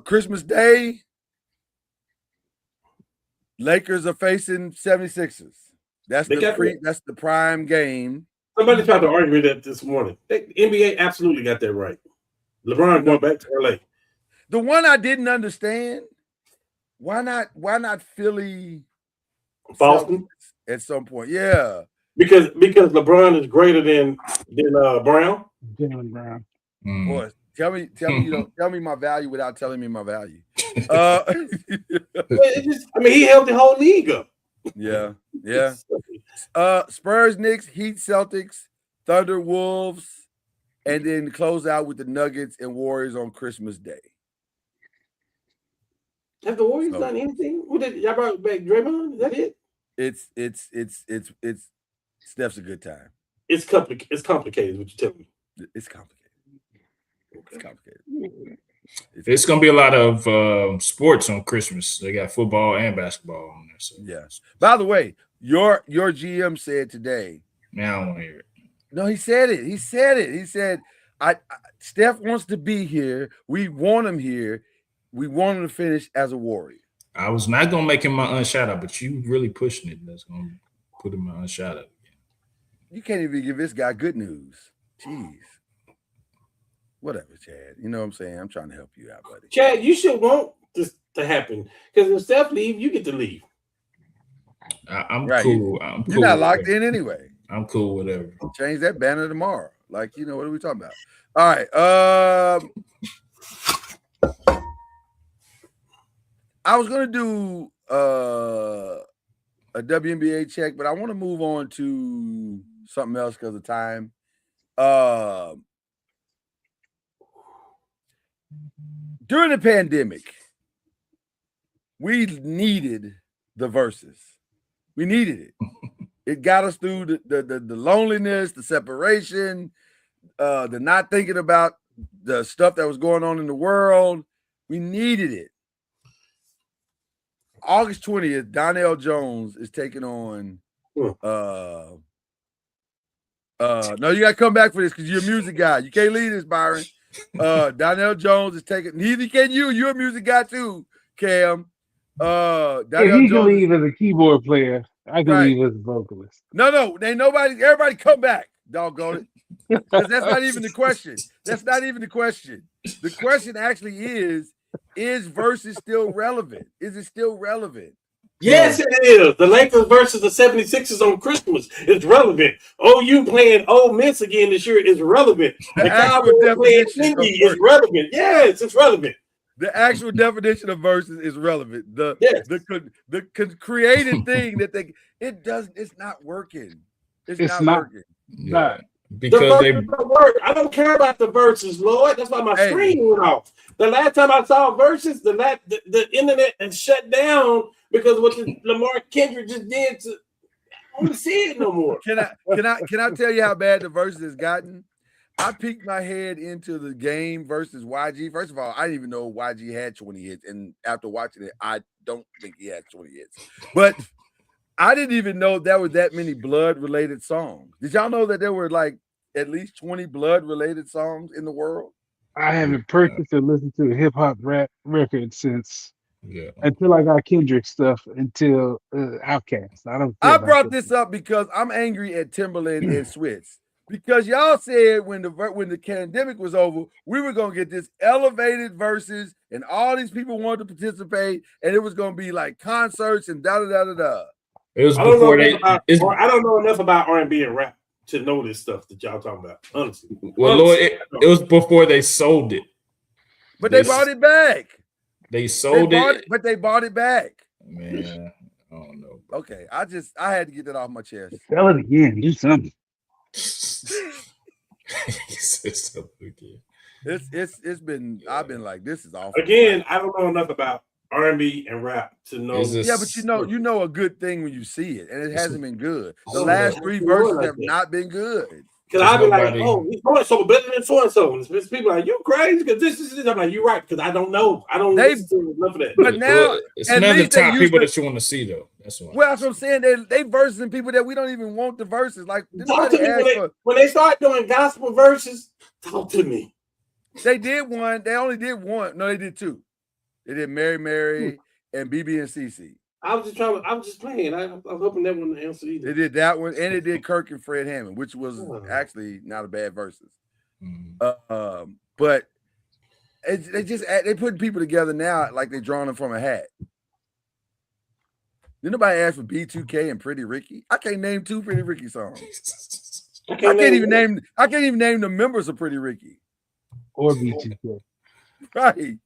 Christmas Day, Lakers are facing 76ers. That's the prime game. Somebody tried to argue that this morning. The NBA absolutely got that right. LeBron going back to LA. The one I didn't understand, why not Philly Boston at some point? Yeah. Because LeBron is greater than Brown. Jaylen Brown. Boy, tell me you don't tell me my value without telling me my value. He held the whole league up. Yeah. Spurs, Knicks, Heat, Celtics, Thunder, Wolves, and then close out with the Nuggets and Warriors on Christmas Day. Have the Warriors done anything? Y'all brought back Draymond? Is that it? It's Steph's a good time. It's complicated. It's complicated. What you tell me? It's complicated. It's complicated. It's gonna be a lot of sports on Christmas. They got football and basketball on there. So. Yeah. By the way, your GM said today. Man, I don't want to hear it. No, he said it. He said, Steph wants to be here. We want him here. We want him to finish as a Warrior. I was not gonna make him my unshout, but you really pushing it. That's gonna put him my unshout again. You can't even give this guy good news. Jeez. Whatever, Chad. You know what I'm saying? I'm trying to help you out, buddy. Chad, you should want this to happen because if Steph leave, you get to leave. I'm right. cool. You're not locked in anyway. I'm cool, whatever. Change that banner tomorrow. Like, what are we talking about? All right. I was gonna do a WNBA check, but I want to move on to something else because of time. During the pandemic, we needed the verses. We needed it. It got us through the loneliness, the separation, the not thinking about the stuff that was going on in the world. We needed it. August 20th, Donnell Jones is taking on no, you gotta come back for this because you're a music guy. You can't leave this, Byron. Donnell Jones is taking, neither can you. You're a music guy too, Cam. If he can leave as a keyboard player, I can leave as a vocalist. No, ain't nobody, everybody come back, doggone it. Because that's not even the question. That's not even the question. The question actually is versus still relevant? Is it still relevant? Yes, it is. The Lakers versus the 76ers on Christmas is relevant. OU playing Ole Miss again this year is relevant. The Cowboys playing Indy is relevant. Yes, it's relevant. The actual definition of versus is relevant. The creative thing that it's not working. It's not working. Not. Because they work. I don't care about the verses, Lord. That's why my screen went off. The last time I saw verses, the internet had shut down because what Lamar Kendrick just did to. I don't see it no more. Can I tell you how bad the verses has gotten? I peeked my head into the game versus YG. First of all, I didn't even know YG had 20 hits, and after watching it, I don't think he had 20 hits. But I didn't even know there were that many blood-related songs. Did y'all know that there were like at least 20 blood-related songs in the world? I haven't purchased or listened to a hip-hop rap record since until I got Kendrick stuff until Outkast. I brought this up because I'm angry at Timberland and Switz. Because y'all said when the pandemic was over, we were gonna get this elevated verses, and all these people wanted to participate, and it was gonna be like concerts and da da da da da. It was before I don't know enough about R&B and rap to know this stuff that y'all talking about. Honestly, Lord, it was before they sold it. But they bought it back. They sold it, but they bought it back. Man, I don't know. Okay, I had to get that off my chest. Sell it again. Do something. It's been. I've been like, this is awful. Again, I don't know enough about R&B and rap to know. Yeah, but you know a good thing when you see it, and it hasn't been good. The last three verses have not been good. Because I'd be like, oh, he's so and so better than so and so. And people are like, you crazy? Because this is. I'm like, you're right. Because I don't know. I don't listen to enough of that. But now, it's not the top people that you want to see, though. That's why. Well, that's what I'm saying. They versing people that we don't even want the verses. Like, talk to me when they start doing gospel verses. Talk to me. They did one. They only did one. No, they did two. They did Mary and BB and CC. I was just playing. I was hoping that one to answer either. They did that one, and they did Kirk and Fred Hammond, which was actually not a bad verses. But they putting people together now like they're drawing them from a hat. Did nobody ask for B2K and Pretty Ricky? I can't name two Pretty Ricky songs. I can't even name the members of Pretty Ricky or B2K. Right.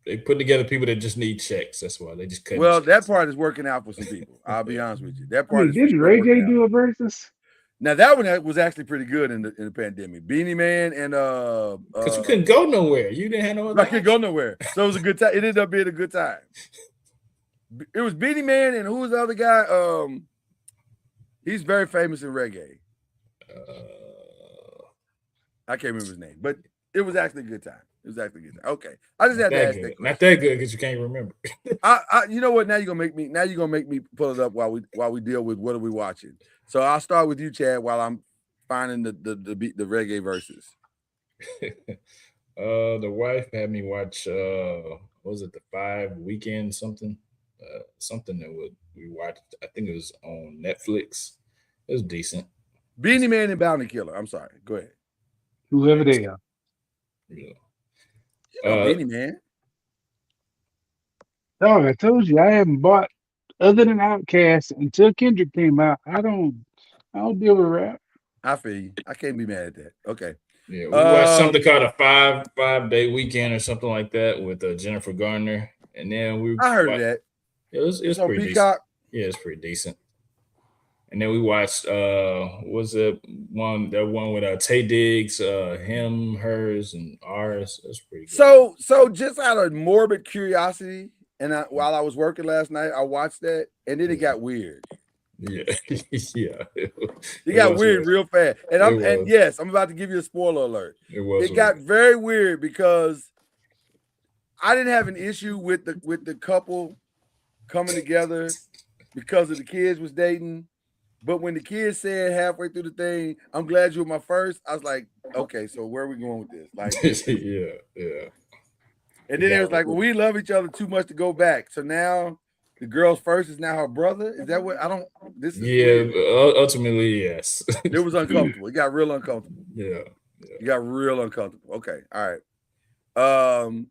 They put together people that just need checks. That's why they just cut. Well, that part is working out for some people. I'll be honest with you. That part. Didn't Ray J do a versus? Now that one was actually pretty good in the pandemic. Beanie Man and because you couldn't go nowhere. You didn't have no other. I couldn't go nowhere. So it was a good time. It ended up being a good time. It was Beanie Man and who was the other guy? He's very famous in reggae. I can't remember his name, but it was actually a good time. It was actually good. Okay, I just had to ask that. Not that good because you can't remember. You know what? Now you're gonna make me pull it up while we deal with what are we watching. So I'll start with you, Chad, while I'm finding the reggae verses. The wife had me watch. What was it, the 5 Weekend something? Something that we watched. I think it was on Netflix. It was decent. Beanie Man and Bounty Killer. I'm sorry. Go ahead. Whoever they are. Yeah. Beanie Man. Dog, I told you I haven't bought other than Outkast until Kendrick came out. I don't deal with rap. I feel you. I can't be mad at that. Okay. Yeah, we watched something called a 5-day weekend or something like that with Jennifer Garner, and then I heard of that. It's pretty Peacock. decent. Yeah, it's pretty decent. And then we watched was it one with Tay Diggs, him, hers, and ours. That's pretty good. So just out of morbid curiosity, and while I was working last night, I watched that, and then it got weird. Yeah, yeah. It got weird real fast. And yes, I'm about to give you a spoiler alert. It got very weird because I didn't have an issue with the couple coming together because of the kids was dating. But when the kids said halfway through the thing, I'm glad you were my first, I was like, okay, so where are we going with this? Like, yeah. And then it was like, well, we love each other too much to go back. So now the girl's first is now her brother. Is that what this is ultimately, yes. It was uncomfortable. It got real uncomfortable. Yeah. It got real uncomfortable. Okay. All right.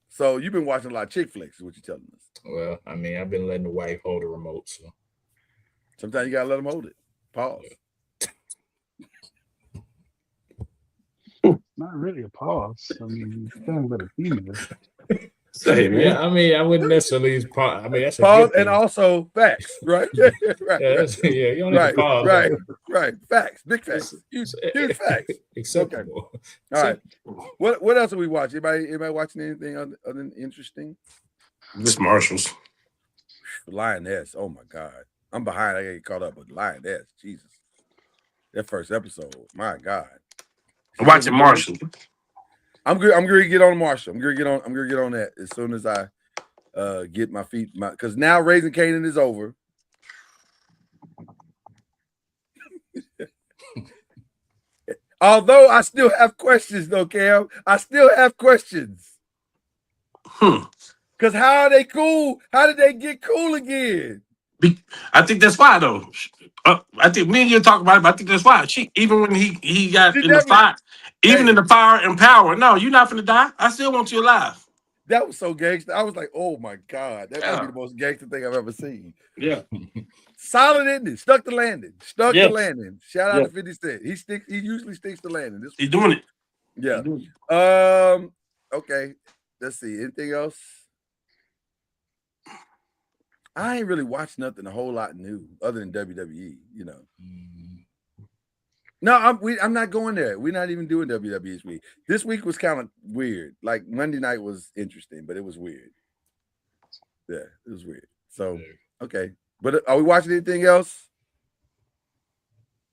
So you've been watching a lot of chick flicks, is what you're telling us. Well, I mean, I've been letting the wife hold the remote, so sometimes you gotta let them hold it. Pause. Not really a pause. I mean, you kind of let a female. Say, man. Yeah, I mean, I wouldn't necessarily pause. I mean, that's a pause and also facts, right? right. Yeah, you don't need to pause. Right. Facts, big facts. Huge facts. Acceptable. Okay. All right. What else are we watching? Anybody watching anything other than interesting? Miss Marshalls. Lioness. Oh my God. I'm behind. I get caught up with Lioness. Jesus. That first episode. My God. I'm watching Marshall. I'm good. I'm gonna get on Marshall. I'm gonna get on that as soon as I get my feet. Because now Raising Canaan is over. Although I still have questions, though, Cam. I still have questions. Because how are they cool? How did they get cool again? I think that's why, though. I think me and you talk about it, but I think that's why. Even when he got in the fire, in the fire and power. No, you're not finna die. I still want you alive. That was so gangster. I was like, oh my God, that might be the most gangster thing I've ever seen. Yeah. Solid ending. Stuck the landing. The landing. Shout out to 50 Cent. He usually sticks the landing. He's doing it. Yeah. Okay. Let's see. Anything else? I ain't really watched nothing a whole lot new other than WWE, you know. No, I'm not going there. We're not even doing WWE this week. This week was kind of weird. Like Monday night was interesting, but it was weird. Yeah, it was weird. So, okay. But are we watching anything else?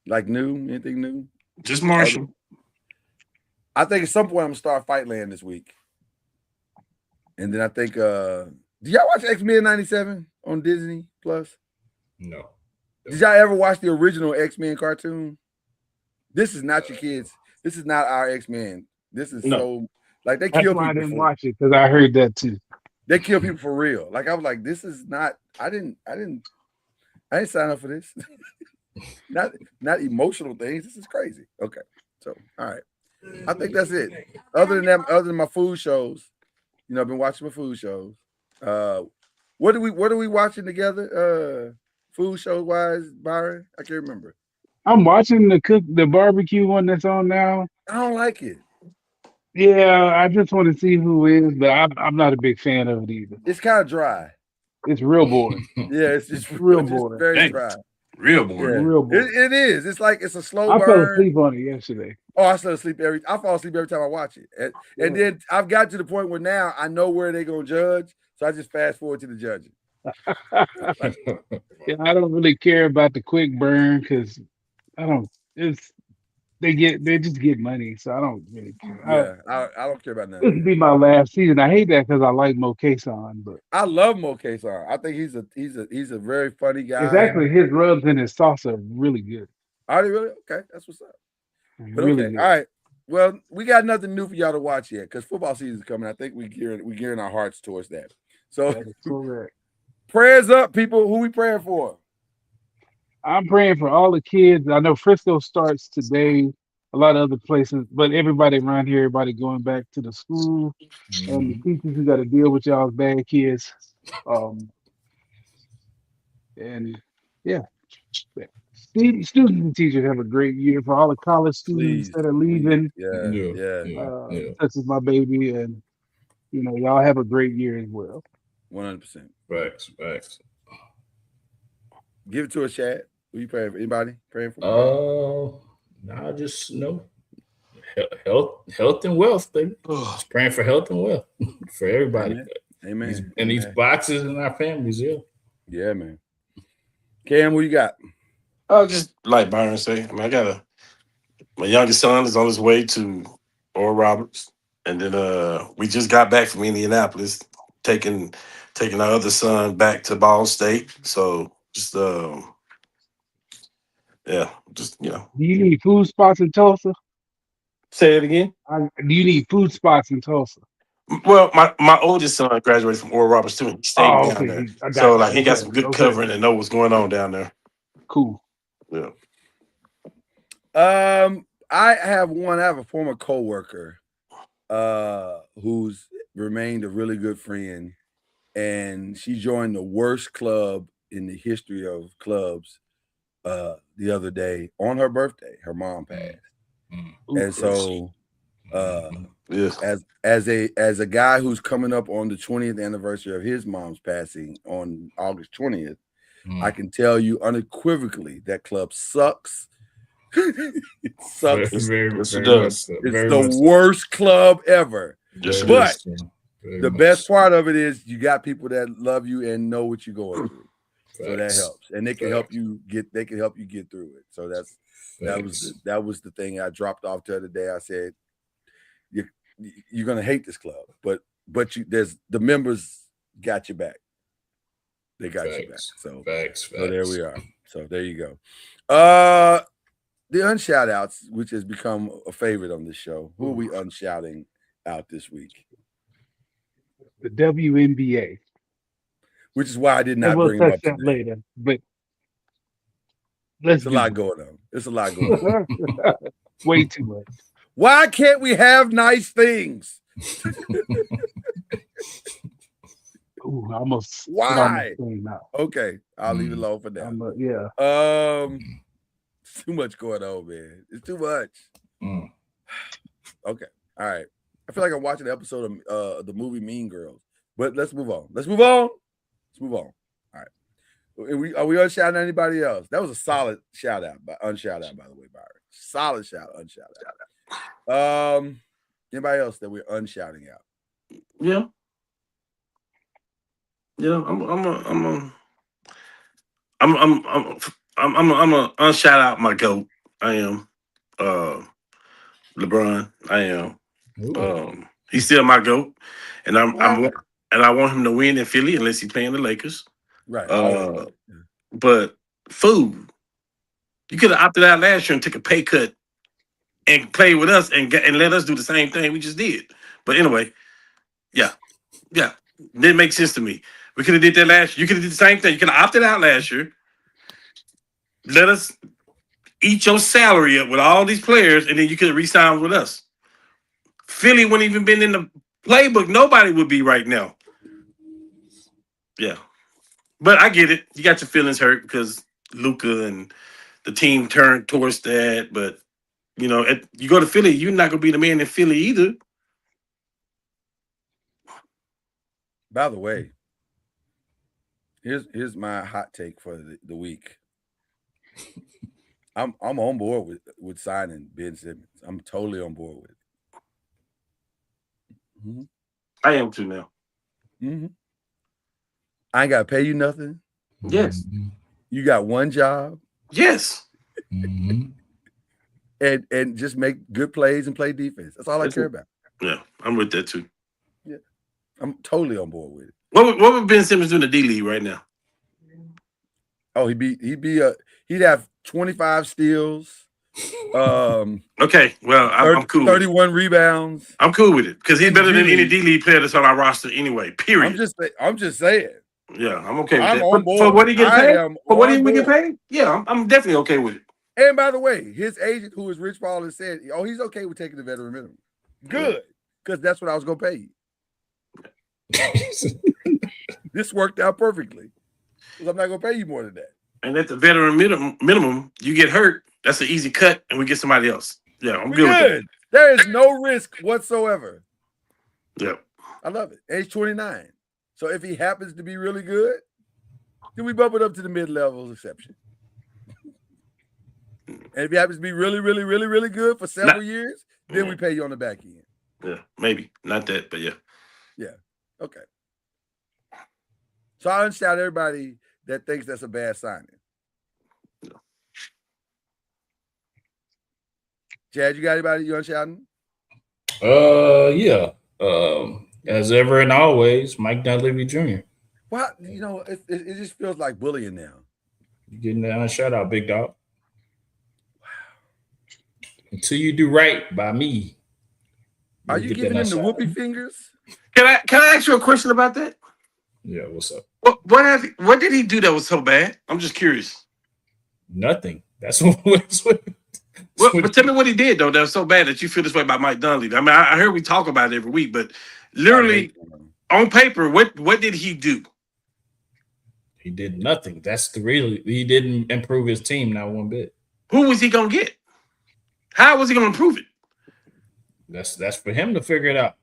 Like new? Anything new? Just Marshall. I think at some point I'm gonna start Fightland this week. And then I think did y'all watch X-Men 97 on Disney Plus? No. Did y'all ever watch the original X-Men cartoon? This is not your kids. This is not our X-Men. This is so like they That's kill why I people. didn't watch it, because I heard that too. They kill people for real. Like I was like, this is not. I didn't sign up for this. not emotional things. This is crazy. Okay, so all right. I think that's it. Other than that, other than my food shows, you know, I've been watching my food shows. What are we watching together? Food shows wise, Byron? I can't remember. I'm watching the barbecue one that's on now. I don't like it. Yeah, I just want to see who is, but I'm not a big fan of it either. It's kind of dry. It's real boring. Yeah, it's just Real just boring. very dry. Real boring. Yeah. Real boring. It is. It's like it's a slow I burn. fell asleep on it yesterday. Oh, I fall asleep every time I watch it. And then I've got to the point where now I know where they're gonna judge, so I just fast forward to the judging. Yeah, I don't really care about the quick burn because I don't. They just get money, so I don't really care. Yeah, I don't care about This nothing. would be my last season. I hate that because I like Mo Kason, but I love Mo Kason. I think he's a very funny guy. it's actually his rubs and his sauce are really good. Are they really? Okay, that's what's up. But Really okay, good. all right. Well, we got nothing new for y'all to watch yet because football season is coming. I think we gearing our hearts towards that. So That is correct. prayers up, people. Who we praying for? I'm praying for all the kids. I know Frisco starts today, a lot of other places, but everybody around here, everybody going back to the school, and the teachers who got to deal with y'all's bad kids. And yeah, students and teachers have a great year. For all the college students that are leaving, Yeah. such as my baby, and y'all have a great year as well. 100%. Facts. Give it to us, Chad. Who you praying for? Anybody praying for? Nah, just health and wealth, baby. Just praying for health and wealth for everybody. Amen. And these boxes and our families, Yeah, man. Cam, what you got? Just like Byron say, I mean, my youngest son is on his way to Oral Roberts, and then we just got back from Indianapolis, taking our other son back to Ball State. So just Do you need food spots in Tulsa? Say it again. Do you need food spots in Tulsa? Well, my oldest son graduated from Oral Roberts too. He stayed down there, so like he got some good covering and know what's going on down there. Cool. Yeah. I have a former coworker who's remained a really good friend, and she joined the worst club in the history of clubs the other day on her birthday. Her mom passed. And so as a guy who's coming up on the 20th anniversary of his mom's passing on August 20th, I can tell you unequivocally that club sucks. It sucks. Yes, it It's does. the worst club ever. Yes, it But is. the best part of it is you got people that love you and know what you're going through. So that helps. And they can help you get through it. So that was the thing I dropped off the other day. I said, you're gonna hate this club, but there's the members got your back. They got your back. So there we are. So there you go. The unshout outs, which has become a favorite on this show. Who are we unshouting out this week? The WNBA. Which is why I did not And we'll bring them touch up that today. later. But It's a lot going on. It's a lot going on. Way too much. Why can't we have nice things? Ooh, I almost. Why? Now. Okay, I'll leave it alone for now. Yeah. It's too much going on, man. It's too much. Okay, all right. I feel like I'm watching an episode of the movie Mean Girls, but let's move on. All right. Are we unshouting anybody else? That was a solid shout out, unshout out, by the way, Byron. Solid shout, unshout out. Anybody else that we're unshouting out? Yeah. I'm a unshout out my goat, I am. LeBron, I am. Ooh. He's still my GOAT, and I want him to win in Philly unless he's playing the Lakers. Right. But food, you could have opted out last year and took a pay cut and play with us and let us do the same thing we just did. But anyway, yeah, didn't make sense to me. We could have did that last year. You could have did the same thing. You could have opted out last year. Let us eat your salary up with all these players, and then you could have re-signed with us. Philly wouldn't even been in the playbook. Nobody would be right now. Yeah. But I get it. You got your feelings hurt because Luka and the team turned towards that. But, you know, you go to Philly, you're not going to be the man in Philly either. By the way, here's my hot take for the week. I'm on board with signing Ben Simmons. I'm totally on board with it. Mm-hmm. I am too now. Mm-hmm. I ain't got to pay you nothing. Yes. You got one job. Yes. Mm-hmm. And just make good plays and play defense. That's all I care about. Yeah, I'm with that too. Yeah, I'm totally on board with it. What would Ben Simmons do in the D League right now? Oh, he'd have 25 steals. Okay, well, I'm cool. 31 rebounds. I'm cool with it because he's better than any D League player that's on our roster anyway. Period. I'm just saying. Yeah, I'm okay with I'm that. on board. For what he get paid? For what he board. get paid? Yeah, I'm definitely okay with it. And by the way, his agent, who is Rich Paul, has said, "Oh, he's okay with taking the veteran minimum." Good, because that's what I was going to pay you. This worked out perfectly because I'm not going to pay you more than that. And at the veteran minimum, you get hurt. That's an easy cut, and we get somebody else. Yeah, I'm good with that. There is no risk whatsoever. Yeah, I love it. Age 29. So if he happens to be really good, then we bump it up to the mid-level exception. And if he happens to be really, really, really, really good for several years, then we pay you on the back end. Yeah, maybe. Not that, but yeah. Yeah. Okay. So I understand everybody that thinks that's a bad signing. No. Chad, you got anybody you understand? Yeah. As ever and always, Mike Dunleavy Jr. Well, you know, it just feels like bullying now. You getting that shout out, big dog. Until you do right by me. Are you giving him the whoopee fingers? Can I ask you a question about that? Yeah, what's up? What did he do that was so bad? I'm just curious. Nothing. That's But tell me what he did though that was so bad that you feel this way about Mike Dunleavy. I mean, I heard we talk about it every week, but literally on paper, what did he do? He did nothing. That's the real. He didn't improve his team not one bit. Who was he gonna get? How was he gonna improve it? That's for him to figure it out.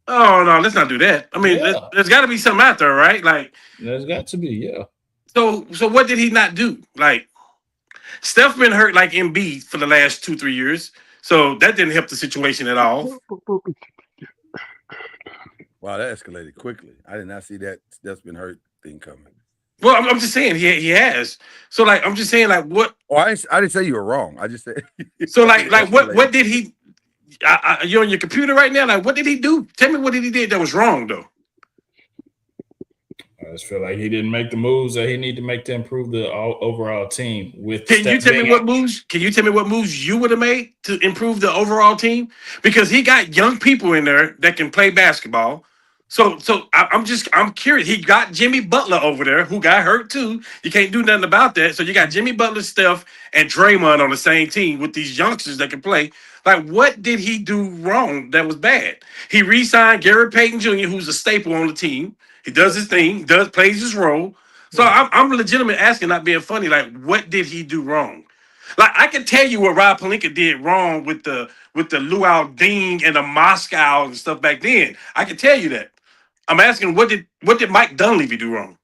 Oh no, let's not do that. I mean, there's got to be something out there, right? Like, there's got to be, yeah. So what did he not do? Like, Steph been hurt like Embiid for the last 2-3 years, so that didn't help the situation at all. Wow, that escalated quickly. I did not see that Steph's been hurt thing coming. Well, I'm just saying he has. So like, I'm just saying like what? Oh, I didn't say you were wrong. I just said. So like what did he? You're on your computer right now. Like, what did he do? Tell me what did he did that was wrong though. I just feel like he didn't make the moves that he needed to make to improve the overall team. Can you tell me what moves? Can you tell me what moves you would have made to improve the overall team? Because he got young people in there that can play basketball. So I'm curious. He got Jimmy Butler over there, who got hurt too. You can't do nothing about that. So you got Jimmy Butler, Steph, and Draymond on the same team with these youngsters that can play. Like, what did he do wrong that was bad? He re-signed Gary Payton Jr., who's a staple on the team. He does his thing, plays his role. So I'm legitimate asking, not being funny. Like, what did he do wrong? Like, I can tell you what Rob Pelinka did wrong with the Luau Ding and the Moscow and stuff back then. I can tell you that. I'm asking, what did Mike Dunleavy do wrong?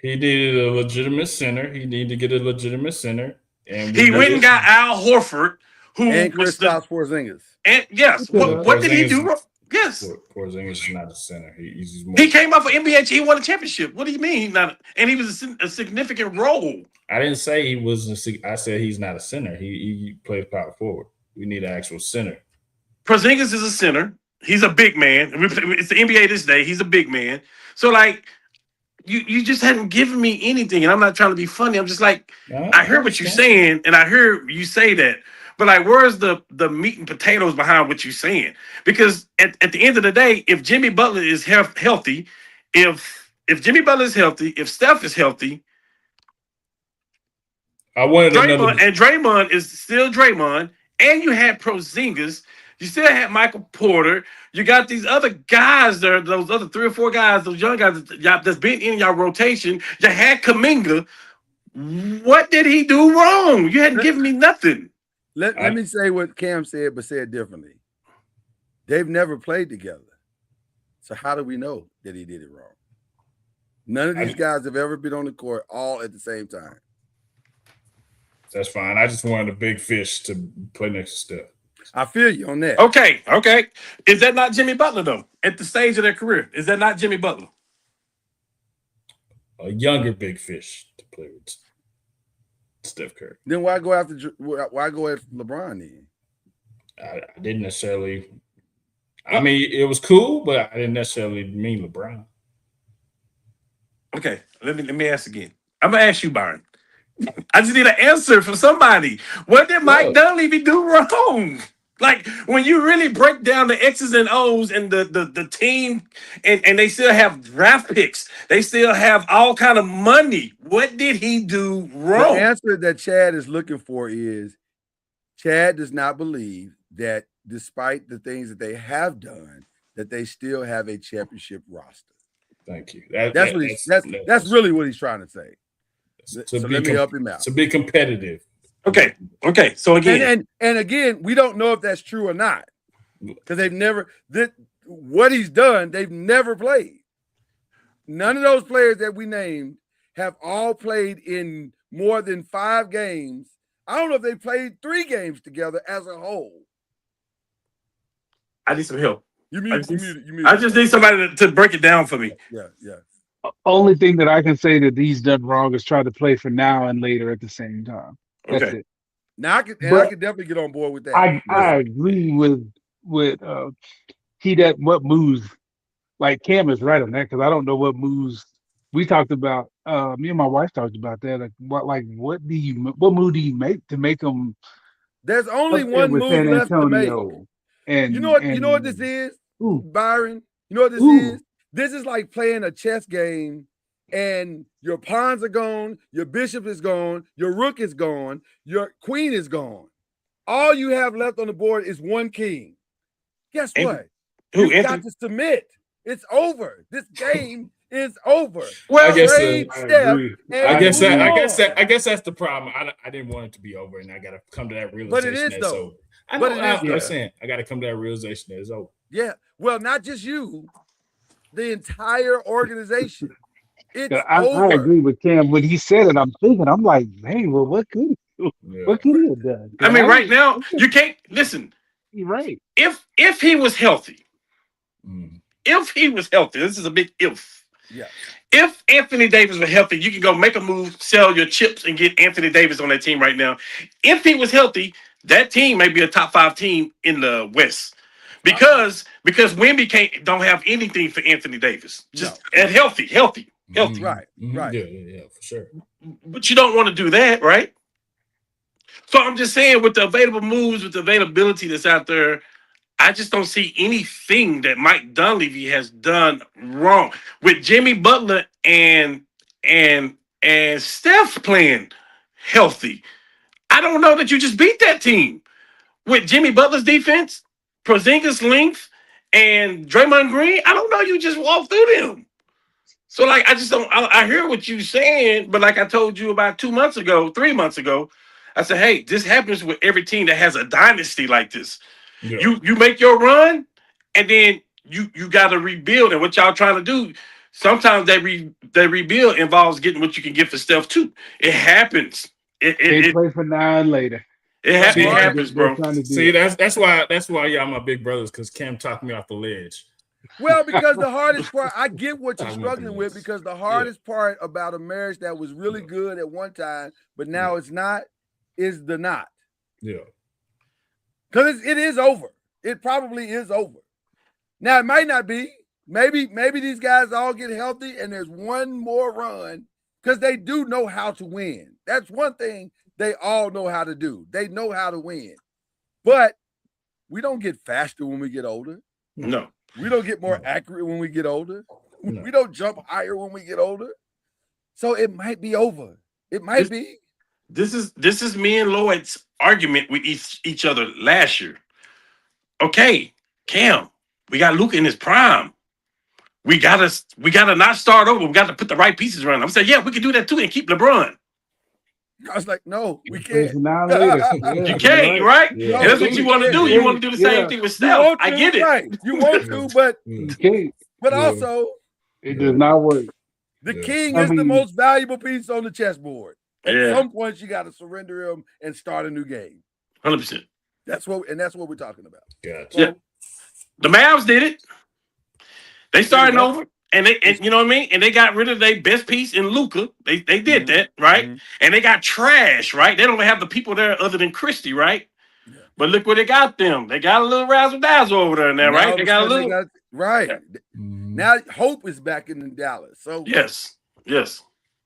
He needed a legitimate center. He needed to get a legitimate center. And he went and got Al Horford, who and was Kristaps Porzingis. And yes, what did he do wrong? Yes. Porzingis is not a center. He's more. He came off of NBA. He won a championship. What do you mean he's not? And he was a significant role. I didn't say he was. I said he's not a center. He plays power forward. We need an actual center. Porzingis is a center. He's a big man. It's the NBA this day. He's a big man. So like, you just hadn't given me anything, and I'm not trying to be funny. I'm just like, I hear what you're saying, and I hear you say that, but like, where's the meat and potatoes behind what you're saying? Because at the end of the day, if Jimmy Butler is healthy, if Jimmy Butler is healthy, if Steph is healthy, I wanted Draymond is still Draymond, and you had Porzingis. You still had Michael Porter. You got these other guys there, those other 3 or 4 guys, those young guys that's been in your rotation. You had Kuminga. What did he do wrong? You hadn't given me nothing. Let me say what Cam said, but say it differently. They've never played together. So how do we know that he did it wrong? None of these guys have ever been on the court all at the same time. That's fine. I just wanted a big fish to play next to Steph. I feel you on that. Okay. Is that not Jimmy Butler, though, at the stage of their career? Is that not Jimmy Butler? A younger big fish to play with Steph Curry. Then why go after LeBron then? I didn't necessarily. I mean, it was cool, but I didn't necessarily mean LeBron. Okay, let me ask again. I'm gonna ask you, Byron. I just need an answer from somebody. What did Mike Dunleavy do wrong? Like, when you really break down the X's and O's and the team, and they still have draft picks, they still have all kind of money. What did he do wrong? The answer that Chad is looking for is Chad does not believe that despite the things that they have done, that they still have a championship roster. Thank you. That's really what he's trying to say. So let me help him out. To be competitive. Okay. So again, and again, we don't know if that's true or not because they've never. What he's done, they've never played. None of those players that we named have all played in more than 5 games. I don't know if they played 3 games together as a whole. I need some help. You just need somebody to break it down for me. Yeah. Only thing that I can say that he's done wrong is try to play for now and later at the same time. That's it. Now I can definitely get on board with that. I agree with what moves. Like Cam is right on that because I don't know what moves we talked about. Me and my wife talked about that. Like what move do you make to make them? There's only one move left to make. And you know what this is, Byron? You know what this is? This is like playing a chess game and your pawns are gone, your bishop is gone, your rook is gone, your queen is gone. All you have left on the board is one king. Guess what? You got to submit. It's over. This game is over. Well, I guess that's the problem. I didn't want it to be over, and I got to come to that realization. But it is though. I'm saying I got to come to that realization that it's over. Yeah. Well, not just you, the entire organization. I agree with Cam when he said it. I'm like, man, well, what could he have done? I mean, right now you can't listen. You're right. If he was healthy, this is a big if. Yeah. If Anthony Davis was healthy, you can go make a move, sell your chips, and get Anthony Davis on that team right now. If he was healthy, that team may be a top 5 team in the West. Because Wemby don't have anything for Anthony Davis. Just and healthy. Right. Yeah, for sure. But you don't want to do that, right? So I'm just saying, with the available moves, with the availability that's out there, I just don't see anything that Mike Dunleavy has done wrong. With Jimmy Butler and Steph playing healthy, I don't know that you just beat that team. With Jimmy Butler's defense, Porzingis' length, and Draymond Green, I don't know you just walk through them. So, like, I just don't. I hear what you're saying, but like I told you about 3 months ago, I said, hey, this happens with every team that has a dynasty like this. Yeah. You make your run, and then you got to rebuild. And what y'all trying to do, sometimes that rebuild involves getting what you can get for Steph too. It happens. They play for now and later. It happens, bro. See, that's why y'all my big brothers, because Cam talked me off the ledge. Well, because the hardest part, I get what you're struggling with, because the hardest part about a marriage that was really good at one time, but now it's not, is the knot. Yeah. Because it is over. It probably is over. Now, it might not be. Maybe these guys all get healthy and there's one more run, because they do know how to win. That's one thing they all know how to do. They know how to win. But we don't get faster when we get older. No. We don't get more accurate when we get older. No. We don't jump higher when we get older. So it might be over. It might be. This is me and Lloyd's argument with each other last year. Okay, Cam, we got Luka in his prime. We gotta not start over. We got to put the right pieces around. I'm saying, yeah, we can do that too and keep LeBron. I was like, no, we can't. You can't, right? Yeah. And that's what you want to do. You want to do the same thing with Steph. I get it. Right. You want to, but You can't. but also It does not work. the king is the most valuable piece on the chessboard. At Yeah. some point, you got to surrender him and start a new game. 100%. That's what we're talking about. Gotcha. Yeah. The Mavs did it. They started over, and you know what I mean? And they got rid of their best piece in Luka. They did that, right? And they got trash, right? They don't have the people there other than Christie, right? Yeah. But look where they got them. They got a little razzle dazzle over there now, right? They got a little. right. Yeah. Now Hope is back in Dallas. So Yes.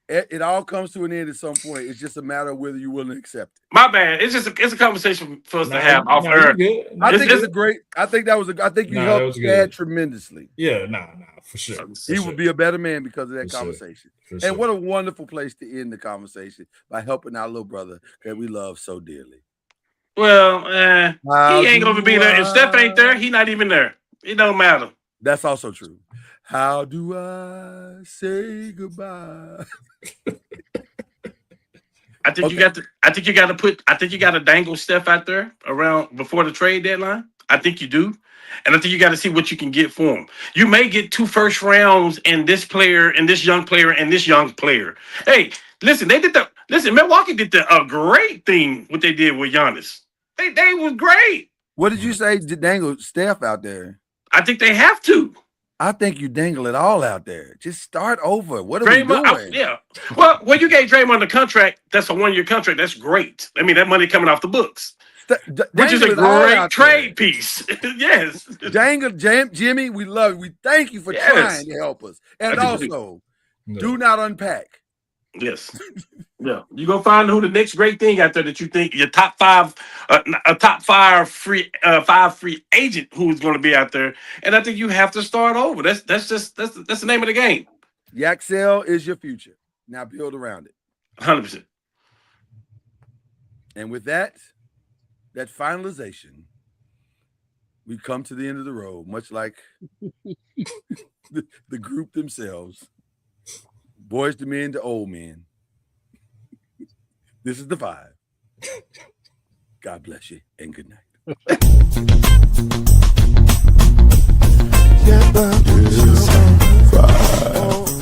it all comes to an end at some point. It's just a matter of whether you're willing to accept it. My bad. It's a conversation for us to have off air. I think it's a great. I think you helped Chad tremendously. Yeah, for sure. He would be a better man because of that For sure. conversation. For And sure. what a wonderful place to end the conversation by helping our little brother that we love so dearly. Well, he ain't gonna be there. If Steph ain't there, he not even there. It don't matter. That's also true. How do I say goodbye? I think you got to dangle Steph out there around before the trade deadline. I think you do. And I think you got to see what you can get for him. You may get 2 first rounds and this player and this young player and this young player. Hey, listen, Milwaukee did a great thing what they did with Giannis. They was great. What did you say? Dangle Steph out there. I think they have to. I think you dangle it all out there. Just start over. What are we doing? Yeah. Well, when you gave Draymond the contract, that's a 1-year contract. That's great. I mean, that money coming off the books, which is a great trade piece. Yes. Dangle, Jimmy, we love you. We thank you for trying to help us. And also, do not unpack. Yes. Yeah. You're going to find who the next great thing out there that you think your top 5, a top 5 free agent who's going to be out there. And I think you have to start over. That's the name of the game. Yaxel is your future. Now build around it. 100%. And with that finalization, we come to the end of the road, much like the group themselves. Boys to men to old men. This is the 5. God bless you and good night. Yeah, 5.